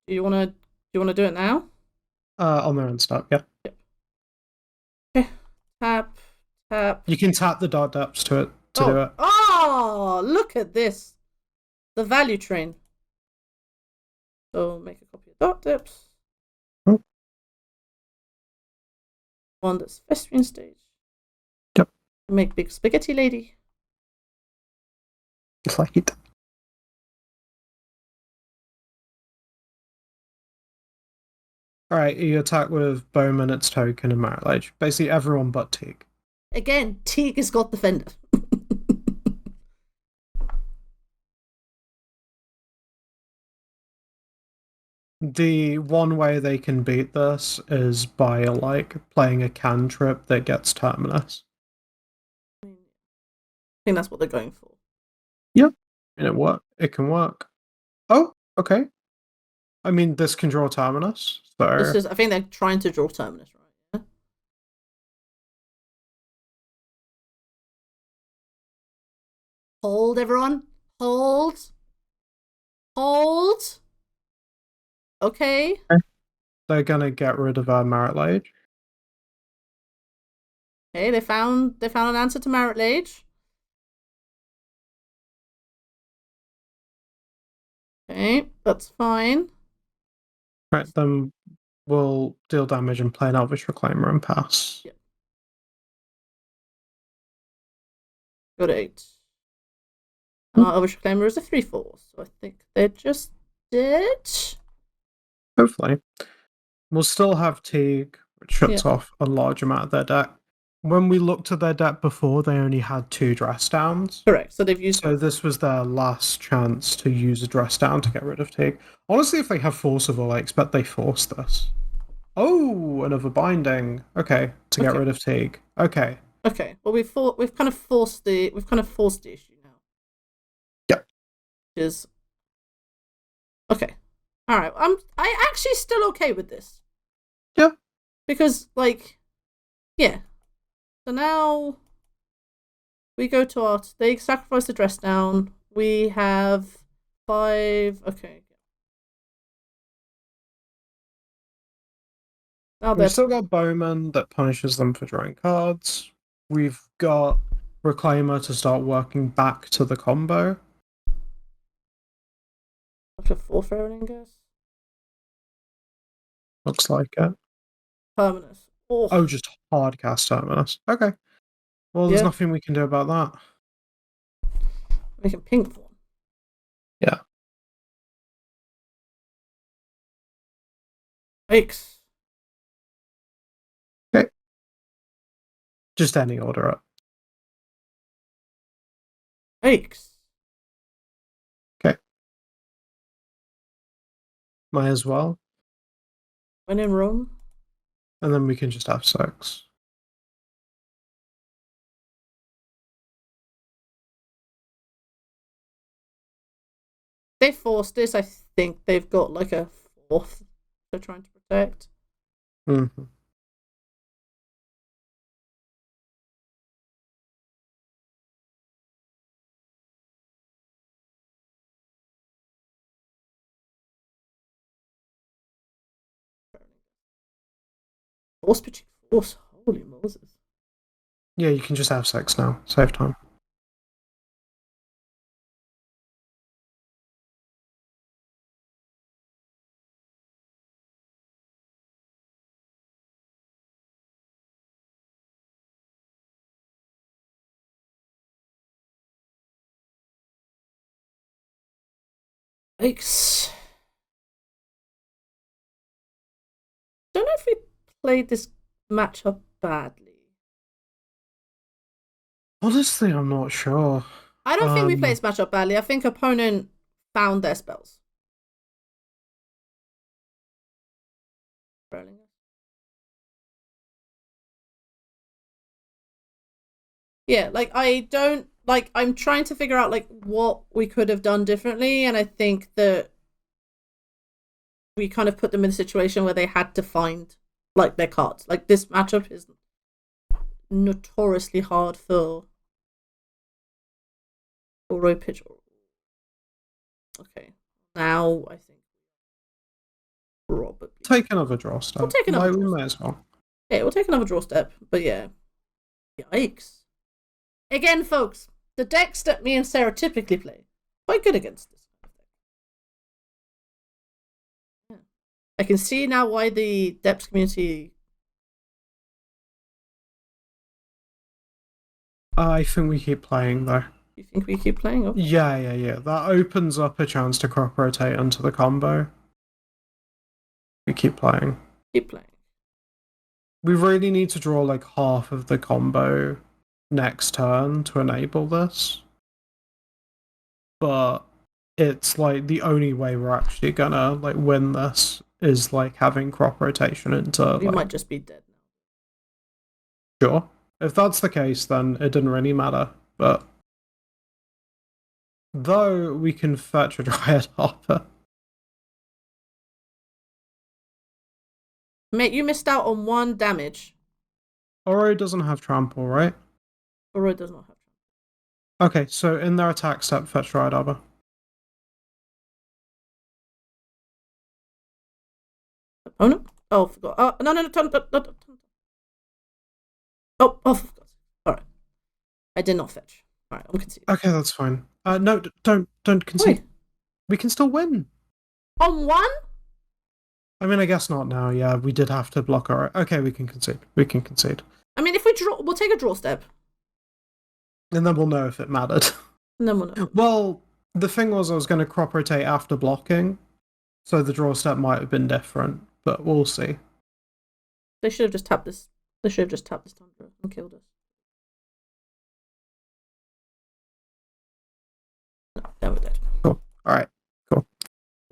Do you wanna do it now? On their own start, yeah. Yep. Okay. Tap. You can tap the Dark Depths to it to do it. Oh, look at this. The value train. So make a copy of Dark Depths. Oh. One that's Thespian stage. Yep. Make big spaghetti lady. Just like it. Alright, you attack with Bowman, its token, and Marit Lage. Basically everyone but Teague. Again, Teague has got Defender. The one way they can beat this is by, like, playing a cantrip that gets Terminus. I think that's what they're going for. Yep. And it can work. Oh, okay. I mean, this can draw Terminus, so... I think they're trying to draw Terminus, right? Yeah? Hold, everyone. Hold. Okay. They're gonna get rid of Marit Lage. Okay, they found an answer to Marit Lage. Okay, that's fine. Right, then we'll deal damage and play an Elvish Reclaimer and pass. Yep. Got 8. And our Elvish Reclaimer is a 3/4, so I think they're just dead. Hopefully. We'll still have Teague, which shuts off a large amount of their deck. When we looked at their deck before, they only had 2 dress downs. Correct, so they've used... So this was their last chance to use a dress down to get rid of Teague. Honestly, if they have Forcible, I expect they force this. Oh, another binding. Okay, to get rid of Teague. Okay. Okay, well we've kind of forced the issue now. Yep. Which is okay. Alright, I actually still okay with this. Yeah. Because, like, yeah. So now we go to our... They sacrifice the dress down. We have 5... Okay. Now We've still got Bowman that punishes them for drawing cards. We've got Reclaimer to start working back to the combo. Like a 4th Erlingus? Looks like it. Terminus. Oh, just hard cast Terminus. Okay. Well, there's nothing we can do about that. We can pink one. Yeah. X. Okay. Just any order up. X. Okay. Might as well. When in Rome. And then we can just have 6. They forced this. I think they've got like a 4th they're trying to protect. Mm-hmm. Force pitching force. Holy Moses. Yeah, you can just have 6 now. Save time. Yikes. Don't know if we played this matchup badly. Honestly, I'm not sure. I don't think we played this matchup badly. I think opponent found their spells. Yeah, like I'm trying to figure out like what we could have done differently, and I think that we kind of put them in a situation where they had to find like their cards. Like this matchup is notoriously hard for road pitch. Okay, now I think Probably. Take another draw step. We'll take another draw We step. may as well. Yeah, we'll take another draw step. But yeah. Yikes. Again, folks, the decks that me and Sarah typically play, quite good against this. Yeah. I can see now why the Depths community... I think we keep playing, though. You think we keep playing? Okay. Yeah. That opens up a chance to crop rotate into the combo. We keep playing. Keep playing. We really need to draw like half of the combo next turn to enable this. But it's like the only way we're actually gonna like win this is like having crop rotation into. We might just be dead now. Sure. If that's the case, then it didn't really matter. But though we can fetch a Dryad Harper. Mate, you missed out on 1 damage. Oro doesn't have trample, right? Oro does not have trample. Okay, so in their attack step, fetch Dryad Arbor. Oh no! Oh, forgot. Oh, no. Turn. Oh, forgot. Alright. I did not fetch. Alright, I'm conceding. Okay, that's fine. No, don't concede. Wait. We can still win. On 1? I mean, I guess not now. Yeah, we did have to block our... Okay, we can concede. I mean, if we draw... We'll take a draw step. And then we'll know if it mattered. And then we'll know. Well, the thing was I was going to crop rotate after blocking, so the draw step might have been different, but we'll see. They should have just tapped this. They should have just tapped this Tundra and killed us. No, now we're dead. Cool. Alright, cool.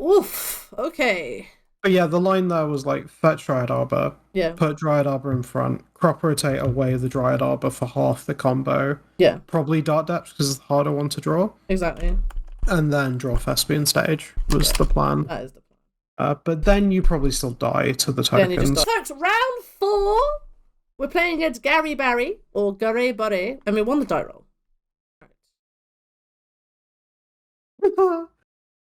Oof, okay. But yeah, the line there was like, fetch Dryad Arbor, put Dryad Arbor in front, crop rotate away the Dryad Arbor for half the combo. Yeah. Probably Dark Depths because it's the harder one to draw. Exactly. And then draw Thespian stage was the plan. That is the plan. But then you probably still die to the tokens. Folks, round 4, we're playing against Gary Barry, or Gare Barre, and we won the die roll.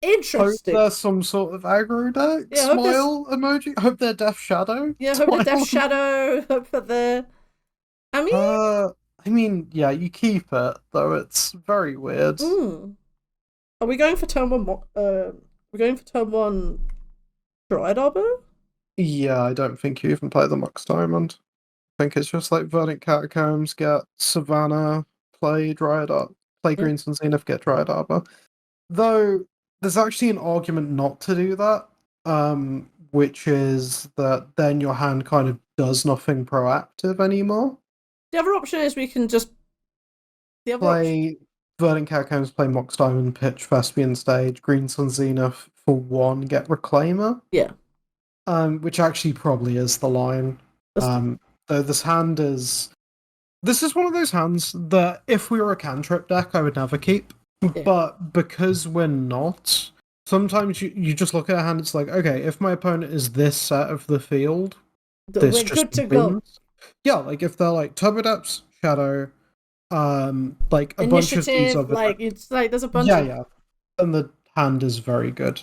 Interesting. Hope there's some sort of aggro deck. Yeah, Smile emoji. Hope they're Death Shadow. Yeah, hope they're Death Shadow. Hope that they're... I mean, yeah, you keep it, though it's very weird. Are we going for turn 1... we're going for turn 1 Dryad Arbor? Yeah, I don't think you even play the Mox Diamond. I think it's just like Verdant Catacombs, get Savannah, play Dryad Arbor, play Green Sun Zenith, get Dryad Arbor. Though, there's actually an argument not to do that, which is that then your hand kind of does nothing proactive anymore. The other option is we can just... Play Verdant Catacombs, play Mox Diamond, pitch Thespian stage, Green Sun Zenith for 1, get Reclaimer. Yeah. Which actually probably is the line. Though this hand is... This is one of those hands that if we were a cantrip deck, I would never keep. Yeah. But because we're not, sometimes you just look at a hand, it's like, okay, if my opponent is this set of the field, this we're just good to wins. go. Yeah, like if they're like Turbo Depths, Shadow, like a Initiative, bunch of these other like it's like there's a bunch of... Yeah. And the hand is very good.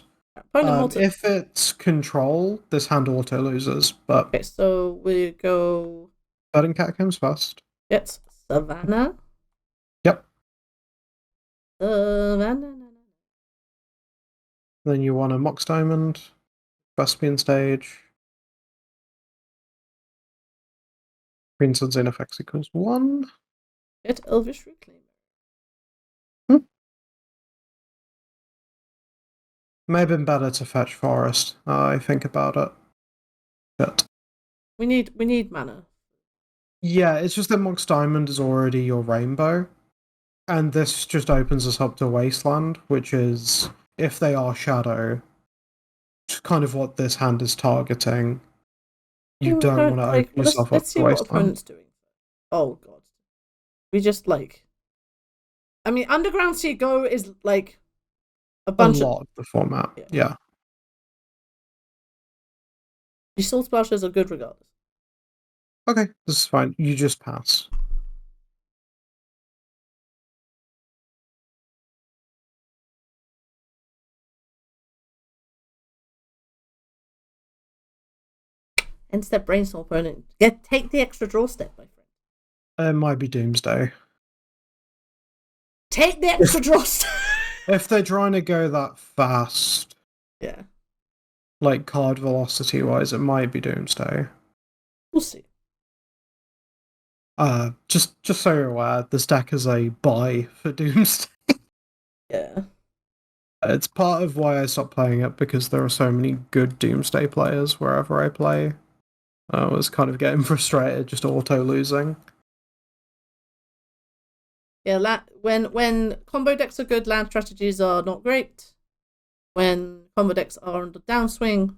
If it's control, this hand auto loses, but... Okay, so we go... Verdant Catacombs first. It's Savannah. Yep. Savannah. Then you want a Mox Diamond, Thespian stage. Green Sun Zenith X equals 1. Get Elvish Reclaimer. May have been better to fetch Forest, I think about it. But we need mana. Yeah, it's just that Mox Diamond is already your rainbow. And this just opens us up to Wasteland, which is, if they are Shadow, kind of what this hand is targeting. You don't want to open yourself up to Wasteland. Let's see what opponent's doing. Oh god. We just like... I mean, Underground Sea Go is like a bunch of the format, yeah. These Soul Splashes are good regardless. Okay, this is fine. You just pass. End step brainstorm opponent. Take the extra draw step, my friend. It might be Doomsday. Take the extra draw step. If they're trying to go that fast, yeah, like card velocity wise, it might be Doomsday. We'll see. Just so you're aware, this deck is a buy for Doomsday. Yeah. It's part of why I stopped playing it, because there are so many good Doomsday players wherever I play. I was kind of getting frustrated just auto losing. Yeah, when combo decks are good, land strategies are not great. When combo decks are on the downswing,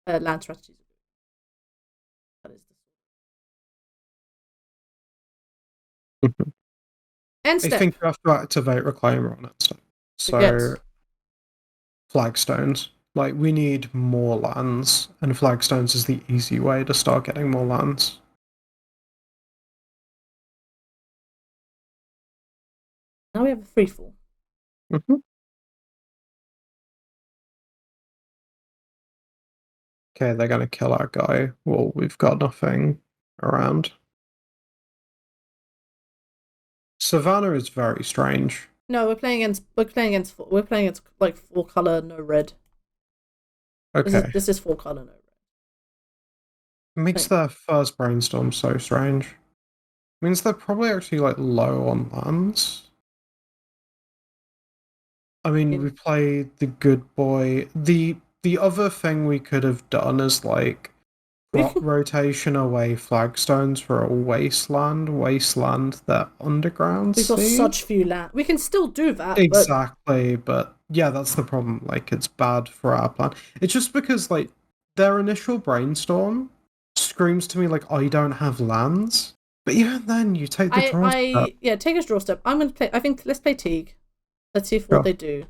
land strategies are good. That is the end step. I think you have to activate Reclaimer on it. So, flagstones. Like, we need more lands, and flagstones is the easy way to start getting more lands. Now we have a free fall. Mm-hmm. Okay, they're gonna kill our guy. Well, we've got nothing around. Savannah is very strange. No, we're playing against like 4-color, no red. Okay. This is 4-color, no red. Makes their first brainstorm so strange. Means they're probably actually like low on lands. I mean, we played the good boy. The other thing we could have done is like rotation away flagstones for a wasteland that underground. We've got such few land. We can still do that. Exactly, but yeah, that's the problem. Like, it's bad for our plan. It's just because like their initial brainstorm screams to me like I don't have lands. But even then, you take the draw step. Yeah, take a draw step. I'm gonna play. I think let's play Teague. Let's see what they do.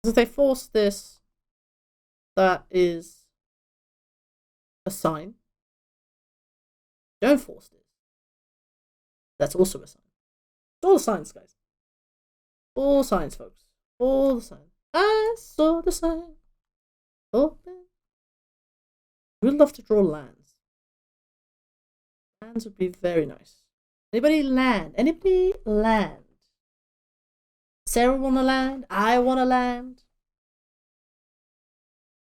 If they force this, that is a sign. Don't force this. That's also a sign. It's all the signs, guys. All signs, folks. All the signs. I saw the sign. Open. We'd love to draw lands. Lands would be very nice. Anybody land? Anybody land? Sarah want to land? I want to land.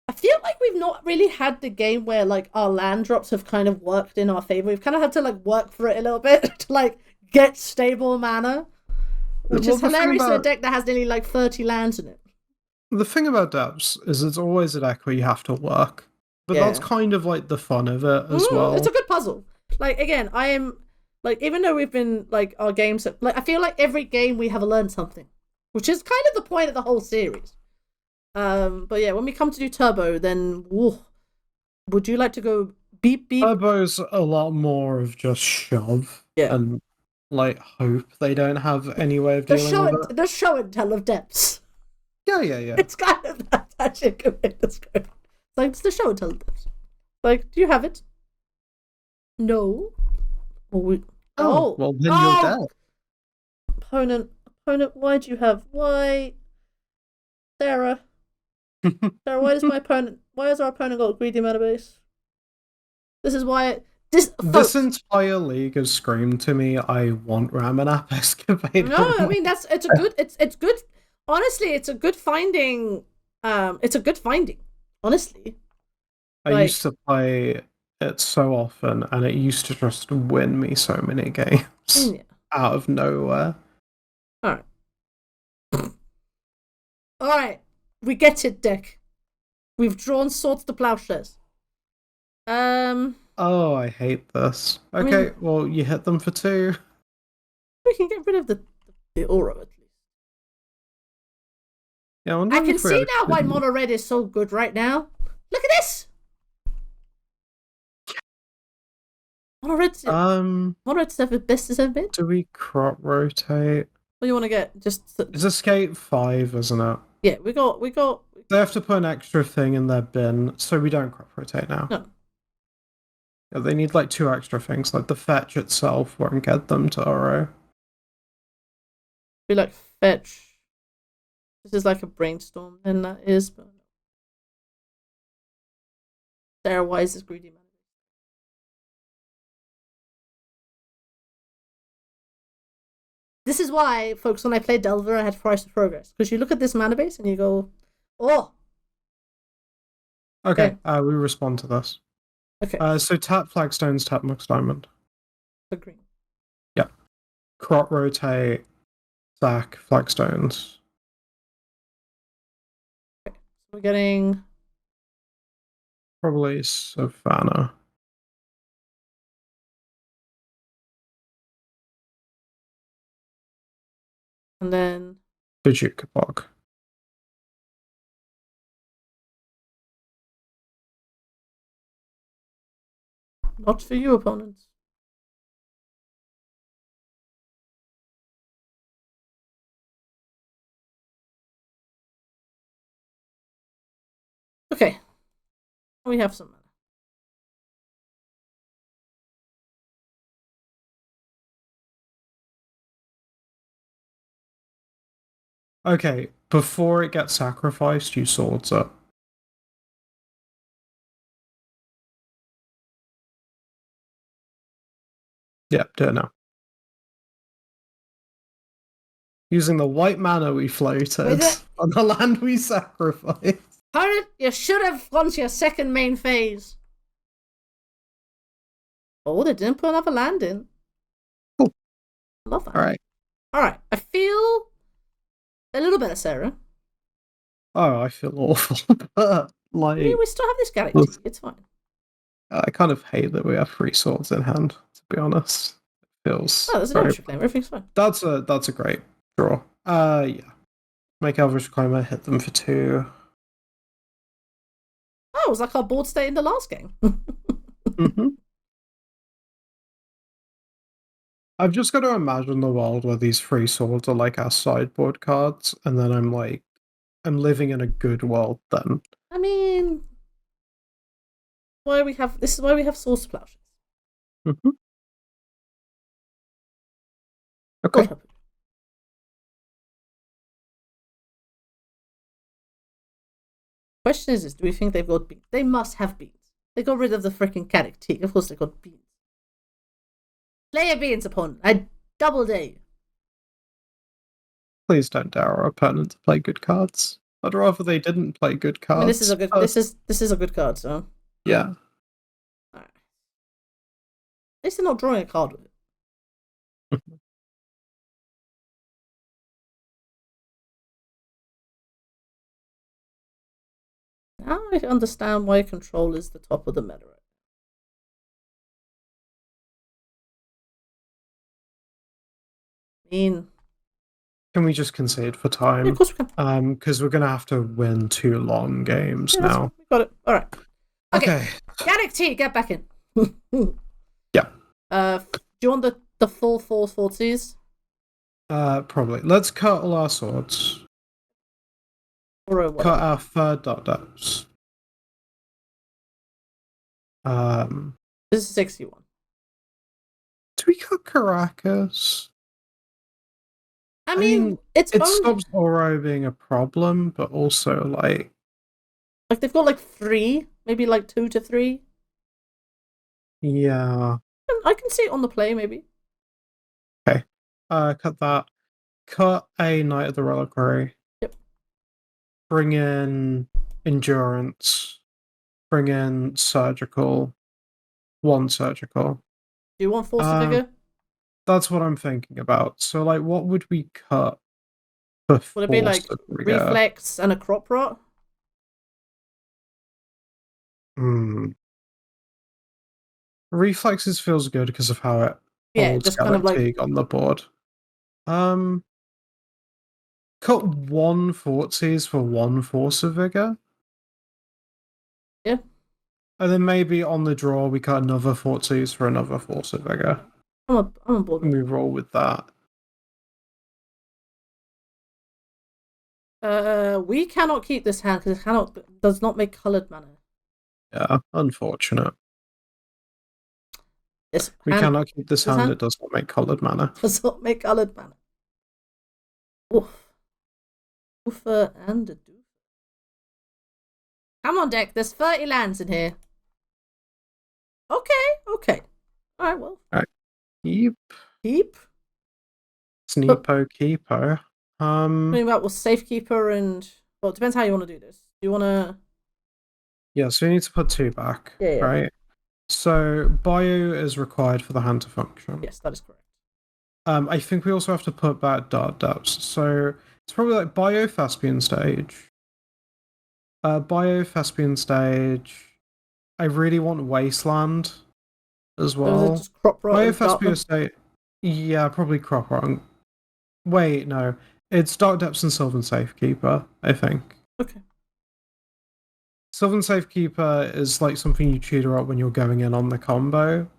I feel like we've not really had the game where like our land drops have kind of worked in our favor. We've kind of had to like work for it a little bit to like get stable mana, which is hilarious in a deck that has nearly like 30 lands in it. The thing about Depths is it's always a deck where you have to work, but that's kind of like the fun of it as well. It's a good puzzle. Like, again, I am like, even though we've been like our games, like I feel like every game we have learned something, which is kind of the point of the whole series. But yeah, when we come to do Turbo, then would you like to go beep beep? Turbo's a lot more of just shove and like hope they don't have any way of dealing with it. The show and tell of Depths. Yeah. It's kind of that's actually a good way to describe it. Like, it's the show and tell of Depths. Like, do you have it? No. Well, then you're dead. Opponent, why do you have Sarah? Sarah, why has our opponent got a greedy mana base? This is why this entire league has screamed to me, I want Ramanap Excavator. No, I mean it's good. Honestly, it's a good finding. It's a good finding. Honestly. I used to play it so often, and it used to just win me so many games out of nowhere. Alright. We get it, deck. We've drawn Swords to Plowshares. Oh, I hate this. Okay, well, you hit them for 2. We can get rid of the aura at least. Yeah, I can see now why Mono Red is so good right now. Look at this! Mono Red's the best it's ever been. Do we crop rotate? What do you want to get? It's escape 5, isn't it? Yeah, we got. They have to put an extra thing in their bin, so we don't crop rotate now. No. Yeah, they need like 2 extra things, like the fetch itself won't get them to Oro. Be like fetch. This is like a brainstorm, then that is. But Sarah, why is this greedy man? This is why, folks, when I played Delver, I had Price of Progress. Because you look at this mana base and you go, oh. Okay, we respond to this. Okay. So tap flagstones, tap Mox Diamond. The green. Yep. Crop rotate, sack, flagstones. Okay. So we're getting... Probably Savannah. And then... The Jukabog. Not for you, opponents. Okay. We have some mana. Okay, before it gets sacrificed, you swords it. Yep, do it now. Using the white mana we floated on the land we sacrificed. Opponent, you should have gone to your second main phase. Oh, they didn't put another land in. Cool. I love that. Alright. Alright, I feel a little better, Sarah. Oh, I feel awful, but like... I mean, we still have this Galaxy. It's fine. I kind of hate that we have 3 swords in hand, to be honest. It feels... Oh, there's an Elvish Reclaimer. Everything's fine. That's a great draw. Yeah. Make Elvish Reclaimer, hit them for 2. Oh, it was like our board state in the last game. Mm-hmm. I've just got to imagine the world where these 3 swords are like our sideboard cards, and then I'm like, I'm living in a good world then. I mean, this is why we have Source Plowshares. Mm-hmm. Okay. Question is, do we think they've got beans? They must have beans. They got rid of the freaking Caddick. Of course they got beans. Play your beans, opponent. I double dare you. Please don't dare our opponent to play good cards. I'd rather they didn't play good cards. I mean, this is a good. This is a good card. So yeah. All right. At least they're not drawing a card with it. Now I understand why control is the top of the meta. I mean, can we just concede for time? Yeah, of course we can. Because we're gonna have to win 2 long games now. We got it. All right. Okay. Gaddock T, get back in. Yeah. Do you want the full 440s? Probably. Let's cut all our swords. Cut our 3rd Abzan Depths. This is 61. Do we cut Caracas? I mean it stops Oro being a problem, but also like they've got like 3, maybe like 2 to 3. Yeah. I can see it on the play, maybe. Okay. Cut that. Cut a Knight of the Reliquary. Yep. Bring in Endurance. Bring in Surgical. 1 Surgical. Do you want Force of Vigor? That's what I'm thinking about. So, like, what would we cut for Would it be like Reflex and a Crop Rot? Reflexes feels good because of how it holds just kind of like on the board. Cut 1 Fortsies for 1 Force of Vigor. Yeah. And then maybe on the draw we cut another Fortsies for another Force of Vigor. I'm on board. And we roll with that. We cannot keep this hand because it does not make coloured mana. Yeah, unfortunate. We cannot keep this hand. It does not make coloured mana. Does not make coloured mana. Oof. Oofer and a doof. Come on, deck. There's 30 lands in here. Okay. Alright, well. Alright. Keep. Sneepo keepo. Thinking about safekeeper and well, it depends how you want to do this. Do you want to? Yeah, so you need to put 2 back, Yeah. right? So bio is required for the hand to function. Yes, that is correct. I think we also have to put back Dark Depths. So it's probably like bio Thespian stage. Bio Thespian stage. I really want Wasteland as well. So is it just crop rot? Bio Thespian stage. Yeah, probably crop rot. Wait, no. It's Dark Depths and Sylvan Safekeeper, I think. Okay. Sylvan Safekeeper is like something you tutor up when you're going in on the combo.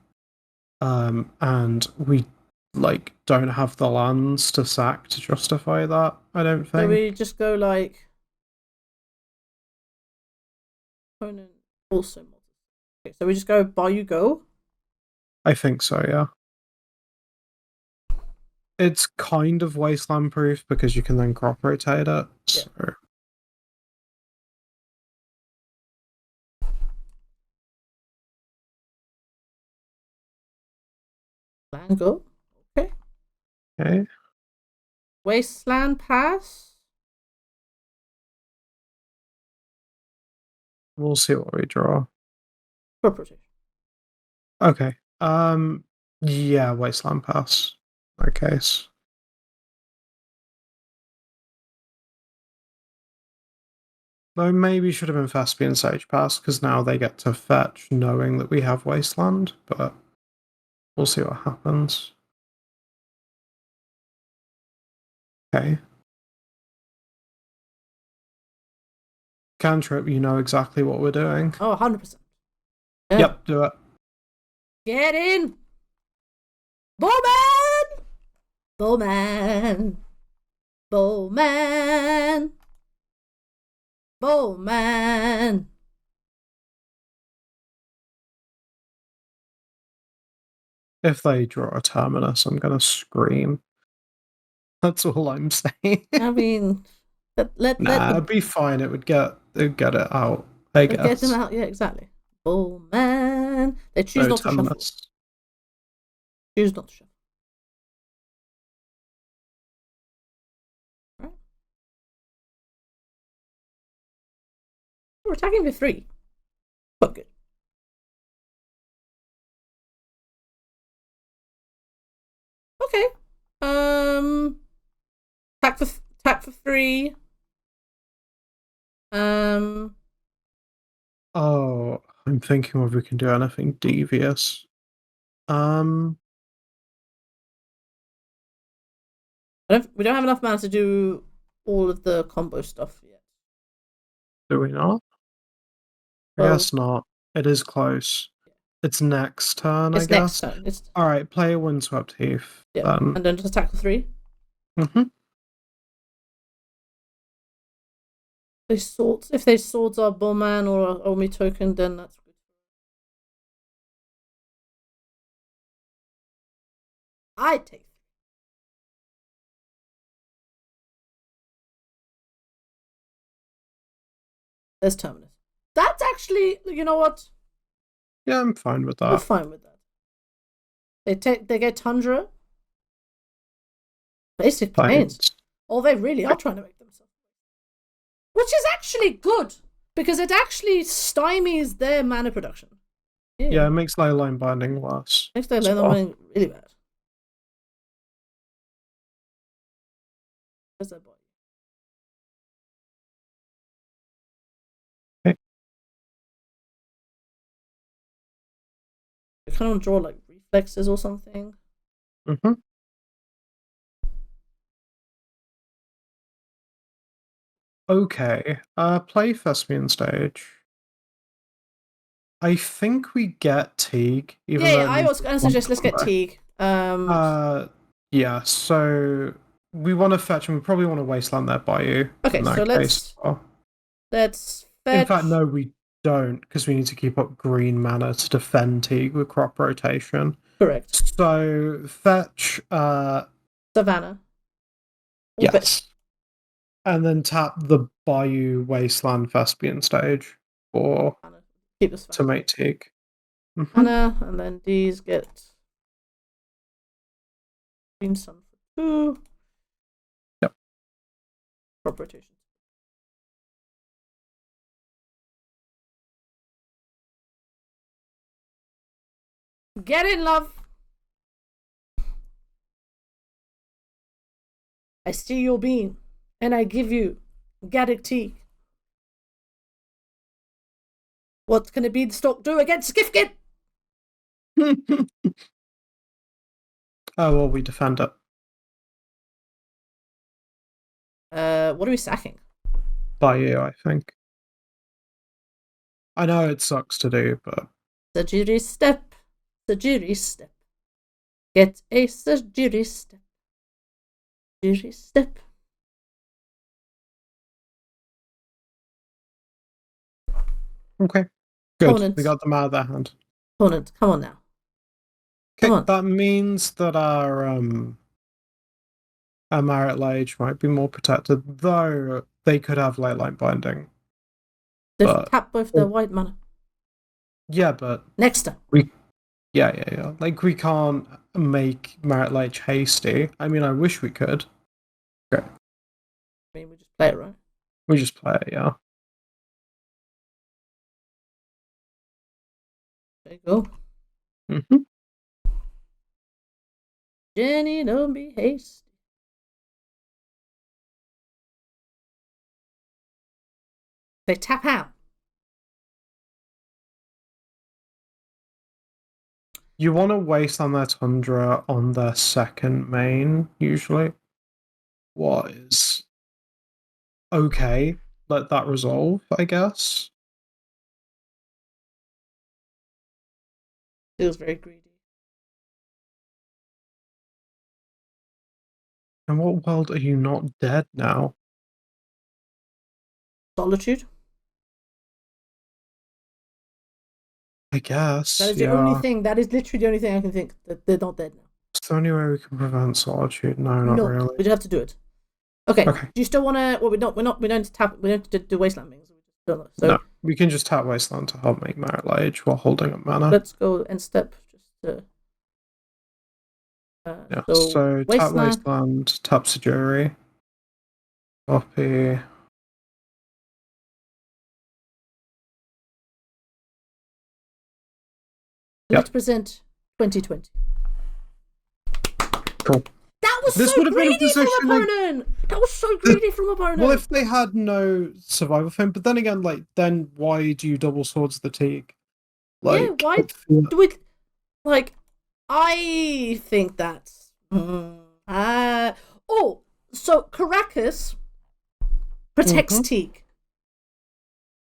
And we like don't have the lands to sack to justify that, I don't think. So we just go like opponent also. Okay, so we just go Bayou Go? I think so, yeah. It's kind of wasteland proof because you can then crop rotate it. So. Land go. Okay. Wasteland pass. We'll see what we draw. Crop rotation. Okay. Yeah, wasteland pass. In that case. Though maybe should have been Thespian Sage Pass, because now they get to fetch knowing that we have Wasteland, but we'll see what happens. Okay. Cantrip, you know exactly what we're doing. Oh, 100%. Yeah. Yep, do it. Get in! Bowman! Bowman! Bowman! Bowman! If they draw a Terminus, I'm gonna scream. That's all I'm saying. I mean, it'd be fine. It'd get it out. I guess. Get them out. Yeah, exactly. Bowman. They choose not to shuffle. Choose not to shuffle. Right. We're attacking for 3. Quite good. Okay. Attack for 3. Oh, I'm thinking if we can do anything devious. We don't have enough mana to do all of the combo stuff yet. Do we not? I guess not. It is close. It's next turn, I guess. Next turn. Alright, play a Windswept Heath. Yeah, and then just attack for 3. If they swords are Bowman or Omi token, then that's good. I take. There's Terminus. That's actually, you know what? Yeah, I'm fine with that. We're fine with that. They get Tundra. Basic Plains. Oh, they really are trying to make themselves. Which is actually good, because it actually stymies their mana production. Yeah, it makes Leyline Binding worse. Makes Leyline Binding really bad. Where's that boy? Okay. I kind of want to draw like Reflexes or something. Okay. Play Thespian stage. I think we get Teague. I was going to suggest let's get Teague. Yeah, so we want to fetch and we probably want to wasteland that Bayou. Okay, so let's fetch. In fact, no, we don't, because we need to keep up green mana to defend Teague with crop rotation. Correct. So fetch Savannah. Yes. And then tap the Bayou Wasteland Thespian stage for keep this to make Teague. Mana, and then these get green sun for 2. Yep. Crop rotation. Get in, love. I see your beam, and I give you Gaddock Teague. What can a beanstalk do against Skifkin? Oh, well, we defend it. What are we sacking? Bayou, I think. I know it sucks to do, but... Surgery step. Surgery step. Get a surgery step. Surgery step. Okay. Good. Opponent. We got them out of their hand. Opponent, come on now. Okay, that means that our Marit Lage might be more protected, though they could have Leyline Binding. They tap both their white mana. Yeah, but next turn. Yeah. Like, we can't make Marit Lage hasty. I mean, I wish we could. Okay. I mean, we just play it, right? We just play it, yeah. There you go. Mm-hmm. Jenny, don't be hasty. They tap out. You want to waste on their Tundra on their second main, usually. What is okay? Let that resolve, I guess. Feels very greedy. In what world are you not dead now? Solitude? I guess. That is the only thing. That is literally the only thing I can think that they're not dead now. It's the only way we can prevent solitude. No, not really. We just have to do it. Okay. Do you still want to? Well, we don't tap. We don't do wasteland things. So no, we can just tap wasteland to help make Marit Lage while holding up mana. Let's go and step. So tap wasteland, tap Sajuri, copy. Let's present 2020. Cool. That was so greedy from opponent. That was so greedy from opponent. Well, if they had no survival thing, but then again, then why do you double Swords the Teague? Why do we? I think that's. So Caracas protects Teague.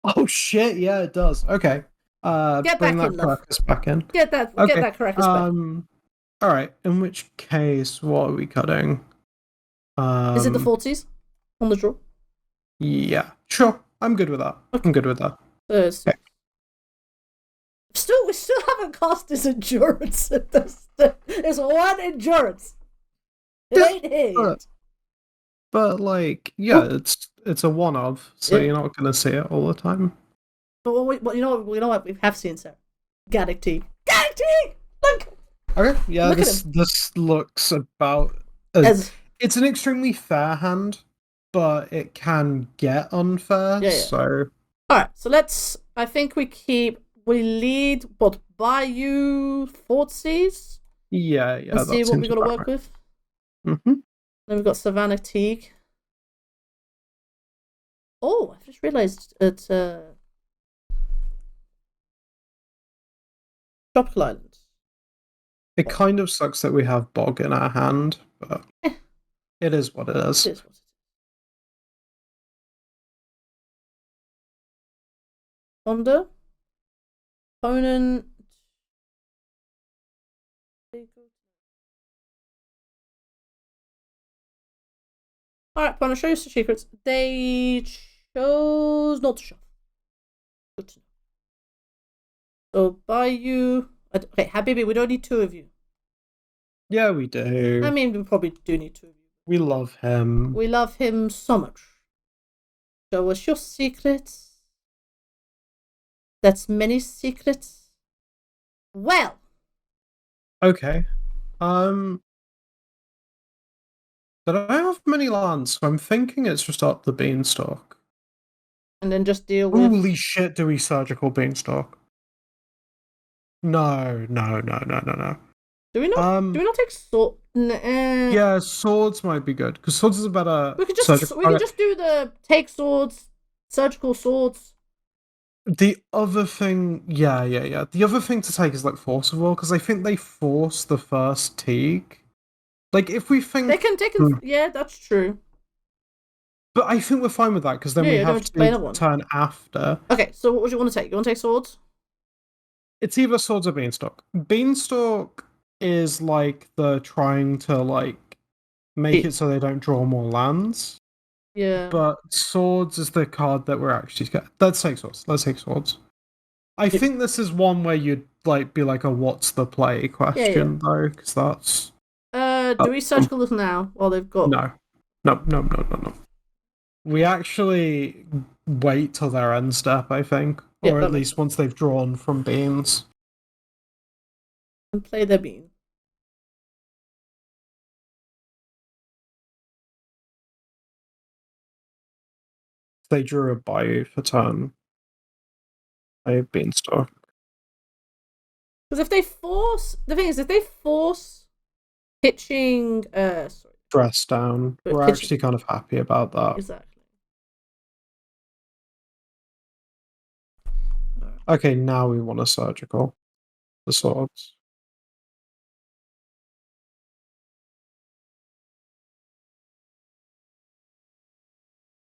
Oh shit! Yeah, it does. Okay. Bring that Caracas back in. Get that Caracas back. All right. In which case, what are we cutting? Is it the 40s on the draw? Yeah, sure. I'm good with that. Okay. I'm good with that. Okay. We still haven't cast this endurance. It's one endurance. It ain't here. But it's a one-of, so you're not gonna see it all the time. But you know what we have seen, sir. Gaddock Teague. Gaddock Teague! Look! Okay, yeah, this looks about it's an extremely fair hand, but it can get unfair. Yeah. So alright, so I think we lead what Bayou Fortsies? Yeah. And see what we gotta work with. Mm-hmm. Then we've got Savannah Teague. Oh, I just realised it's Tropical Island. It kind of sucks that we have Bog in our hand, but it is what it is. It is what it is. Honda. Opponent. Alright, I'll show you some secrets. They chose not to show. Good to know. So, Bayou. Okay, Habibi, we don't need two of you. Yeah, we do. I mean, we probably do need two of you. We love him. We love him so much. Show us your secrets. That's many secrets. Well. Okay. But I don't have many lands, so I'm thinking it's just up the beanstalk. And then just deal with... Holy shit, do we surgical beanstalk? No. Do we not take sword? Yeah, swords might be good, because swords is a better We could just do the take swords, surgical swords. The other thing, yeah. The other thing to take is like Force of Will, because I think they force the first Teague. Like, if we think they can, yeah, that's true. But I think we're fine with that, because then we have to turn after. Okay, so what would you want to take? You want to take swords? It's either swords or beanstalk. Beanstalk is like the trying to like make it so they don't draw more lands. Yeah. But swords is the card that we're actually scared. Let's take swords. I think this is one where you'd like be like a what's the play question though, because that's. Do we surgical this now while they've got? No. We actually wait till their end step, I think, or at least once they've drawn from beans. And play their bean. They drew a bayou for turn. A beanstalk. Because if they force, the thing is, if they force pitching, dress down, we're actually kind of happy about that. Exactly. Okay, now we want a surgical. The swords.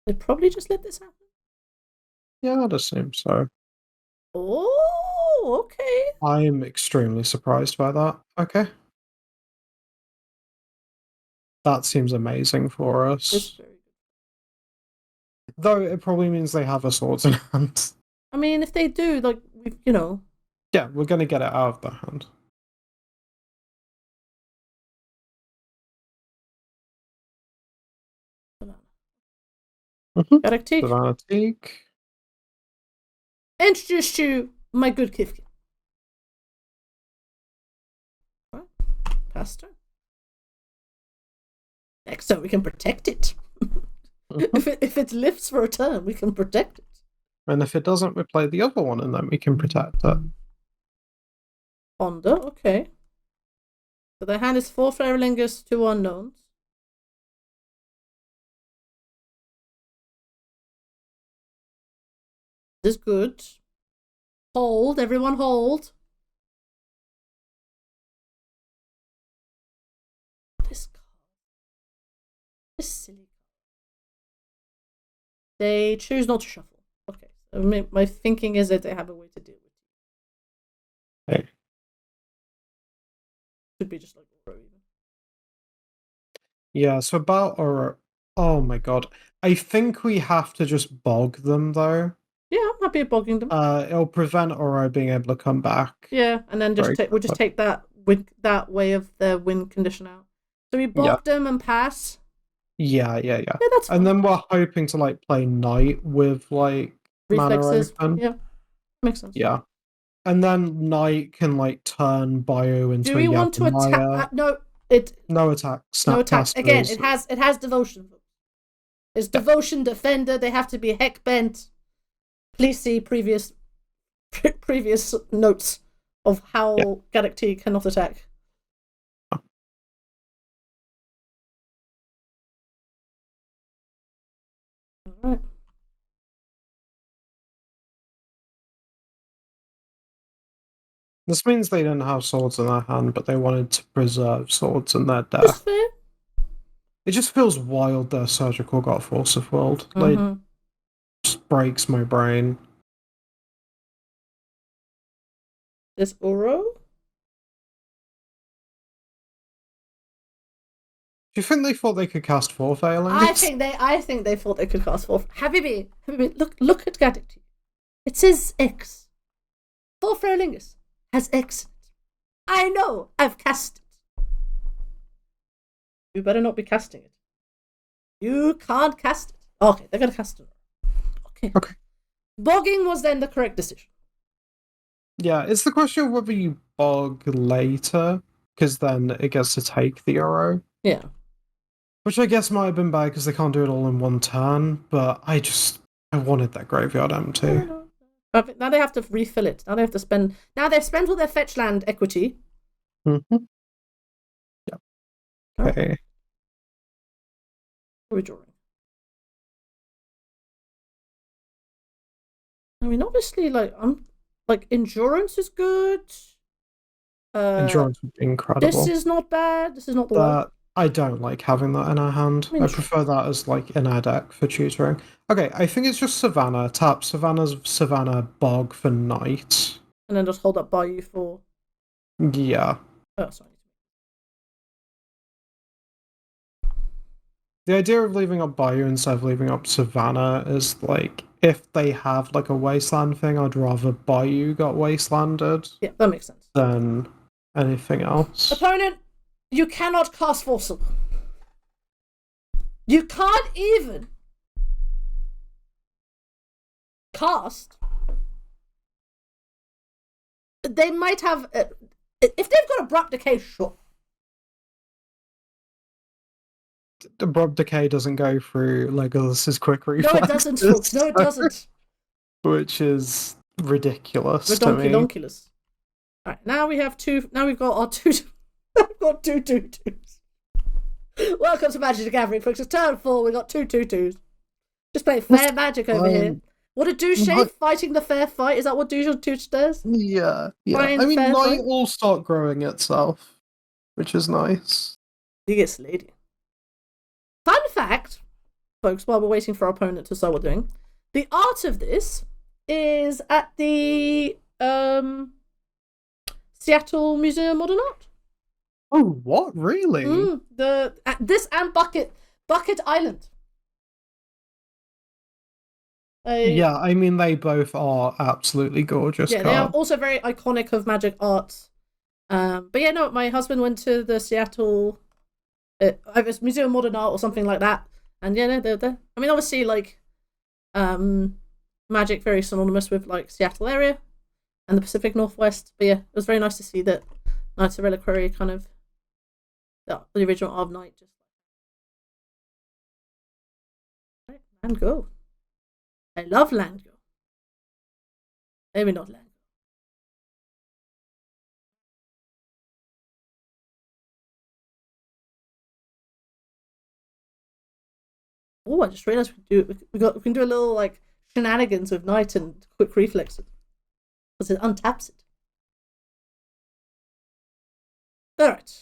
They'd probably just let this happen. Yeah, I'd assume so. Oh, okay. I'm extremely surprised by that. Okay. That seems amazing for us. It's very good. Though it probably means they have a swords in hand. I mean, if they do, like, you know. Yeah, we're going to get it out of their hand. Banana Teak. Introduce to my good Kifkin. Right. Pasta. Next time we can protect it. If it lifts for a turn, we can protect it. And if it doesn't, we play the other one, and then we can protect it. Ponder, okay. So their hand is 4 Feralingus, 2 unknowns. This is good. Hold, everyone hold. This card. This silly card. They choose not to shuffle. Okay. So my thinking is that they have a way to deal with it. Hey. Could be just like Oro even. Yeah, so about Oro. Oh my god. I think we have to just bog them though. Yeah, I'm happy at bogging them. It'll prevent Oro being able to come back. Yeah, and then we'll just take that way of the win condition out. So we bog them and pass. Yeah. Yeah, that's fine. And then we're hoping to like play Knight with like Reflexes. mana open. Yeah, makes sense. Yeah, and then Knight can like turn Bio into. Do we want to attack? No attack. No attack. Again, it has devotion. It's devotion defender. They have to be heck bent. Please see previous notes of how Galactic cannot attack. Alright. This means they didn't have swords in their hand, but they wanted to preserve swords in their deck. That's fair. It just feels wild their surgical got Force of World. Like, just breaks my brain. This Oro? Do you think they thought they could cast 4 failings? I think they thought they could cast 4. Habibi, look at Gadget. It says X. 4 Feralingus has X. I know, I've cast it. You better not be casting it. You can't cast it. Okay, they're gonna cast it. Okay. Bogging was then the correct decision. Yeah, it's the question of whether you bog later, because then it gets to take the arrow. Yeah. Which I guess might have been bad because they can't do it all in one turn, but I wanted that graveyard empty. But now they have to refill it. Now they have to spend. Now they've spent all their fetch land equity. Mm-hmm. Yep. Okay. What are we drawing? I mean, obviously, endurance is good. Endurance would be incredible. This is not bad. This is not the one. I don't like having that in our hand. I prefer that as in our deck for tutoring. Okay, I think it's just Savannah. Tap Savannah Bog for Night. And then just hold up Bayou for... Yeah. Oh, sorry. The idea of leaving up Bayou instead of leaving up Savannah is if they have a wasteland thing, I'd rather Bayou got wastelanded. Yeah, that makes sense. Than anything else. Opponent, you cannot cast Forcible. You can't even cast. They might have... if they've got Abrupt Decay, sure. Abrupt Decay doesn't go through Legolas's quick reflexes. No, it doesn't, folks. No, it doesn't. Which is ridiculous to me. Redonkulous. Alright, now we have two... Now we've got our two... I've got 2/2/2s. Welcome to Magic the Gathering, folks. It's turn 4. We got 2/2/2s. Just playing fair magic over here. What a douche fighting the fair fight. Is that what douche does? Yeah. I mean, Night will start growing itself, which is nice. You get slayed. Fun fact, folks, while we're waiting for our opponent to start what we're doing, the art of this is at the Seattle Museum of Modern Art. Oh, what? Really? This and Bucket Island. Yeah, I mean, they both are absolutely gorgeous. Yeah, they are also very iconic of Magic art. But yeah, no, my husband went to the Seattle Museum of Modern Art or something like that, and yeah, no, they're there. I mean, obviously, Magic very synonymous with Seattle area and the Pacific Northwest. But yeah, it was very nice to see that Knights of Reliquary kind of the original Art of Night just right, land go. I love land go. Maybe not land go. Oh, I just realized we can do a little shenanigans with Knight and quick reflexes because it untaps it. All right.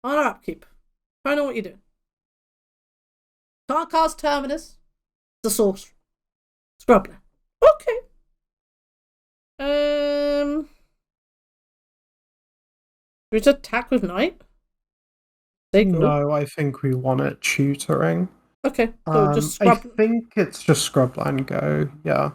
On our upkeep. I know what you're doing. Can't cast Terminus. It's a sorcerer. Scrubland. Okay. We just attack with Knight? No, I think we want it tutoring. Okay, so just scrub. I think it's just Scrubland go, yeah.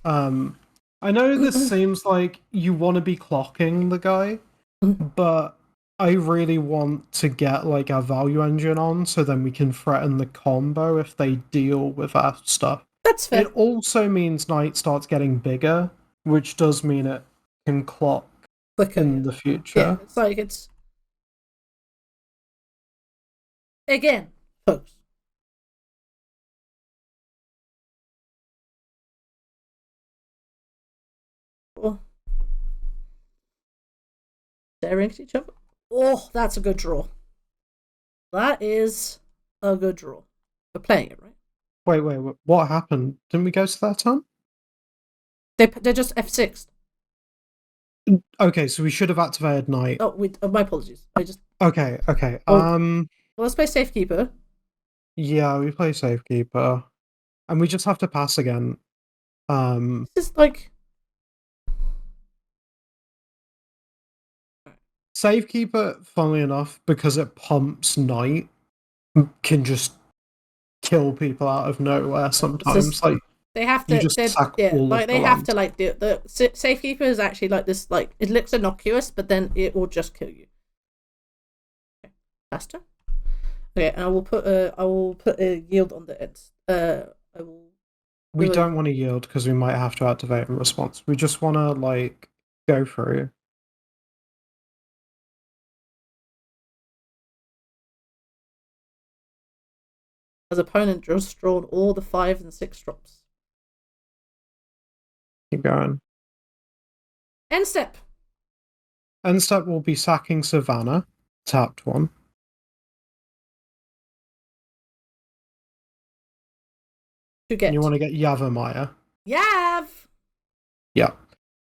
I know this seems like you want to be clocking the guy, but I really want to get our value engine on so then we can threaten the combo if they deal with our stuff. That's fair. It also means Knight starts getting bigger, which does mean it can clock quicker in the future. Yeah, it's again, folks. Oh. Staring at each other. Oh, that's a good draw. That is a good draw. We're playing it, right? Wait, what happened? Didn't we go to that turn? They're just F6. Okay, so we should have activated Knight. Oh, my apologies. Okay. Well, let's play Safekeeper. Yeah, we play Safekeeper. And we just have to pass again. This is Safekeeper, funnily enough, because it pumps Knight, can just kill people out of nowhere sometimes. They have to, the Safekeeper is actually this, it looks innocuous, but then it will just kill you. Okay. Faster. Okay, and I will put a yield on the end. I will. We don't want to yield because we might have to activate in response. We just want to like go through. As opponent just drawn all the 5 and 6 drops. Keep going. End step. End step will be sacking Savannah, tapped one. To get. You want to get Yavimaya. Yav! Yeah.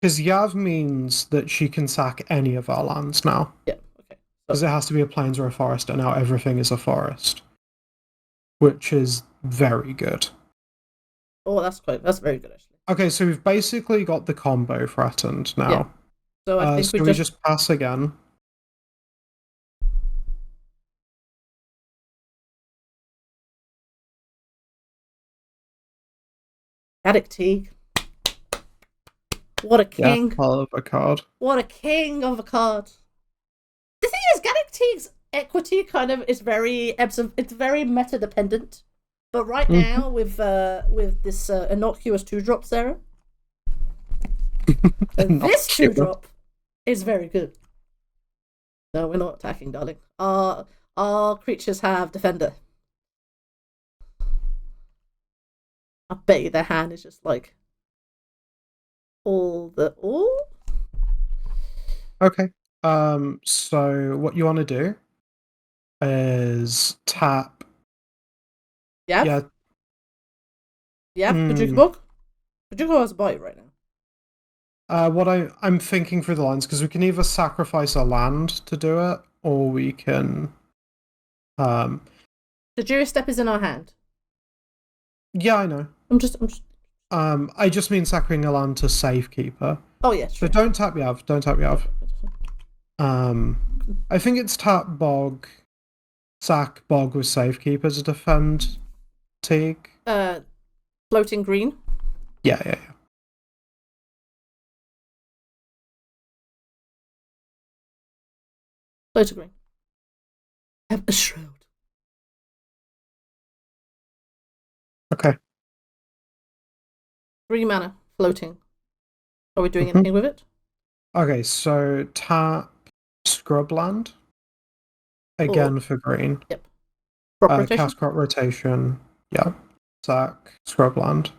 Because Yav means that she can sack any of our lands now. Yeah, okay. Because it has to be a plains or a forest, and now everything is a forest. Which is very good. Oh, that's very good, actually. Okay, so we've basically got the combo threatened now. Yeah. So I think we just pass again. Gaddock Teague. What a king. Yeah, hell of a card. What a king of a card. The thing is, Gaddock Teague's equity kind of is very it's very meta dependent. But right now, with this innocuous 2-drop, Sarah, this 2-drop is very good. No, we're not attacking, darling. Our creatures have defender. I bet you their hand is just like all. Okay. So what you want to do is tap. Yeah. Yeah. Yeah. Pajuko has a bite right now. What I'm thinking through the lines, because we can either sacrifice a land to do it, or we can. The Juris Step is in our hand. Yeah, I know. I'm just. I just mean sacrificing a land to Safekeeper. Oh yeah. Sure. So don't tap Yav. Don't tap Yav. I think it's tap Bog, sack Bog with Safekeeper to defend Teague. Floating green. Yeah. Floating green. I have a shroud. Okay. 3 mana floating. Are we doing anything with it? Okay, so tap Scrubland again for green. Yep. Crop rotation. Cast crop rotation. Yeah. Sack Scrubland.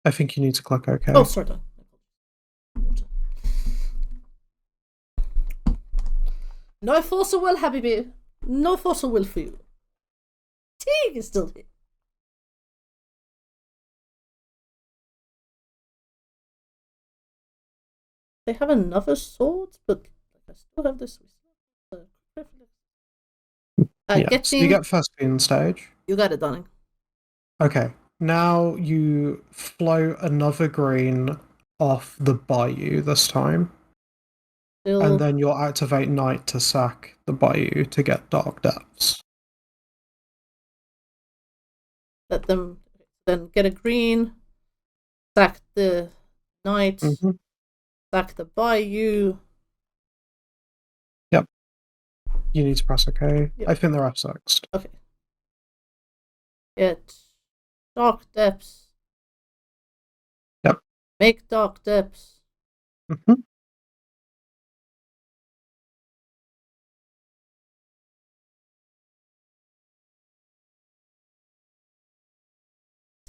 I think you need to click OK. Oh, sorry. No force of will, Habibi. No force of will for you. Teague is still here. They have another sword, but I still have this. So you get Thespian stage. You got it, darling. Okay. Now you float another green off the bayou this time. And then you'll activate Night to sack the bayou to get Dark Depths. Let them then get a green, sack the Night, sack the bayou. Yep. You need to press OK. Yep. I think they're F6'd. Okay. Get Dark Depths. Yep. Make Dark Depths.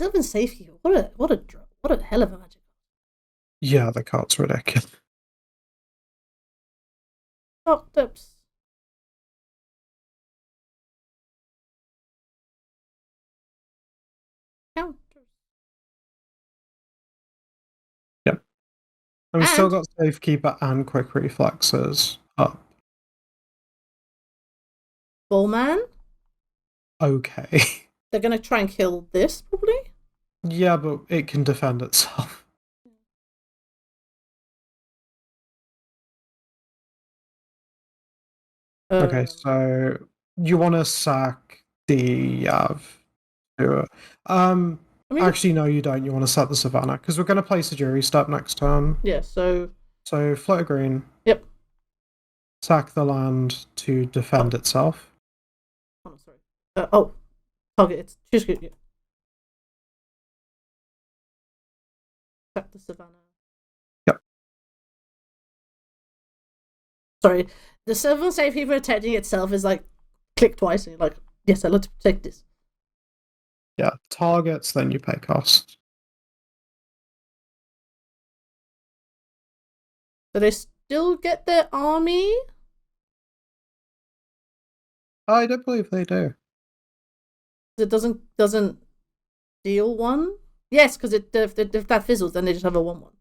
Even safe here. What a hell of a magic. Yeah, the card's ridiculous. Dark Depths. Counters. Yep. And we've still got Safekeeper and Quick Reflexes up. Bullman? Okay. They're gonna try and kill this, probably? Yeah, but it can defend itself. Okay, so you want to sack the Yav. Actually, no, you don't. You want to set the Savannah, because we're going to place a jury step next turn. Yeah, so... So, float a green. Yep. Sack the land to defend itself. Oh, sorry. Target. It's choose group. Yeah. Sack the Savannah. Yep. Sorry. The civil safety protecting itself is like, click twice and you're like, yes, I'd like to protect this. Yeah, targets, then you pay cost. So they still get their army? I don't believe they do. It doesn't deal one? Yes, because if that fizzles, then they just have a 1/1.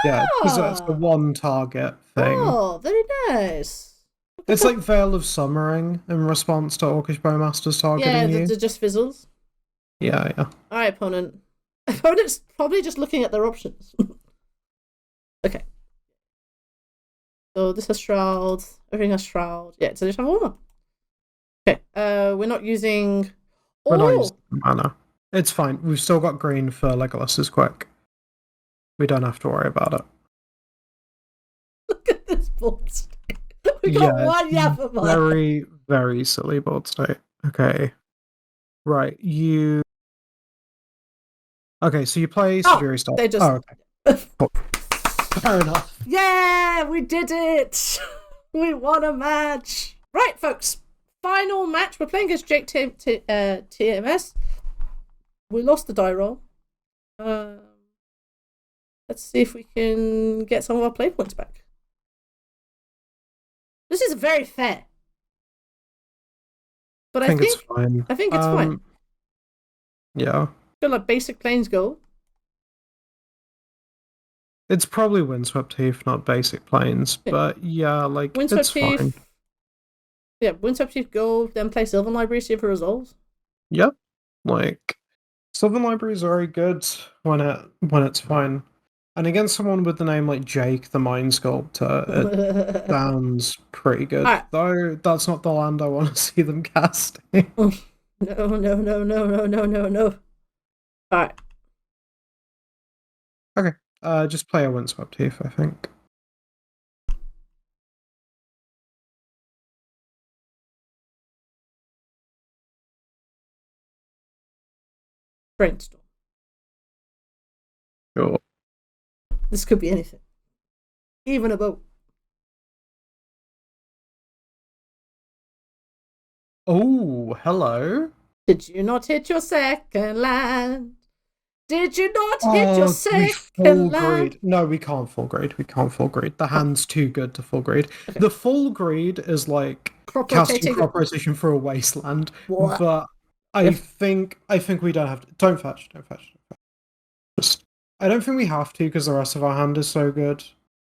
Yeah, because it's the one target thing. Oh, very nice. It's like Veil of Summering in response to Orcish Bowmasters targeting you. Yeah, it just fizzles. Yeah. Alright, opponent. Opponent's probably just looking at their options. Okay. So this has Shroud. Everything has Shroud. Yeah, so they just have 1/1. Okay, we're not using... We're not using mana. It's fine. We've still got green for Legolas's quick. We don't have to worry about it. Look at this board state. We got one Yapamon. Very, very silly board state. Okay. Right, you... Okay, so you play Sejiri Style. They just... Oh, okay. Cool. Fair enough. Yeah, we did it! We won a match! Right, folks. Final match. We're playing against Jake TMS. We lost the die roll. Let's see if we can get some of our play points back. This is very fair. But I think it's fine. I think it's fine. Yeah. Got like basic planes go. It's probably Windswept Heath, not basic planes, Yeah. But yeah, like Windswept it's fine. Yeah, Windswept Heath go, then play Sylvan Library, see if it resolves. Yep. Like Sylvan Library is very good when it's fine. And against someone with the name like Jake the Mind Sculptor, it sounds pretty good. Right. Though that's not the land I want to see them casting. No. Alright. Okay. Just play a Windswept Heath, I think. Brainstorm. Sure. This could be anything. Even a boat. Oh, hello. Did you not hit your second land? Did you not hit your second land? No, we can't full grade. The hand's too good to full grade. Okay. The full grade is like casting crop rotation for a wasteland. What? But I think we don't have to. Don't fetch. Just, I don't think we have to because the rest of our hand is so good.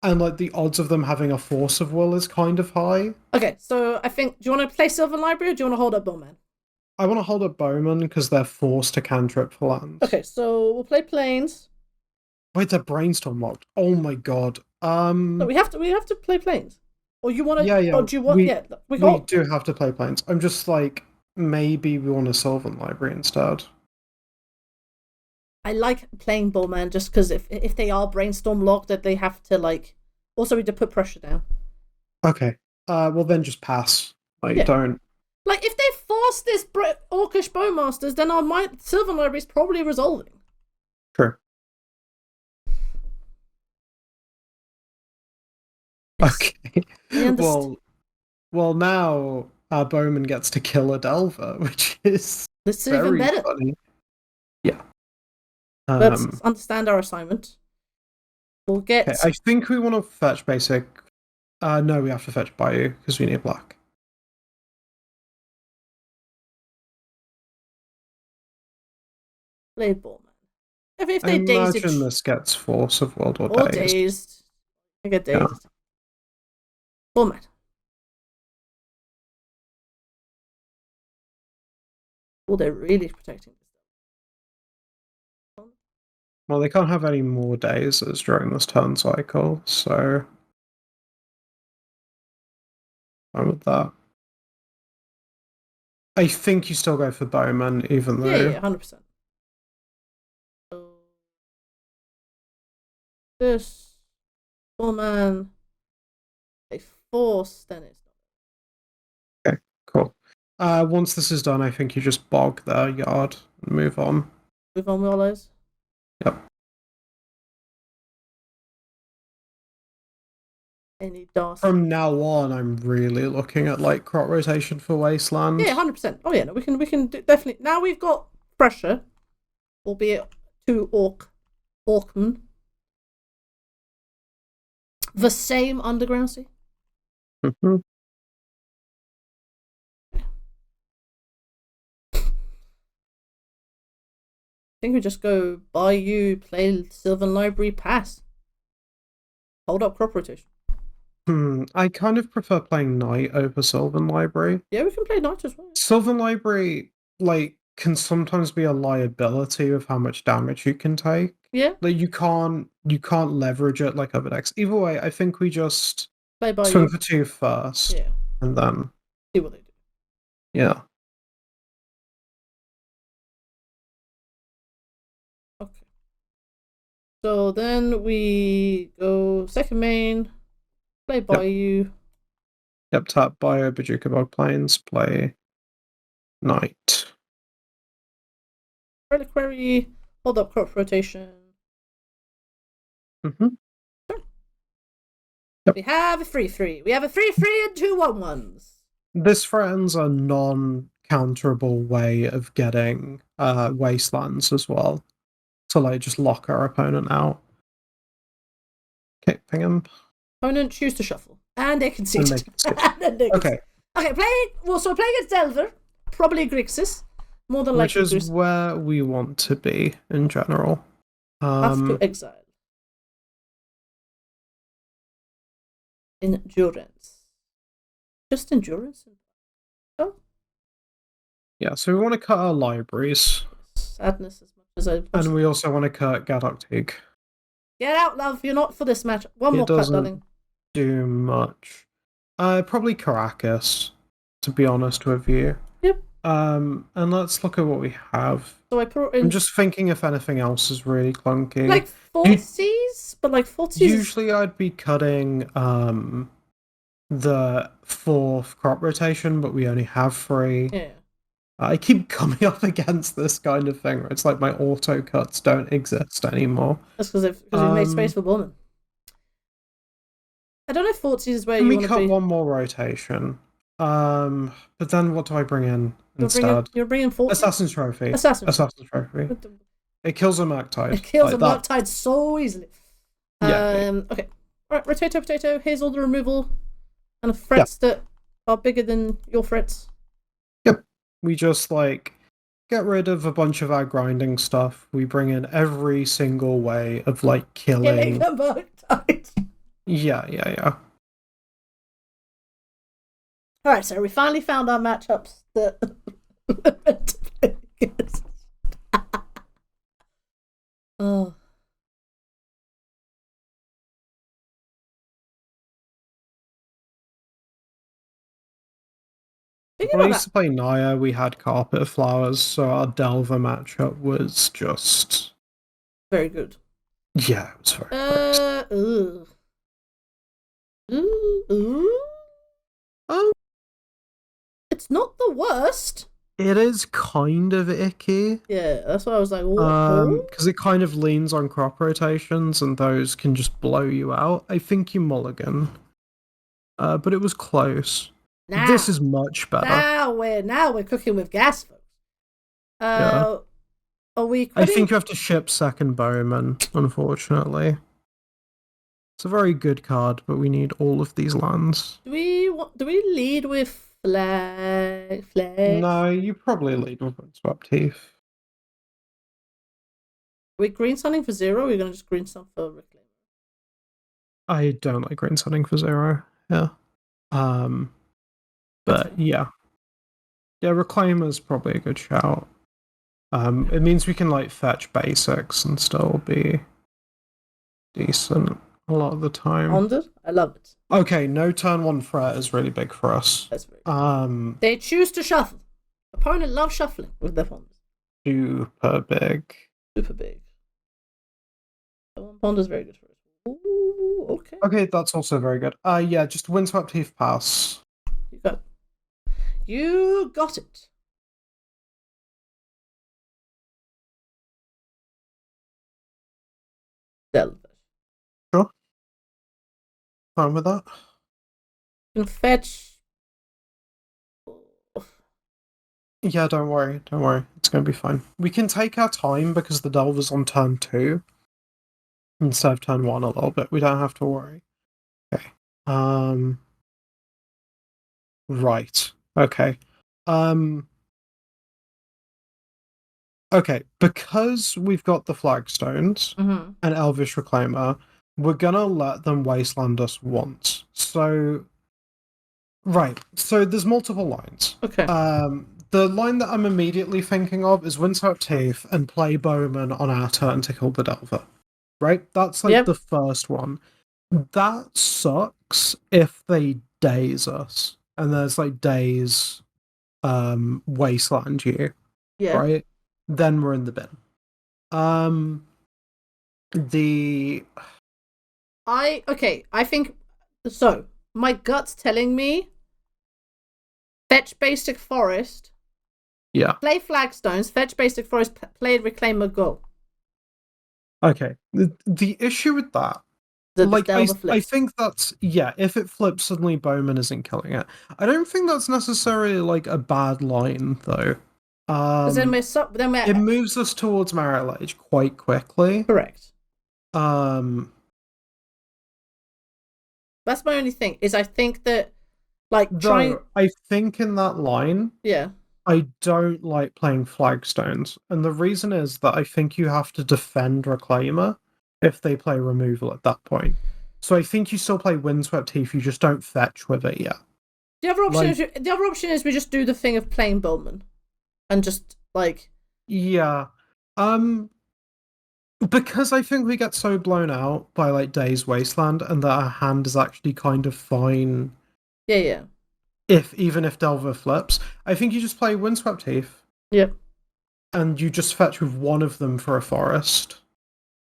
And like the odds of them having a force of will is kind of high. Okay, so I think, do you want to play Sylvan Library or do you want to hold up Bowman? I want to hold up Bowman because they're forced to cantrip for lands. Okay, so we'll play planes. Wait, they're brainstorm locked. Oh my god. No, we have to play planes. Or you want to? Yeah. Or do you want? We do have to play planes. I'm just like, maybe we want a Sylvan Library instead. I like playing Bowman just because if they are brainstorm locked, that they have to like. Also, we have to put pressure down. Okay. Well then just pass. Don't. Like if they force this Orcish Bowmasters, then our Sylvan Library is probably resolving. True. Yes. Okay. Well now Bowman gets to kill a Delver, which is even better. Funny. Yeah. Let's understand our assignment. We'll get. Okay, I think we want to fetch basic. No, we have to fetch Bayou because we need black. Play Bowman. If I they dazed, imagine this gets Force of World or dazed. I get dazed. Yeah. Bowman. Oh, they're really protecting this. Well, they can't have any more dazes during this turn cycle, so I'm with that. I think you still go for Bowman, even though... Yeah, 100%. this. Oh man. They force Dennis. Okay, cool. Once this is done, I think you just bog their yard and move on. Move on with all those. Yep. Any DOS. From now on, I'm really looking at like crop rotation for wasteland. Yeah, 100%. Oh yeah, no, we can definitely. Now we've got pressure, albeit to Orkman. The same underground sea. Mm-hmm. I think we just go Bayou, play Sylvan Library, pass. Hold up crop rotation. I kind of prefer playing Knight over Sylvan Library. Yeah, we can play Knight as well. Sylvan Library, like, can sometimes be a liability of how much damage you can take. Yeah. Like, you can't leverage it like other decks. Either way, I think we just play Bayou. swing for 2 first. Yeah. And then see what they do. Yeah. Okay. So then we go second main, play Bayou. Yep, tap Bio, Bajuka Bog Plains, play Knight. Reliquary, hold up crop rotation. Mm-hmm. Sure. Yep. We have a 3/3. We have a 3/3 and 2 1/1s. This threatens a non-counterable way of getting wastelands as well. So like just lock our opponent out. Okay, ping him. Opponent choose to shuffle. And they concede. Okay. Okay, so playing against Delver, probably Grixis. More than likely. Which is where we want to be in general. Have to exile. Endurance. Just endurance? Oh. Yeah, so we want to cut our libraries. Sadness as much as I possibly. And we also want to cut Gadok. Get out, love. You're not for this match. One more cut, darling. Do much. Probably Caracas, to be honest with you. Yep. And let's look at what we have. So I put in. I'm just thinking if anything else is really clunky. Like Forties, but like Forties. Usually I'd be cutting the 4th crop rotation, but we only have 3. Yeah. I keep coming up against this kind of thing where it's like my auto cuts don't exist anymore. That's because we've made space for Bowman. I don't know if Forties is where you want to be. We cut one more rotation. But then what do I bring in instead? You're bringing Forties? Assassin's Trophy. Assassin's Trophy. It kills a Murktide. It kills a Murktide so easily. Yeah. Okay. Alright, potato. Here's all the removal and threats that are bigger than your threats. Yep. We just like get rid of a bunch of our grinding stuff. We bring in every single way of like killing a Murktide. Yeah. Alright, so we finally found our matchups that we're meant to play against. Oh. When I used to play Naya, we had Carpet Flowers, so our Delver matchup was just very good. Yeah, it was very nice. It's not the worst. It is kind of icky. Yeah, that's why I was like, because it kind of leans on crop rotations, and those can just blow you out. I think you mulligan. But it was close. Now, this is much better. Now we're cooking with gas, folks. Are we quitting? I think you have to ship second Bowman, unfortunately. It's a very good card, but we need all of these lands. Do we lead with flag? No, you probably lead with Swap Teeth. Are we green sunning for 0? Or are we going to just green sun for Reclaimer? I don't like green sunning for 0. Yeah. But yeah, Reclaimer is probably a good shout. It means we can like fetch basics and still be decent a lot of the time. I love it. Okay, no turn 1 threat is really big for us. That's very good. They choose to shuffle. Opponent loves shuffling with their pawns. Super big. The 1 pond is very good for us. okay. Okay, that's also very good. Yeah, just Windswept Heath pass. You got it. Delver. Sure. Fine with that. You can fetch. Yeah, don't worry. Don't worry. It's going to be fine. We can take our time because the Delver's on turn 2 instead of turn 1 a little bit. We don't have to worry. Okay. Right. Okay. Okay, because we've got the flagstones Mm-hmm. and Elvish Reclaimer, we're gonna let them wasteland us once. So, right. So there's multiple lines. Okay. The line that I'm immediately thinking of is Windswept Heath and play Bowman on our turn to kill the Delver. Right? That's like the first one. That sucks if they daze us. And there's like daze wasteland you. Yeah. Right? Then we're in the bin. The I think so. My gut's telling me fetch basic forest. Yeah. Play flagstones, fetch basic forest, play reclaimer, go. Okay. The issue with that, I think that's if it flips suddenly Bowman isn't killing it. I don't think that's necessarily like a bad line though. Then it moves us towards Marit Lage quite quickly. Correct. That's my only thing, is I think that I think in that line, yeah, I don't like playing flagstones. And the reason is that I think you have to defend Reclaimer if they play removal at that point. So I think you still play Windswept Heath, you just don't fetch with it yet. The other option is we just do the thing of playing Bowman. And just yeah. Because I think we get so blown out by like Days Wasteland and that our hand is actually kind of fine. Yeah. Even if Delver flips, I think you just play Windswept Heath. Yep. And you just fetch with one of them for a forest.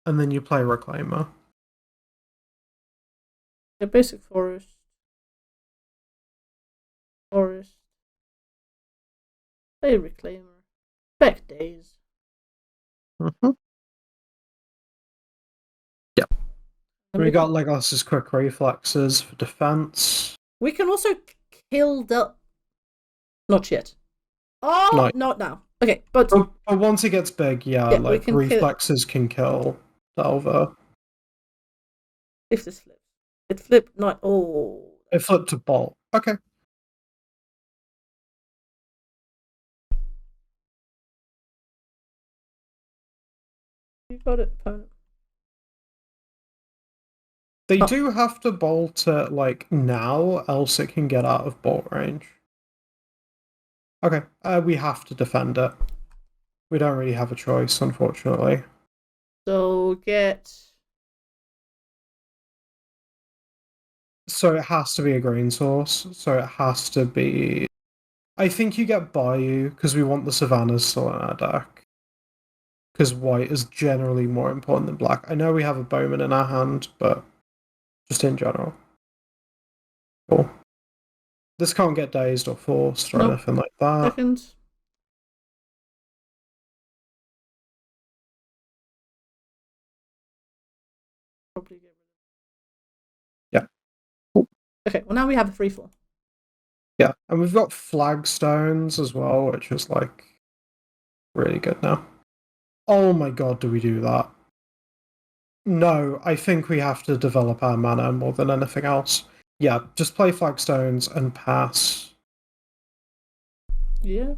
And then you play Reclaimer. The basic forest. Play Reclaimer. Back Days. Mm-hmm. Yep. We got Legolas's quick reflexes for defense. We can also kill the. Not yet. Oh, not now. Okay, but once it gets big, like reflexes can kill Delver. If this flips, it flipped. Not it flipped to bolt. Okay. You got it, opponent. They do have to bolt it like now, else it can get out of bolt range. Okay, we have to defend it. We don't really have a choice, unfortunately. So So it has to be a green source. So it has to be. I think you get Bayou because we want the Savannas still in our deck. Because white is generally more important than black. I know we have a Bowman in our hand, but just in general. Cool. This can't get dazed or forced or anything like that. Seconds. Probably get rid of. Yeah. Cool. Okay, well now we have a 3/4. Yeah, and we've got flagstones as well, which is like really good now. Oh my god, do we do that? No, I think we have to develop our mana more than anything else. Yeah, just play flagstones and pass. Yeah.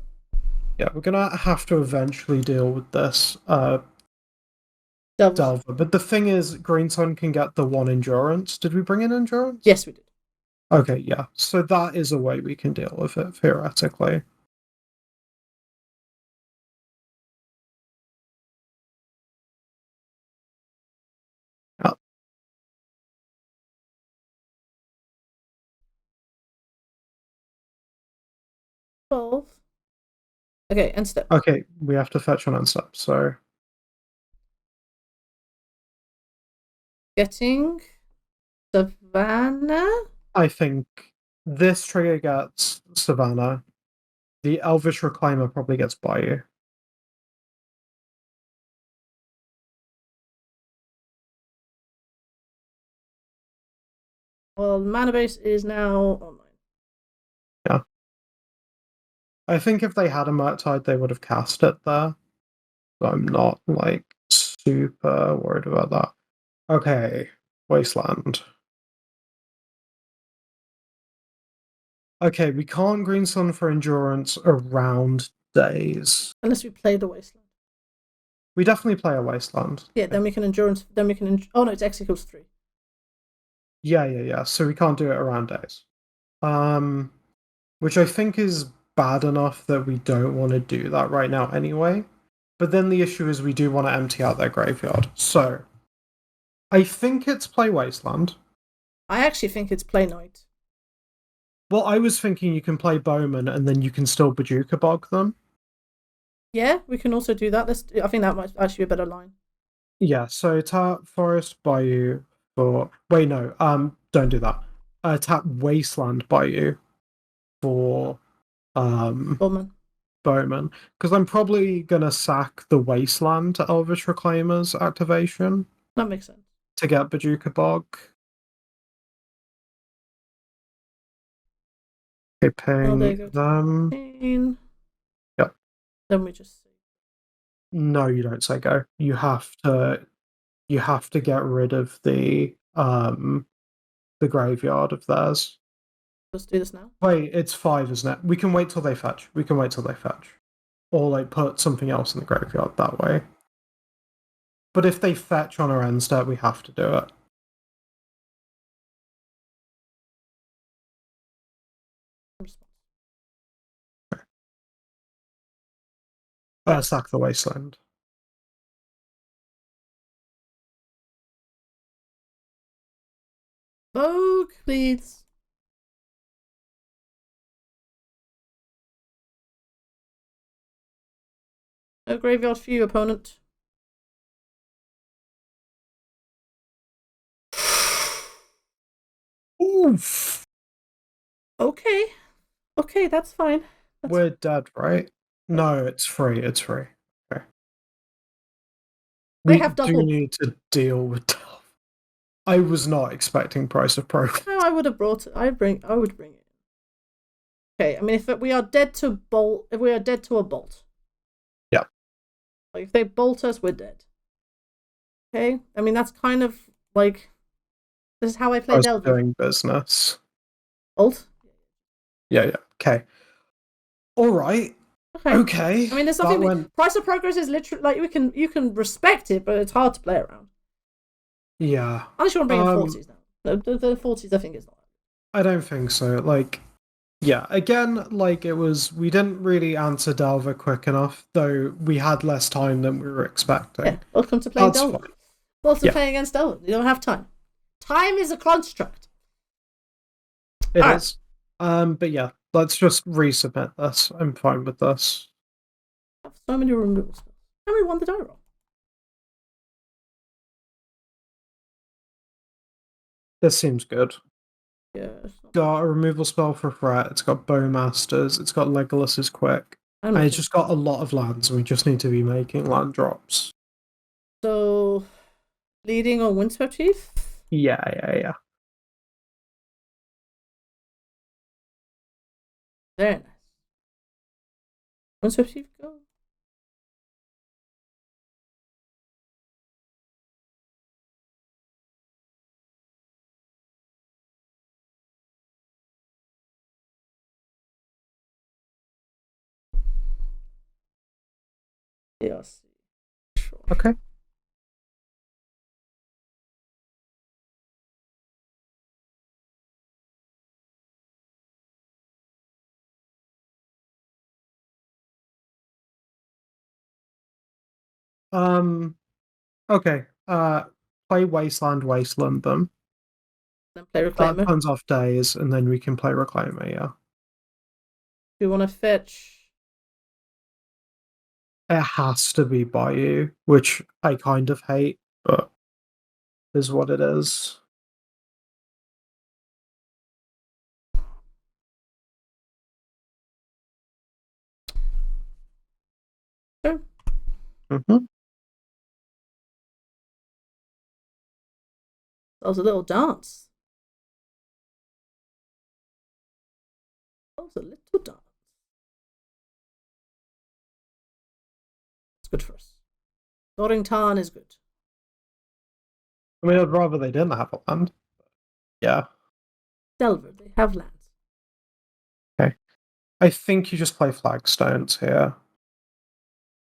Yeah, we're gonna have to eventually deal with this Delver. But the thing is, Greensun can get the 1 endurance. Did we bring in endurance? Yes, we did. Okay, yeah. So that is a way we can deal with it, theoretically. Yeah. Okay, end step. Okay, we have to fetch on end step, so. Getting Savannah? I think this trigger gets Savannah. The Elvish Reclaimer probably gets Bayou. Well, the mana base is now online. Yeah. I think if they had a Murktide, they would have cast it there. So I'm not, like, super worried about that. Okay, Wasteland. Okay, we can't Green Sun for Endurance around days. Unless we play the Wasteland. We definitely play a Wasteland. Yeah, then we can Endurance. Then we can. Oh no, it's X equals 3. Yeah. So we can't do it around days. Which I think is bad enough that we don't want to do that right now anyway. But then the issue is we do want to empty out their graveyard. So I think it's play Wasteland. I actually think it's play Night. Well, I was thinking you can play Bowman and then you can still Bajuka Bog them. Yeah, we can also do that. I think that might actually be a better line. Yeah, so tap Forest Bayou for... Wait, no, don't do that. Tap Wasteland Bayou for Bowman. Because I'm probably gonna sack the Wasteland Elvish Reclaimer's activation That makes sense. to get Bajuka Bog. Okay, ping them. Yep. Then we just see. No, you don't say go. You have to get rid of the graveyard of theirs. Let's do this now. Wait, it's 5, isn't it? We can wait till they fetch. Or like put something else in the graveyard that way. But if they fetch on our end step, we have to do it. Sack the Wasteland. Vogue, please. No graveyard for you, opponent. Oof. Okay, that's fine. We're dead, right? No, it's free. Okay. We do need to deal with Delve. I was not expecting Price of Progress. No, I would have brought it. I would bring it. Okay, I mean, if we are dead to bolt, if we are dead to a bolt. Yeah. Like, if they bolt us, we're dead. Okay? I mean, that's kind of like, this is how I play Delve. Doing business. Bolt? Yeah. Okay. All right. Okay. I mean, there's nothing. Price of Progress is literally like you can respect it, but it's hard to play around. Yeah. Unless you want to bring in 40s now. The 40s, I think, is not. I don't think so. Like, yeah. Again, like we didn't really answer Delver quick enough, though we had less time than we were expecting. Yeah. Welcome to playing Delver. Welcome to playing against Delver. You don't have time. Time is a construct. It is. But yeah, let's just resubmit this. I'm fine with this. I have so many removal spells. And we won the die roll. This seems good. Yeah. Got a removal spell for threat. It's got Bowmasters. It's got Legolas's quick. And it's just got a lot of lands, and we just need to be making land drops. So, leading on Windswept Chief? Yeah. Very nice. Windswept Chief, go. Yes. Sure. Okay. Okay. Play Wasteland them. Then play Reclaimer. That turns off days, and then we can play Reclaimer, yeah. Do you want to fetch? It has to be Bayou, which I kind of hate, but is what it is. Mm-hmm. That was a little dance. That was a little dance. It's good for us. Dorrington is good. I mean, I'd rather they didn't have a land. Yeah. Delver, they have lands. Okay. I think you just play flagstones here.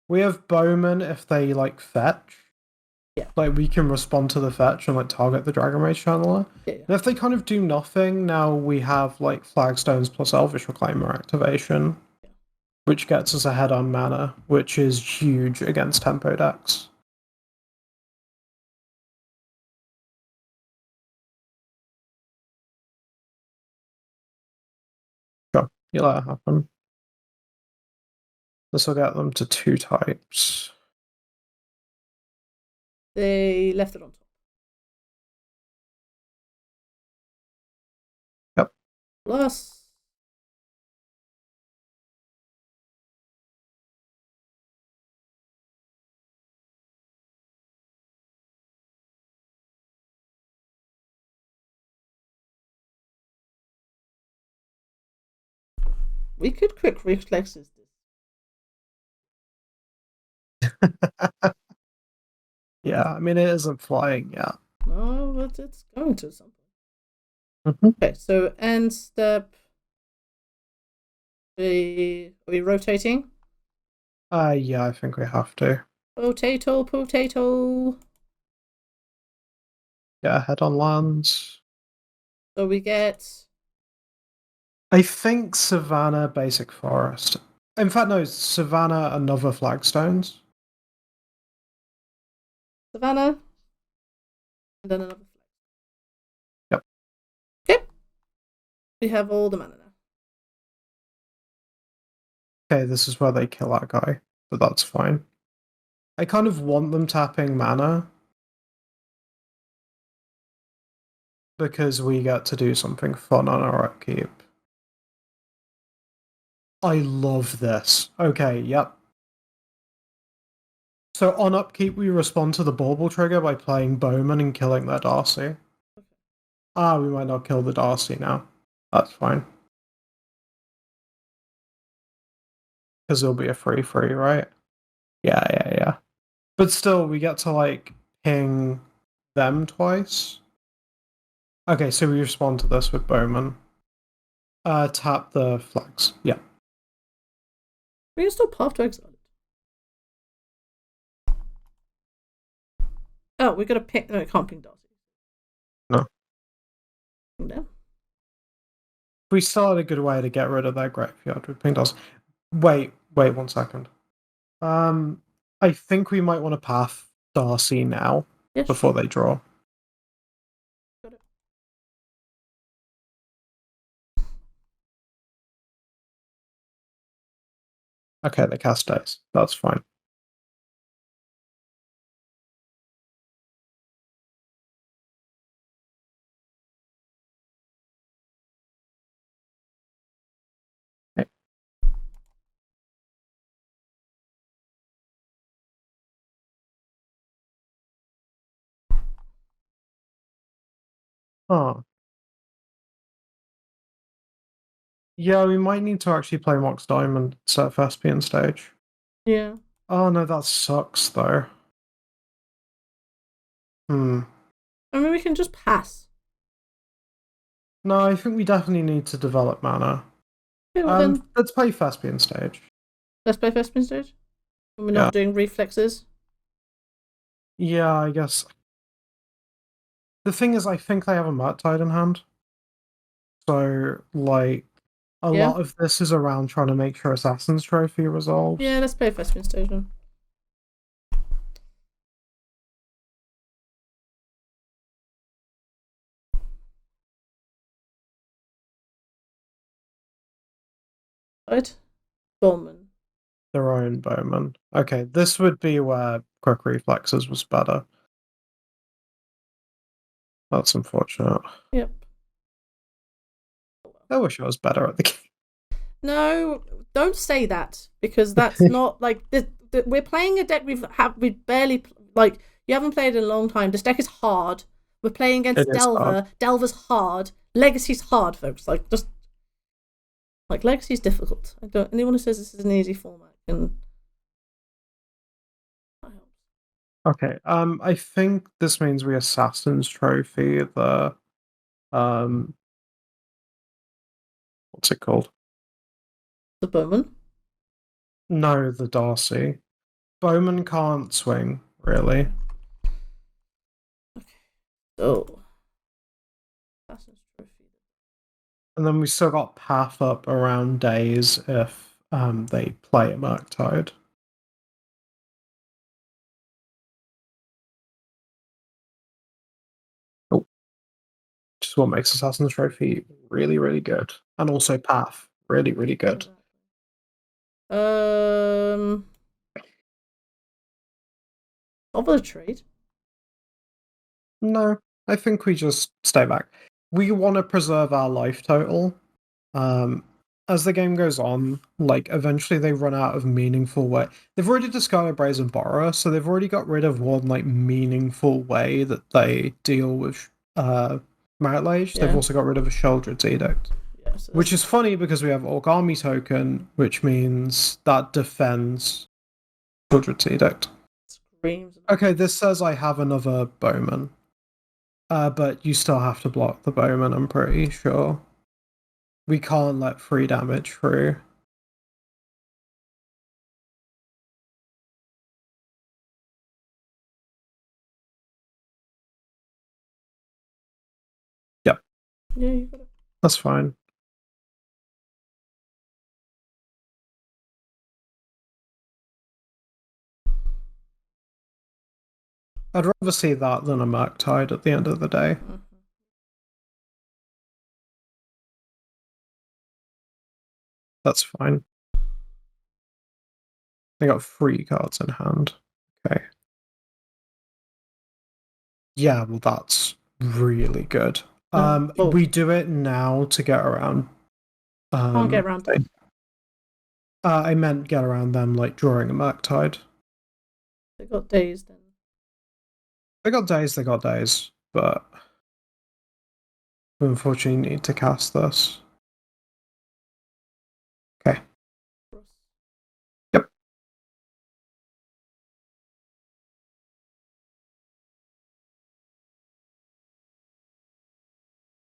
We have bowmen if they like fetch. Yeah. Like we can respond to the fetch and like target the Dragon Rage Channeler. Yeah. And if they kind of do nothing, now we have like flagstones plus Elvish Reclaimer activation, which gets us ahead on mana, which is huge against tempo decks. Sure, you let it happen. This will get them to 2 types. They left it on top. Yep. Plus. We could quick reflexes this. Yeah, I mean, it isn't flying yet. No, but it's going to something. Mm-hmm. Okay, so end step. Are we rotating? Yeah, I think we have to. Potato. Get ahead on lands. So we get. I think Savannah, Basic Forest. In fact, no, Savannah, another flagstones. Savannah. And then another flag. Yep. Okay. We have all the mana now. Okay, this is where they kill that guy, but that's fine. I kind of want them tapping mana because we get to do something fun on our upkeep. I love this. Okay, yep. So on upkeep, we respond to the bauble trigger by playing Bowman and killing their Darcy. Ah, we might not kill the Darcy now. That's fine. Because it'll be a 3/3, right? Yeah. But still, we get to, like, ping them twice. Okay, so we respond to this with Bowman. Tap the flags. Yeah. We can still Path to Exile. Oh, we gotta pick. No, it can't ping Darcy. No. No. We still had a good way to get rid of their graveyard with ping Darcy. Wait 1 second. I think we might want to path Darcy now before they draw. Got it. Okay, they cast Daze. That's fine. Okay. Oh. Yeah, we might need to actually play Mox Diamond instead of Thespian stage. Yeah. Oh no, that sucks though. I mean, we can just pass. No, I think we definitely need to develop mana. Okay, well then. Let's play Thespian stage. Let's play Thespian stage. We're not doing reflexes. Yeah, I guess. The thing is, I think they have a Murktide in hand. So, like, a lot of this is around trying to make sure Assassin's Trophy resolves. Yeah, let's play Thespian stage then. Right? Bowman. Their own Bowman. Okay, this would be where Quick Reflexes was better. That's unfortunate. Yep. I wish I was better at the game. No, don't say that, because that's not like we're playing a deck we barely like. You haven't played in a long time. This deck is hard. We're playing against Delver. Hard. Delver's hard. Legacy's hard, folks. Like just like Legacy's difficult. I don't. Anyone who says this is an easy format can. Okay. I think this means we Assassin's Trophy the what's it called? The Bowman? No, the Darcy. Bowman can't swing, really. Okay. So Assassin's Trophy. And then we still got Path up around days if they play a Murktide. Oh. Which is what makes Assassin's Trophy really, really good. And also Path, really, really good. Over the trade? No, I think we just stay back. We want to preserve our life total. As the game goes on, like eventually they run out of meaningful way. They've already discarded Brazen Borrower, so they've already got rid of one like meaningful way that they deal with Marit Lage. Yeah. They've also got rid of a Sheoldred's Edict. Yeah, so which is funny because we have Orc Army token, which means that defends Sheoldred's Edict. Screams. Okay, this says I have another Bowman. But you still have to block the Bowman, I'm pretty sure. We can't let free damage through. Yep. Yeah, you got it. That's fine. I'd rather see that than a Murktide at the end of the day. Mm-hmm. That's fine. They got 3 cards in hand. Okay. Yeah, well, that's really good. We do it now to get around. Can't get around them. I meant get around them, like drawing a Murktide. They got days then. They got days, but we unfortunately need to cast this. Okay. Yep.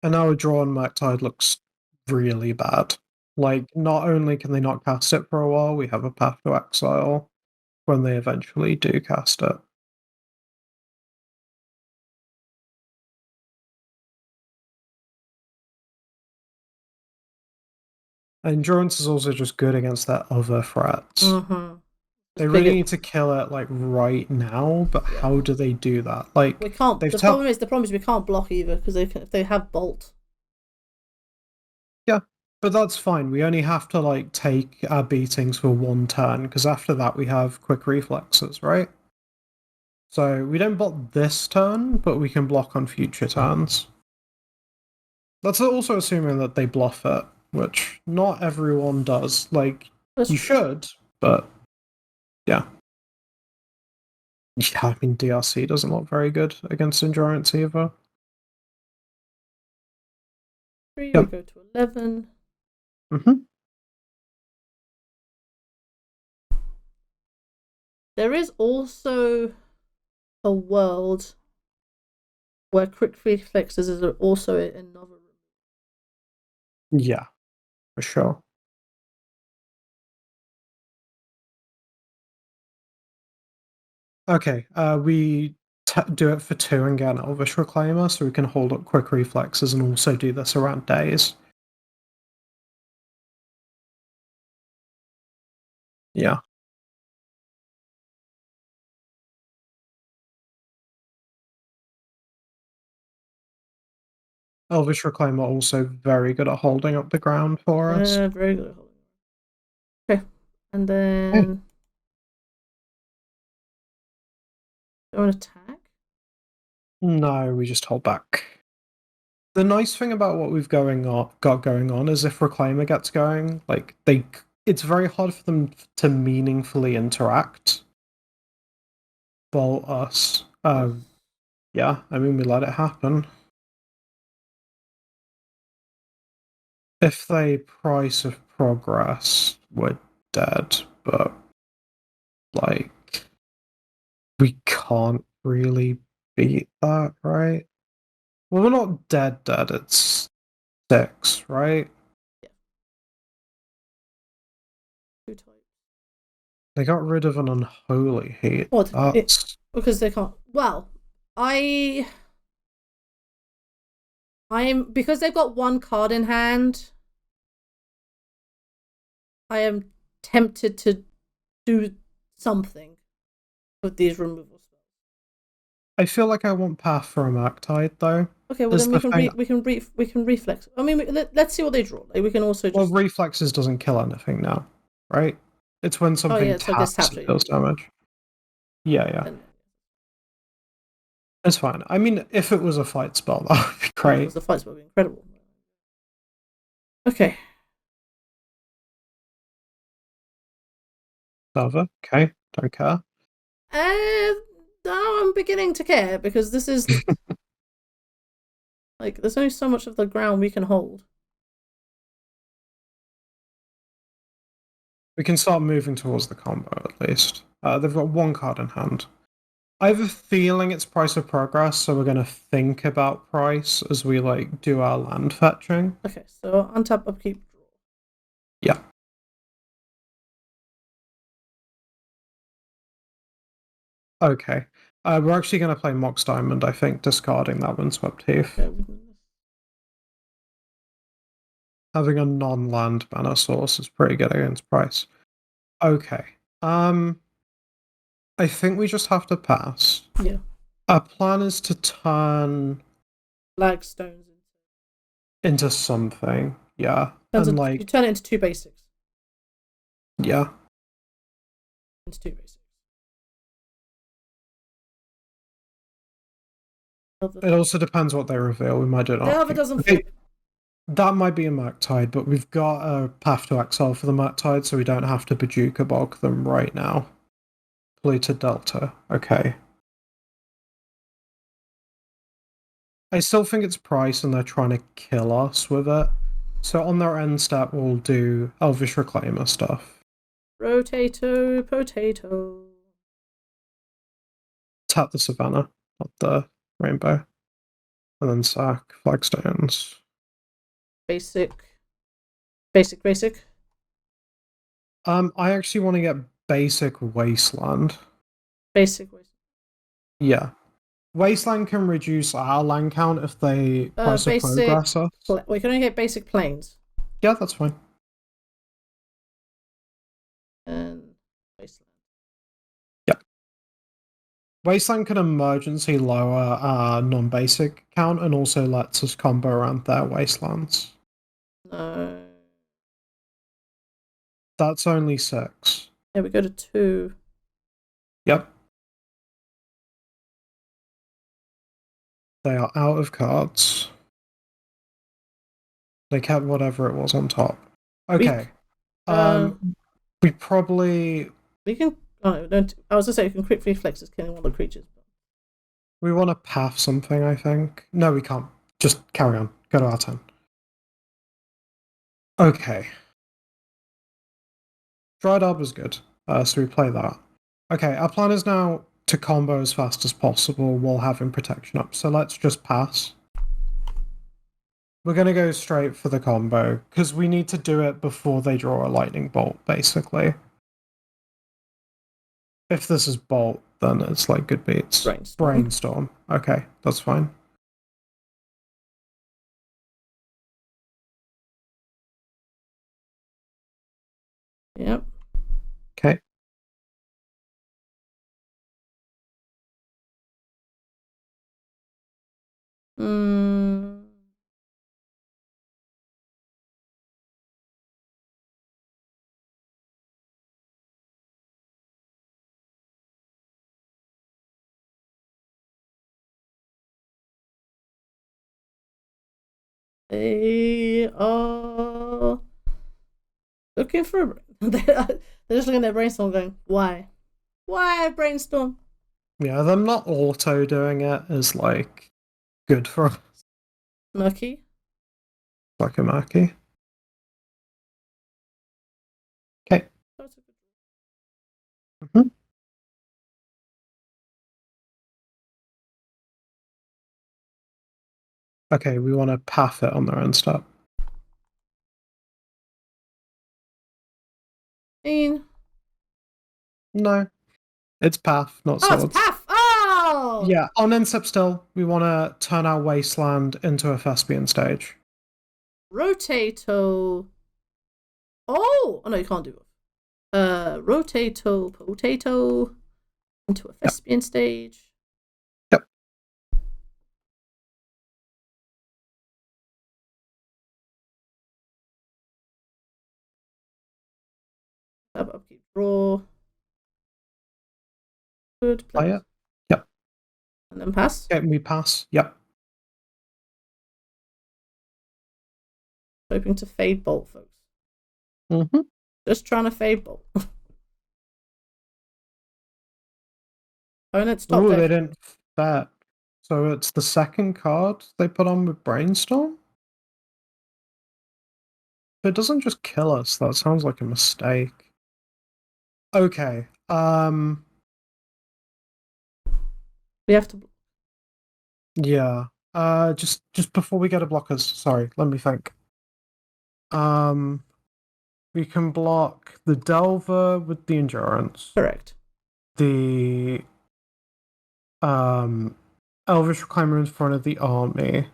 And our drawn Murktide looks really bad. Like, not only can they not cast it for a while, we have a path to exile when they eventually do cast it. Endurance is also just good against their other threats. Mm-hmm. They really need to kill it like right now, but how do they do that? Like we can't. The problem is we can't block either because if they have bolt. Yeah, but that's fine. We only have to like take our beatings for 1 turn because after that we have quick reflexes, right? So we don't block this turn, but we can block on future turns. That's also assuming that they bluff it, which not everyone does. Like, you should, but yeah. Yeah, I mean, DRC doesn't look very good against Endurance either. 3, we go to 11. Mm-hmm. There is also a world where quick reflexes is also another room. Yeah, for sure. Okay, we do it for 2 and get an Elvish Reclaimer, so we can hold up quick reflexes and also do this around days. Yeah. Elvish Reclaimer also very good at holding up the ground for us. Very good at holding. Okay, and then don't attack. No, we just hold back. The nice thing about what we've got going on is if Reclaimer gets going, like they it's very hard for them to meaningfully interact. Bolt us. Yeah, I mean, we let it happen. If they price of progress, we're dead, but like we can't really beat that, right? Well, we're not dead, it's 6, right? Yeah. 2 types. They got rid of an unholy heat. What? That's... Because they can't. Well, I'm because they've got 1 card in hand. I am tempted to do something with these removal spells. I feel like I want Path for a Magtide, though. Okay, well then we can reflex. I mean, let's see what they draw. Like, we can also just. Well, Reflexes doesn't kill anything now, right? It's when something taps it deals damage. Yeah. It's fine. I mean, if it was a fight spell, that would be great. If it was a fight spell, it would be incredible. Okay. Server, okay, don't care. Now I'm beginning to care because this is like there's only so much of the ground we can hold. We can start moving towards the combo at least. They've got 1 card in hand. I have a feeling it's price of progress, so we're gonna think about price as we like do our land fetching. Okay, so untap, upkeep, draw. Yeah. Okay. We're actually going to play Mox Diamond, I think, discarding that Windswept Heath. Okay. Having a non-land mana source is pretty good against price. Okay. I think we just have to pass. Yeah. Our plan is to turn Flagstones into something. Yeah. And like you turn it into 2 basics. Yeah. Into 2 basics. It also depends what they reveal. We might do it. The other doesn't fit. That might be a Magtide, but we've got a Path to Exile for the Magtide, so we don't have to Bajuka Bog them right now. Polluted Delta. Okay. I still think it's price and they're trying to kill us with it. So on their end step, we'll do Elvish Reclaimer stuff. Potato. Tap the Savannah, not the Rainbow. And then sack Flagstones. Basic. I actually want to get basic Wasteland. Basic Wasteland. Yeah. Wasteland can reduce our land count if they price of progress us. We can only get basic planes. Yeah, that's fine. And Wasteland. Yeah. Wasteland can emergency lower our non-basic count and also lets us combo around their Wastelands. No. That's only 6. Yeah, we go to 2. Yep. They are out of cards. They kept whatever it was on top. Okay. We probably... We can... Oh, don't... I was going to say we can crit Reflexes killing one of the creatures. We want to path something, I think. No, we can't. Just carry on. Go to our turn. Okay. Dried Arbor's good. So we play that. Okay, our plan is now to combo as fast as possible while having protection up. So let's just pass. We're going to go straight for the combo, because we need to do it before they draw a lightning bolt, basically. If this is bolt, then it's like good beats. Brainstorm. Okay, that's fine. Yep. Okay. They are Looking for they're just looking at their brainstorm going, why? Why brainstorm? Yeah, them not auto doing it is like good for us. Murky. Like a murky. Okay. Mm-hmm. Okay, we want to path it on their own step. No, it's path, not Oh, swords. it's path. Oh, Yeah, on end step still, we want to turn our wasteland into a Thespian stage. rotato. Oh, no, you can't do it. Rotato potato into a Thespian stage. Yep. Upkeep draw. Good. Play it. Yep. And then pass. Okay, we pass. Yep. Hoping to fade bolt, folks. Mm-hmm. Just trying to fade bolt. Opponent's top Oh, deck. they didn't bet. So it's the second card they put on with Brainstorm? If it doesn't just kill us, that sounds like a mistake. Okay. We have to. Yeah. Just before we go to blockers, sorry, let me think. We can block the Delver with the Endurance. Correct. The Elvish Reclaimer in front of the army.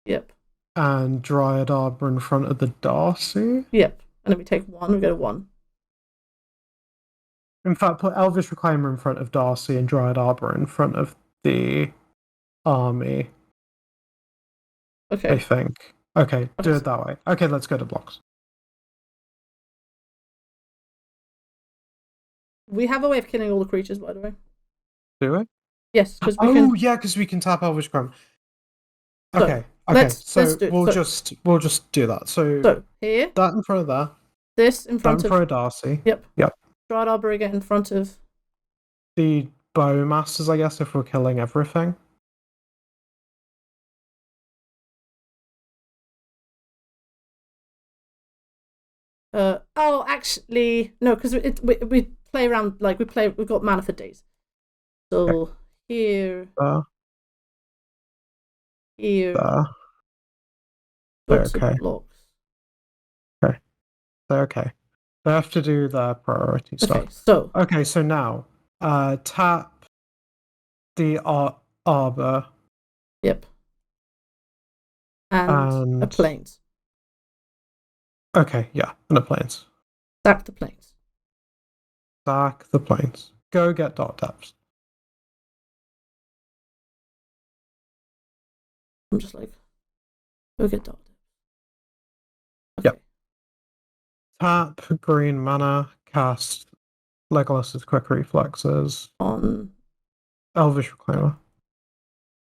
Yep. And Dryad Arbor in front of the Darcy. Yep. And then we take one, we go to one. In fact, put Elvish Reclaimer in front of Darcy and Dryad Arbor in front of the army. Okay. I think. Okay, do it that way. Okay, let's go to blocks. We have a way of killing all the creatures, by the way. Do we? Yes, because we can. Yeah, because we can tap Elvish Reclaimer. Okay, so, let's do it. We'll just do that. So here, that in front of there. This in front of Darcy. Yep. Yep. Dryad Arbor again in front of the Bowmasters, I guess, if we're killing everything. Actually, no, because we play around, like we've got mana for days. So here, here, lots okay. of blocks. Okay, they're okay. They have to do their priority stuff. Okay, so now, tap the Arbor. Yep. And a Plains. Okay, yeah, and a Plains. Sack the Plains. Sack the Plains. Go get Dark Depths. I'm just like, go get Dark Depths. Okay. Yep. Tap green mana, cast Legolas' Quick Reflexes on Elvish Reclaimer.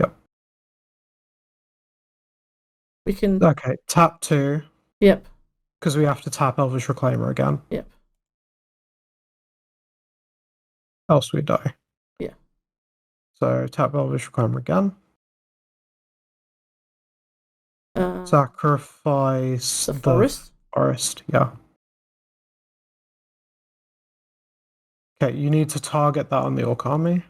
Yep. We can. Okay, tap 2. Yep. Because we have to tap Elvish Reclaimer again. Yep. Else we die. Yeah. So tap Elvish Reclaimer again. Sacrifice the forest. Forest, yeah. Okay, you need to target that on the Orc Army.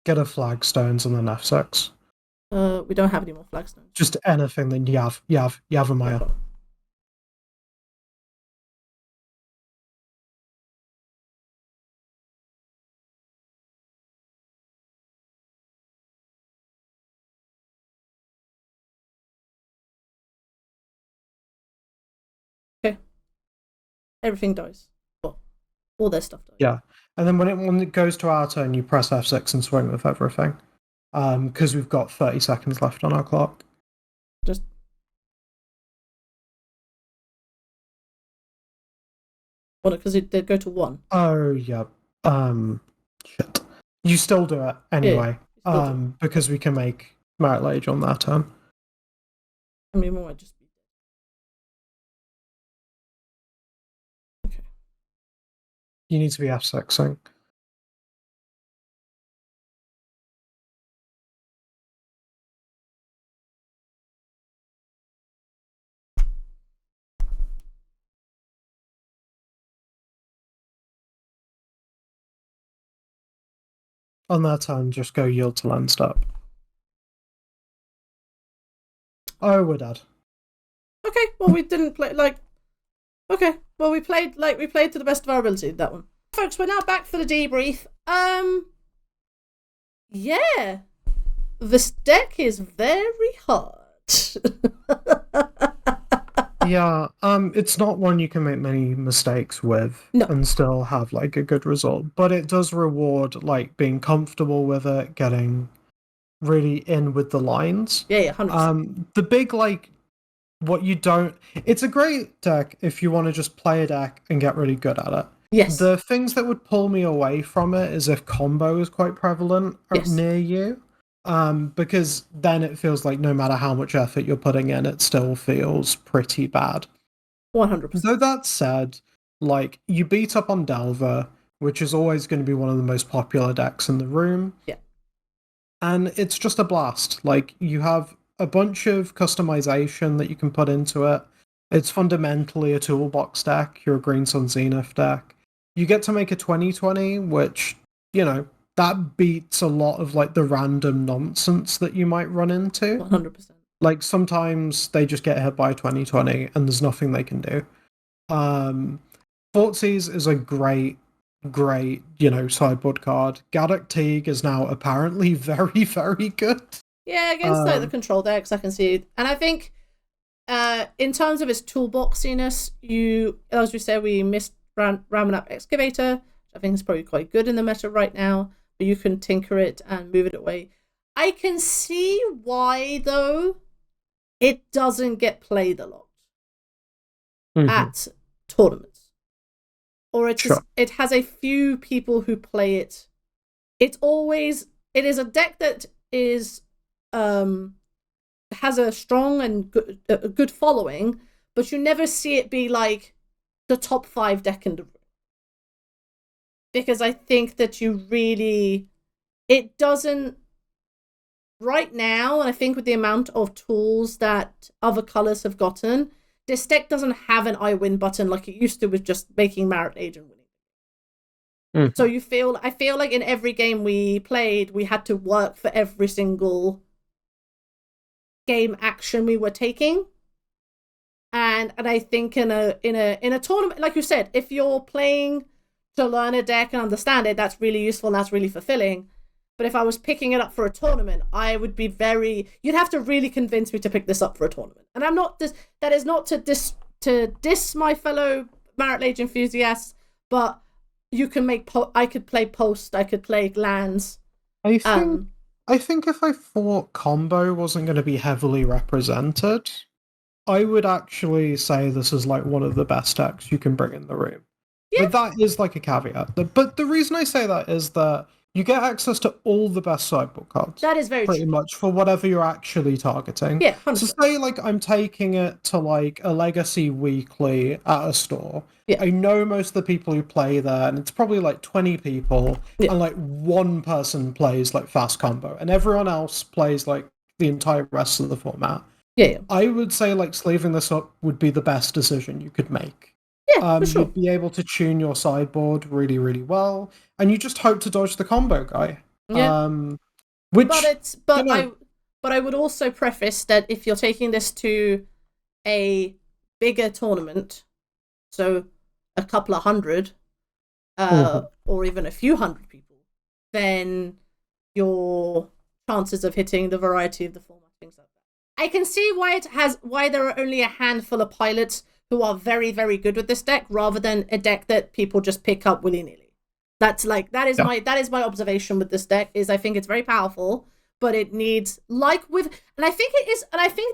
Get a flagstones and then F6. We don't have any more flagstones. Just anything that you have a Maya. Okay. Everything dies. Well, all their stuff dies. Yeah, and then when it goes to our turn, you press F6 and swing with everything. Because we've got 30 seconds left on our clock. Just Well, because they go to 1. Oh yeah. Shit. You still do it Yeah, anyway. you still do. Because we can make Marit Lage on that turn. I mean, we might just be dead. Okay. You need to be F6ing. On that turn, just go yield to land step. Oh, we're dead. Okay, well, we didn't play, okay, well, we played to the best of our ability, that one. Folks, we're now back for the debrief. Yeah. This deck is very hard. Yeah, it's not one you can make many mistakes with and still have a good result, but it does reward being comfortable with it, getting really in with the lines. Yeah, 100%. The big what you don't. It's a great deck if you want to just play a deck and get really good at it. Yes. The things that would pull me away from it is if combo is quite prevalent near you. Because then it feels like no matter how much effort you're putting in, it still feels pretty bad. 100%. Though that said, you beat up on Delver, which is always going to be one of the most popular decks in the room. Yeah. And it's just a blast. You have a bunch of customization that you can put into it. It's fundamentally a toolbox deck. You're a Green Sun Zenith deck. You get to make a 20/20, which, that beats a lot of the random nonsense that you might run into. 100%. Sometimes they just get hit by a 20/20 and there's nothing they can do. Thoughtseize is a great, sideboard card. Gaddock Teague is now apparently very, very good. Yeah, against the control decks, I can see. And I think in terms of its toolboxiness, as we said, we missed ramming up Excavator, which I think is probably quite good in the meta right now, but you can tinker it and move it away. I can see why, though, it doesn't get played a lot at tournaments. Or it has a few people who play it. It is a deck that is has a strong and good following, but you never see it be the top 5 deck in the room. Because I think that it doesn't right now, and I think with the amount of tools that other colors have gotten, this deck doesn't have an I win button like it used to with just making Marit Lage and winning. So I feel like in every game we played, we had to work for every single game action we were taking. And I think in a tournament, like you said, if you're playing to learn a deck and understand it, that's really useful and that's really fulfilling. But if I was picking it up for a tournament, I would be you'd have to really convince me to pick this up for a tournament. And I'm not that is not to diss my fellow Marit Lage enthusiasts, but you can I could play post, I could play lands. I think if I thought combo wasn't going to be heavily represented, I would actually say this is one of the best decks you can bring in the room. Yeah. But that is a caveat. But the reason I say that is that you get access to all the best sideboard cards. That is very pretty true. much for whatever you're actually targeting. Yeah, 100%. So say I'm taking it to a Legacy weekly at a store. Yeah. I know most of the people who play there, and it's probably 20 people, and one person plays fast combo, and everyone else plays the entire rest of the format. Yeah. I would say sleeving this up would be the best decision you could make. Yeah, for sure. You'd be able to tune your sideboard really, really well, and you just hope to dodge the combo guy. Yeah. But I would also preface that if you're taking this to a bigger tournament, so a couple of hundred, or even a few hundred people, then your chances of hitting the variety of the format, things like that. I can see why there are only a handful of pilots who are very, very good with this deck, rather than a deck that people just pick up willy-nilly. That is my observation with this deck. Is I think it's very powerful, but it needs and I think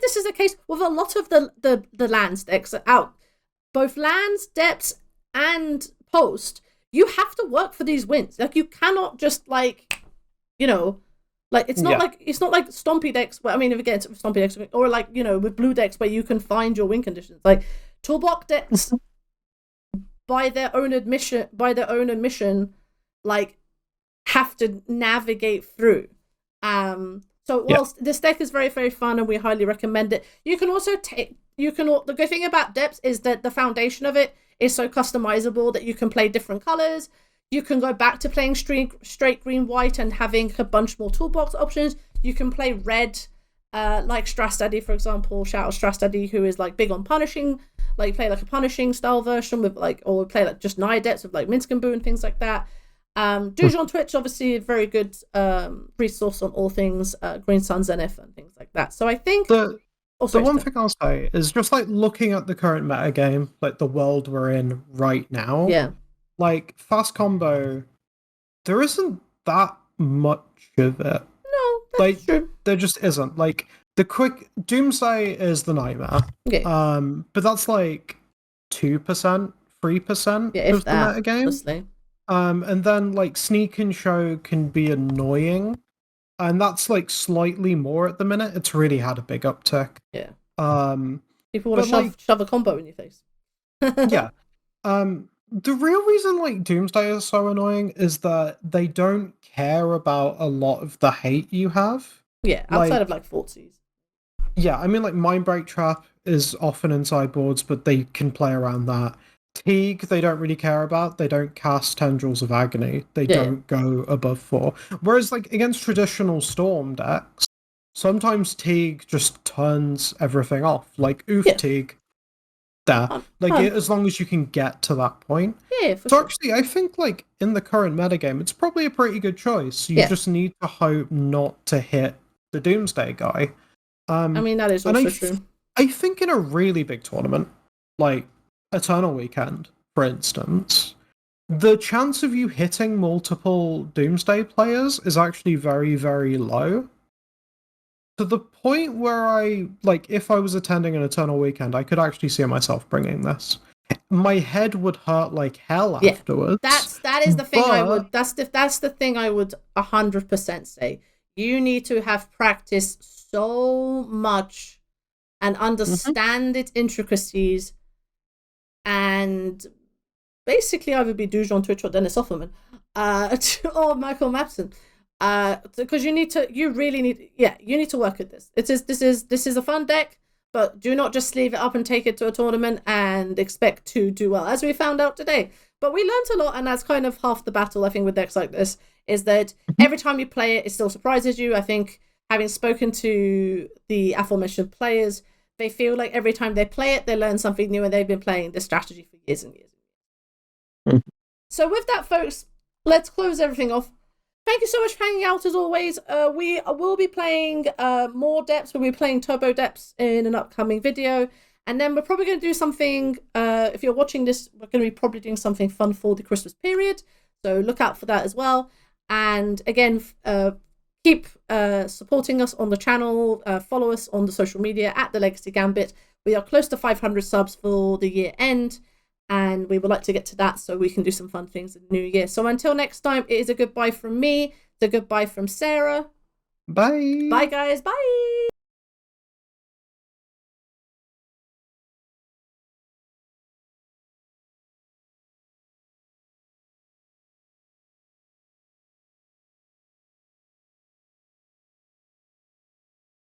this is the case with a lot of the lands decks out. Both lands, depths, and post, you have to work for these wins. Like, you cannot just, like, you know, like, it's not like Stompy decks where, I mean, if it gets Stompy decks, or like, you know, with blue decks where you can find your win conditions. Like, toolbox decks, by their own admission, like, have to navigate through. So whilst this deck is very, very fun and we highly recommend it, you can also the good thing about Depths is that the foundation of it is so customizable that you can play different colors. You can go back to playing straight green white and having a bunch more toolbox options. You can play red, like Strastaddy, for example. Shout out Strastaddy, who is like big on punishing. Like, play like a punishing style version with like, or play like just Naya decks with like Minsc and Boo and things like that. Duge on Twitch, obviously a very good resource on all things Green Sun Zenith and things like that. So I think the one thing I'll say is just like looking at the current meta game, like the world we're in right now. Yeah. Like, fast combo, there isn't that much of it. No, that's true. There just isn't. Like, the quick Doomsday is the nightmare. Yeah. But that's like 2%, 3% of the meta game. Honestly. And then like Sneak and Show can be annoying. And that's like slightly more at the minute. It's really had a big uptick. Yeah. People want to shove a combo in your face. Yeah. The real reason like Doomsday is so annoying is that they don't care about a lot of the hate you have. Yeah, outside of like Fortsies. Yeah, I mean like Mindbreak Trap is often in sideboards, but they can play around that. Teague, they don't really care about. They don't cast Tendrils of Agony. They don't go above 4. Whereas like against traditional Storm decks, sometimes Teague just turns everything off. Like Teague. There. As long as you can get to that point. Yeah, so sure. Actually, I think like in the current metagame, it's probably a pretty good choice. You just need to hope not to hit the Doomsday guy. I mean, that is also true. I think in a really big tournament, like Eternal Weekend, for instance, the chance of you hitting multiple Doomsday players is actually very, very low. To the point where if I was attending an Eternal Weekend, I could actually see myself bringing this. My head would hurt like hell afterwards. That is the thing that's the thing I would 100% say. You need to have practiced so much and understand its intricacies, and basically either be Duge on Twitch or Dennis Aufermann, or Michael Mapson. Because you need to work at this. This is a fun deck, but do not just leave it up and take it to a tournament and expect to do well, as we found out today. But we learned a lot, and that's kind of half the battle, I think, with decks like this, is that every time you play it, it still surprises you. I think, having spoken to the aforementioned players, they feel like every time they play it, they learn something new, and they've been playing this strategy for years and years. So with that, folks, let's close everything off. Thank you so much for hanging out, as always. We will be playing more Depths. We'll be playing Turbo Depths in an upcoming video. And then we're probably going to do something, if you're watching this, we're going to be probably doing something fun for the Christmas period. So look out for that as well. And again, keep supporting us on the channel. Follow us on the social media at The Legacy Gambit. We are close to 500 subs for the year end, and we would like to get to that so we can do some fun things in the new year. So until next time, it is a goodbye from me. It's a goodbye from Sarah. Bye. Bye, guys. Bye.